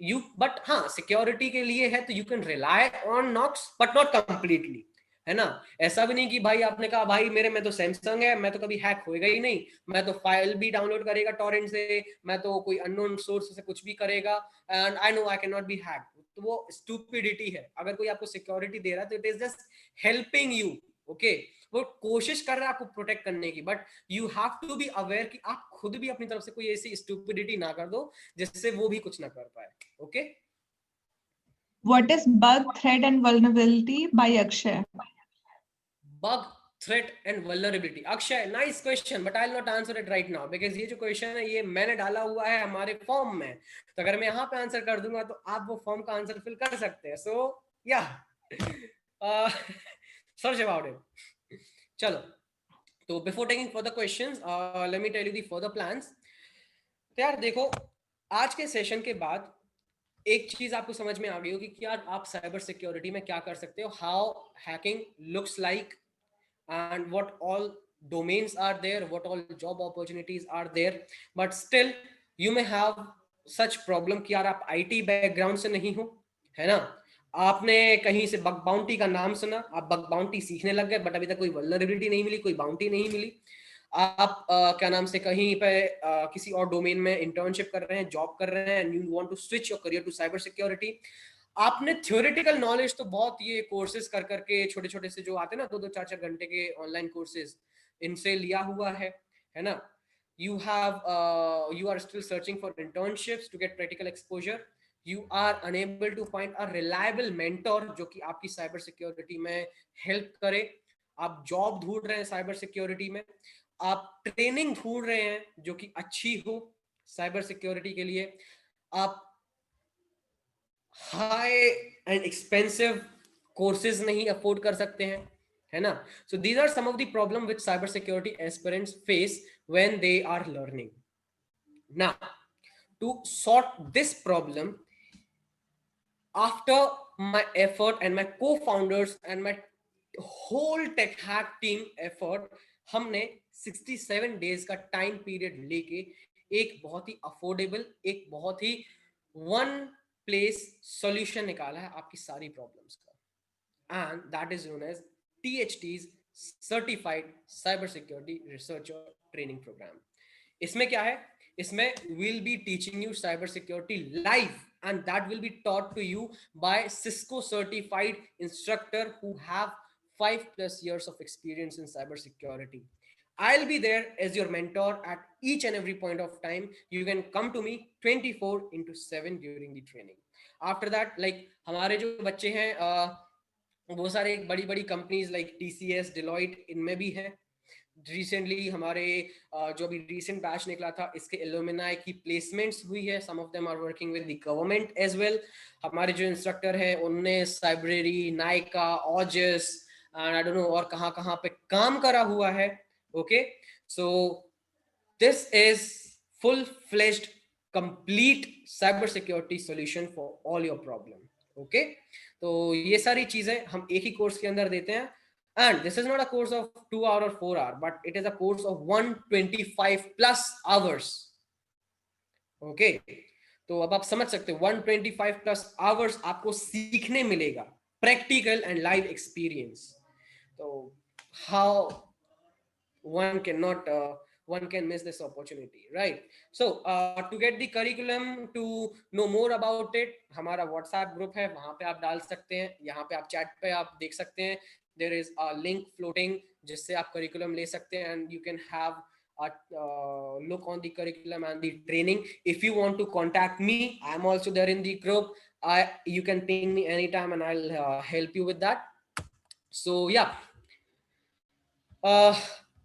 C: you, but हाँ सिक्योरिटी के लिए है तो you can rely on Knox but not completely, है ना. ऐसा भी नहीं कि भाई आपने कहा भाई मेरे में तो सैमसंग है, मैं तो कभी हैक होएगा ही नहीं, मैं तो फाइल भी डाउनलोड करेगा टॉरेंट से, मैं तो कोई अननोन सोर्स से कुछ भी करेगा and I know I can not be hack. तो वो स्टूपिडिटी है. अगर कोई आपको सिक्योरिटी दे रहा है तो it is just helping you. Okay, वो कोशिश कर रहा है आपको प्रोटेक्ट करने की, but you have to be aware कि आप खुद भी अपनी तरफ से कोई ऐसी स्टूपिडिटी ना कर दो जिससे वो भी कुछ ना कर पाए. Okay,
B: what is bug, threat, and vulnerability by Akshay?
C: bug, threat and vulnerability. Akshay, nice question, but I'll not answer it right now because ये जो question है ये मैंने डाला हुआ है हमारे फॉर्म में, तो अगर मैं यहाँ पे आंसर कर दूंगा तो आप वो फॉर्म का आंसर फिल कर सकते हैं. सो या सर्च अबाउट इट. चलो, तो before taking further questions let me tell you the further plans. तो यार देखो, आज के सेशन के बाद एक चीज आपको समझ में आ गई होगी कि यार आप साइबर सिक्योरिटी में क्या कर सकते हो, how hacking looks like and what all domains are there, what all job opportunities are there. But still you may have such problem कि यार आप आईटी बैकग्राउंड से नहीं हो, है ना, आपने कहीं से बग बाउंटी का नाम सुना, आप बग बाउंटी सीखने लग गए, बट अभी तक कोई वल्नरेबिलिटी नहीं मिली, कोई बाउंटी नहीं मिली, आप क्या नाम से कहीं पे किसी और डोमेन में इंटर्नशिप कर रहे हैं, जॉब कर रहे हैं, and you want to switch your career to cyber security. आपने थ्योरेटिकल नॉलेज तो बहुत ये कोर्सेज कर करके छोटे छोटे से जो आते हैं ना 2-2 4-4 घंटे के ऑनलाइन कोर्सेज, इनसे लिया हुआ है ना, you are still searching for internships to get practical exposure, you are unable to find a reliable mentor जो कि आपकी साइबर सिक्योरिटी में हेल्प करे, आप जॉब ढूंढ रहे हैं साइबर सिक्योरिटी में, आप ट्रेनिंग ढूंढ रहे हैं जो कि अच्छी हो साइबर सिक्योरिटी के लिए, आप हाई एंड एक्सपेंसिव कोर्सेज नहीं अफोर्ड कर सकते हैं, है ना। So these are some of the problem which cyber security aspirants face when they are learning. Now, to sort this problem, after my effort and my co-founders and my whole tech hack team effort, हमने 67 days का time period लेके एक बहुत ही affordable, एक बहुत ही one place solution निकाला है आपकी सारी प्रॉब्लम्स का, and that is known as THT's certified cyber security researcher training programme. इसमें क्या है, इसमें we'll be teaching you cyber security live, and that will be taught to you by Cisco certified instructor who have 5+ years of experience in cyber security. I'll be there as your mentor at each and every point of time. You can come to me 24/7 during the training. After that, like हमारे जो बच्चे हैं वो सारे बड़ी बड़ी companies like TCS, Deloitte, इनमें भी है। रिसेंटली हमारे जो अभी रिसेंट बैच निकला था इसके एलुमनाई की प्लेसमेंट्स हुई है, सम of them are working with the government as well. हमारे जो इंस्ट्रक्टर हैं उनने साइब्रेरी, Nykaa, ऑजस and I don't no और कहाँ कहाँ पे काम करा हुआ है। Okay, so this is full fledged complete cyber security solution for all your problem. Okay, तो ये सारी चीजें हम एक ही कोर्स के अंदर देते हैं, and this is not a course of 2 hour or 4 hour, but it is a course of 125+ hours. Okay, तो अब आप समझ सकते हो 125+ hours आपको सीखने मिलेगा, प्रैक्टिकल एंड लाइव एक्सपीरियंस। तो how one can miss this opportunity, right? So to get the curriculum, to know more about it, हमारा WhatsApp ग्रुप है, वहां पे आप डाल सकते हैं, यहाँ पे आप चैट पे आप देख सकते हैं, there is a link floating जिससे आप curriculum ले सकते हैं, and you can have a look on the curriculum and the training. If you want to contact me, I'm also there in the group. You can ping me anytime and I'll help you with that. So yeah,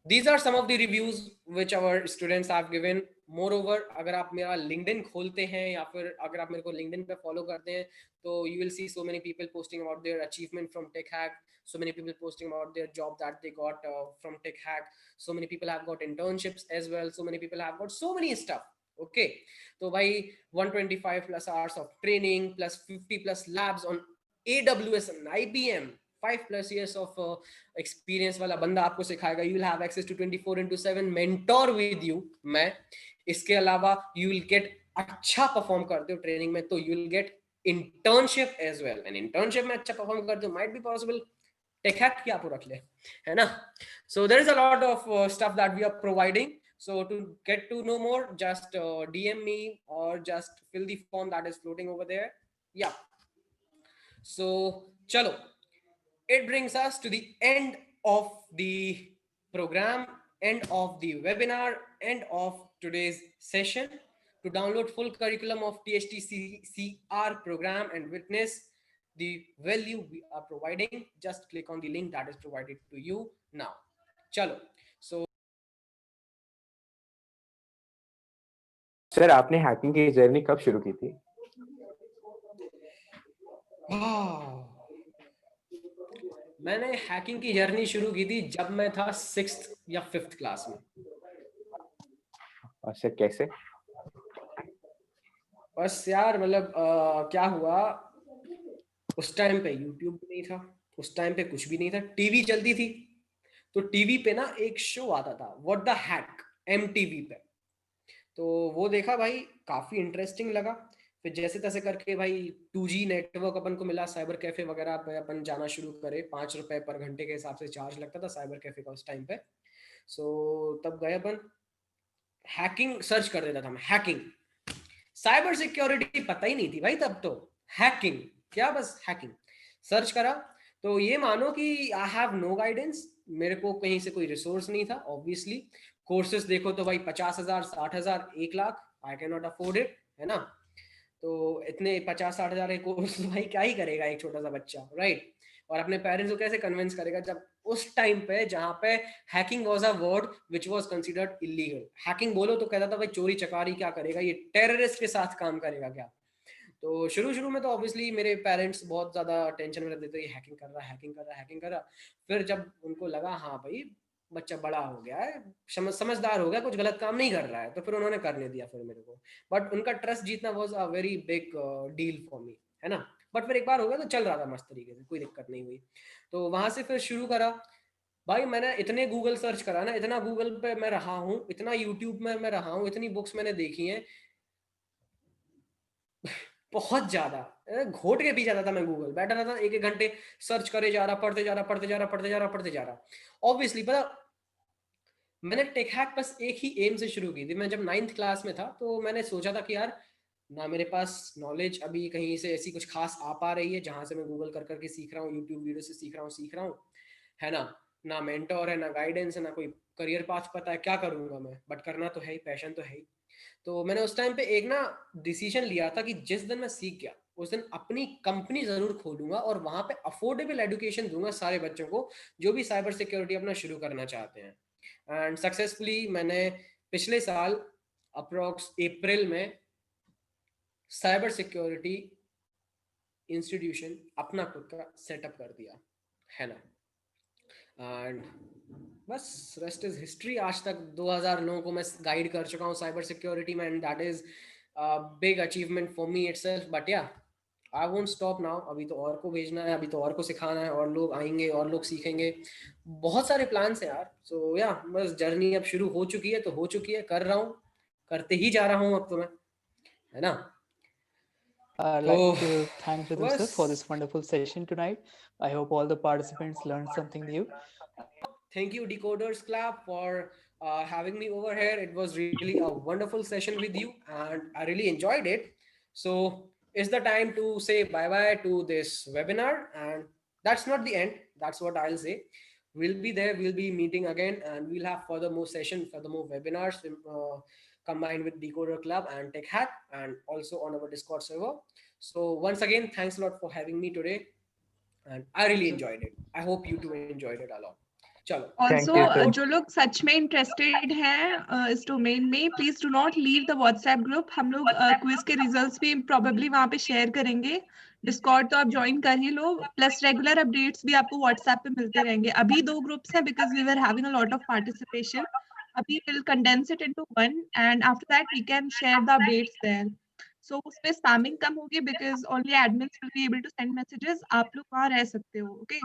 C: these are some of the reviews which our students have given. Moreover, अगर आप मेरा LinkedIn खोलते हैं या फिर अगर आप मेरे को LinkedIn पे follow करते हैं तो you will see so many people posting about their achievement from TechHack, so many people posting about their job that they got from TechHack, so many people have got internships as well, so many people have got so many stuff. Okay, तो भाई 125+ hours of training plus 50+ labs on AWS and IBM, 5+ years of experience वाला बंदा आपको सिखाएगा। You will have access to 24/7 mentor with you। मैं इसके अलावा you will get अच्छा परफॉर्म करते हो ट्रेनिंग में तो you will get internship as well, and internship में अच्छा परफॉर्म करते हो might be possible TechHack क्या आपको रख ले, है ना। So there is a lot of stuff that we are providing. So to get to know more, just DM me or just fill the form that is floating over there. Yeah. So chalo, it brings us to the end of the program, end of the webinar, end of today's session. To download full curriculum of THTCR program and witness the value we are providing, just click on the link that is provided to you now. Chalo. So
J: sir, आपने hacking की journey कब शुरू की थी?
C: मैंने hacking की journey शुरू की थी जब मैं था 6th या 5th क्लास में।
J: और सर कैसे?
C: बस यार मतलब क्या हुआ, उस टाइम पे यूट्यूब भी नहीं था, उस टाइम पे कुछ भी नहीं था, टीवी चलती थी, तो टीवी पे ना एक शो आता था व्हाट द हैक, MTV पे। तो वो देखा भाई, काफी इंटरेस्टिंग लगा। फिर जैसे तैसे करके भाई 2G नेटवर्क अपन को मिला, साइबर कैफे वगैरह पे अपन जाना शुरू करे। 5 रुपए पर घंटे के हिसाब से चार्ज लगता था साइबर कैफे का उस टाइम पे। सो तब गए अपन, हैकिंग सर्च कर देता था मैं, हैकिंग। साइबर सिक्योरिटी पता ही नहीं थी भाई तब तो, हैकिंग क्या, बस हैकिंग सर्च करा। तो ये मानो कि आई हैव नो गाइडेंस, मेरे को कहीं से कोई रिसोर्स नहीं था ऑब्वियसली। कोर्सेज देखो तो भाई 50,000, 60,000, 1 लाख, आई कैन नॉट अफोर्ड इट, है ना। तो इतने 50-60 हजार के कोर्स भाई क्या ही करेगा एक छोटा सा बच्चा, राइट। और अपने पेरेंट्स को कैसे कन्विंस करेगा जब उस टाइम पे जहाँ पे hacking was a word which was considered illegal. Hacking बोलो तो कहता था भाई चोरी चकारी क्या करेगा ये, टेररिस्ट के साथ काम करेगा क्या। तो शुरू में तो ऑब्वियसली मेरे पेरेंट्स बहुत ज्यादा टेंशन में रहते थे, हैकिंग कर रहा, हैकिंग कर रहा, हैकिंग कर रहा। फिर जब उनको लगा हाँ भाई बच्चा बड़ा हो गया है, समझदार हो गया, कुछ गलत काम नहीं कर रहा है, तो फिर उन्होंने करने दिया फिर मेरे को। बट उनका ट्रस्ट जीतना was a very big deal for me, है ना। बट फिर एक बार हो गया तो चल रहा था मस्त तरीके से, कोई दिक्कत नहीं हुई। तो वहां से फिर शुरू करा भाई। मैंने इतने गूगल सर्च करा ना, इतना गूगल पे मैं रहा हूँ, इतना यूट्यूब में मैं रहा हूँ, इतनी बुक्स मैंने देखी हैं बहुत ज्यादा, घोट के पी जाता था मैं। गूगल बैठा रहता, 1-1 घंटे सर्च करे जा रहा, पढ़ते जा रहा, पढ़ते जा रहा, पढ़ते जा रहा, पढ़ते जा रहा। ऑब्वियसली पता, मैंने टेक हैक बस एक ही एम से शुरू की थी। मैं जब 9th क्लास में था तो मैंने सोचा था कि यार ना मेरे पास नॉलेज अभी कहीं से ऐसी कुछ खास आ पा रही है जहां से मैं गूगल कर करके सीख रहा हूँ, यूट्यूब वीडियो से सीख रहा हूँ, है ना मेंटोर है, ना गाइडेंस है, ना कोई करियर पाथ पता है, क्या करूंगा मैं। बट करना तो है ही, पैशन तो है ही। तो मैंने उस टाइम पे एक ना डिसीजन लिया था कि जिस दिन मैं सीख गया उस दिन अपनी कंपनी जरूर खोलूंगा और वहां पे अफोर्डेबल एजुकेशन दूंगा सारे बच्चों को जो भी साइबर सिक्योरिटी अपना शुरू करना चाहते हैं। एंड सक्सेसफुली मैंने पिछले साल अप्रोक्स अप्रैल में साइबर सिक्योरिटी इंस्टीट्यूशन अपना खुद का सेटअप कर दिया, है ना। एंड बस रेस्ट इज हिस्ट्री। आज तक 2009 को मैं गाइड कर चुका हूँ साइबर सिक्योरिटी में, and that is big achievement for me itself. But या आई वोंट स्टॉप नाउ, अभी तो और को भेजना है, अभी तो और को सिखाना है, और लोग आएंगे और लोग सीखेंगे, बहुत सारे प्लान्स हैं यार। सो या बस जर्नी अब शुरू हो चुकी है तो हो चुकी है, कर रहा हूँ, करते ही जा रहा हूँ अब तो मैं, है ना।
M: I'd like to thank Rhythm sir for this wonderful session tonight. I hope all the participants learned something new.
C: Thank you, Decoders Club, for having me over here. It was really a wonderful session with you, and I really enjoyed it. So it's the time to say bye-bye to this webinar, and that's not the end. That's what I'll say. We'll be there. We'll be meeting again, and we'll have further more sessions, further more webinars combined with Decoder Club and Tech Hack, and also on our Discord server. So once again, thanks a lot for having me today, and I really enjoyed it. I hope you too enjoyed it a lot. चलो
B: also जो लोग सच में interested हैं इस domain में, please do not leave the WhatsApp group. हम लोग quiz के रिजल्ट्स भी प्रोबेबली वहां पे शेयर करेंगे। डिस्कॉर्ड तो आप ज्वाइन कर ही लो, प्लस रेगुलर अपडेट्स भी आपको व्हाट्सएप पे मिलते रहेंगे। अभी 2 ग्रुप्स हैं because we were having a lot of participation. अभी will condense it into one, and after that we can share the updates there. सो उसमें स्पैमिंग कम होगी because only admins will be able to send messages. आप लोग वहां रह सकते हो, okay.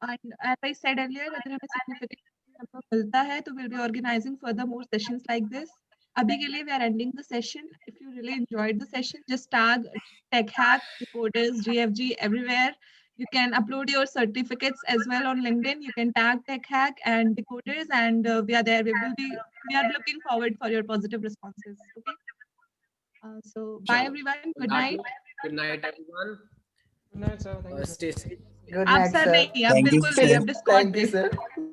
B: And as I said earlier, अगर हमें significant number मिलता है तो we'll be organizing further more sessions like this. अभी के लिए we are ending the session. If you really enjoyed the session, just tag Tech Hack, Decoders, GFG everywhere. You can upload your certificates as well on LinkedIn. You can tag Tech Hack and Decoders, and we are there. We are looking forward for your positive responses. Okay. So bye everyone. Good night.
C: Good night everyone.
F: Good night sir. Thank you.
C: Stay safe.
H: Good
B: आप
H: night,
B: sir
H: sir.
B: नहीं, अब बिल्कुल नहीं, अब Discord पे।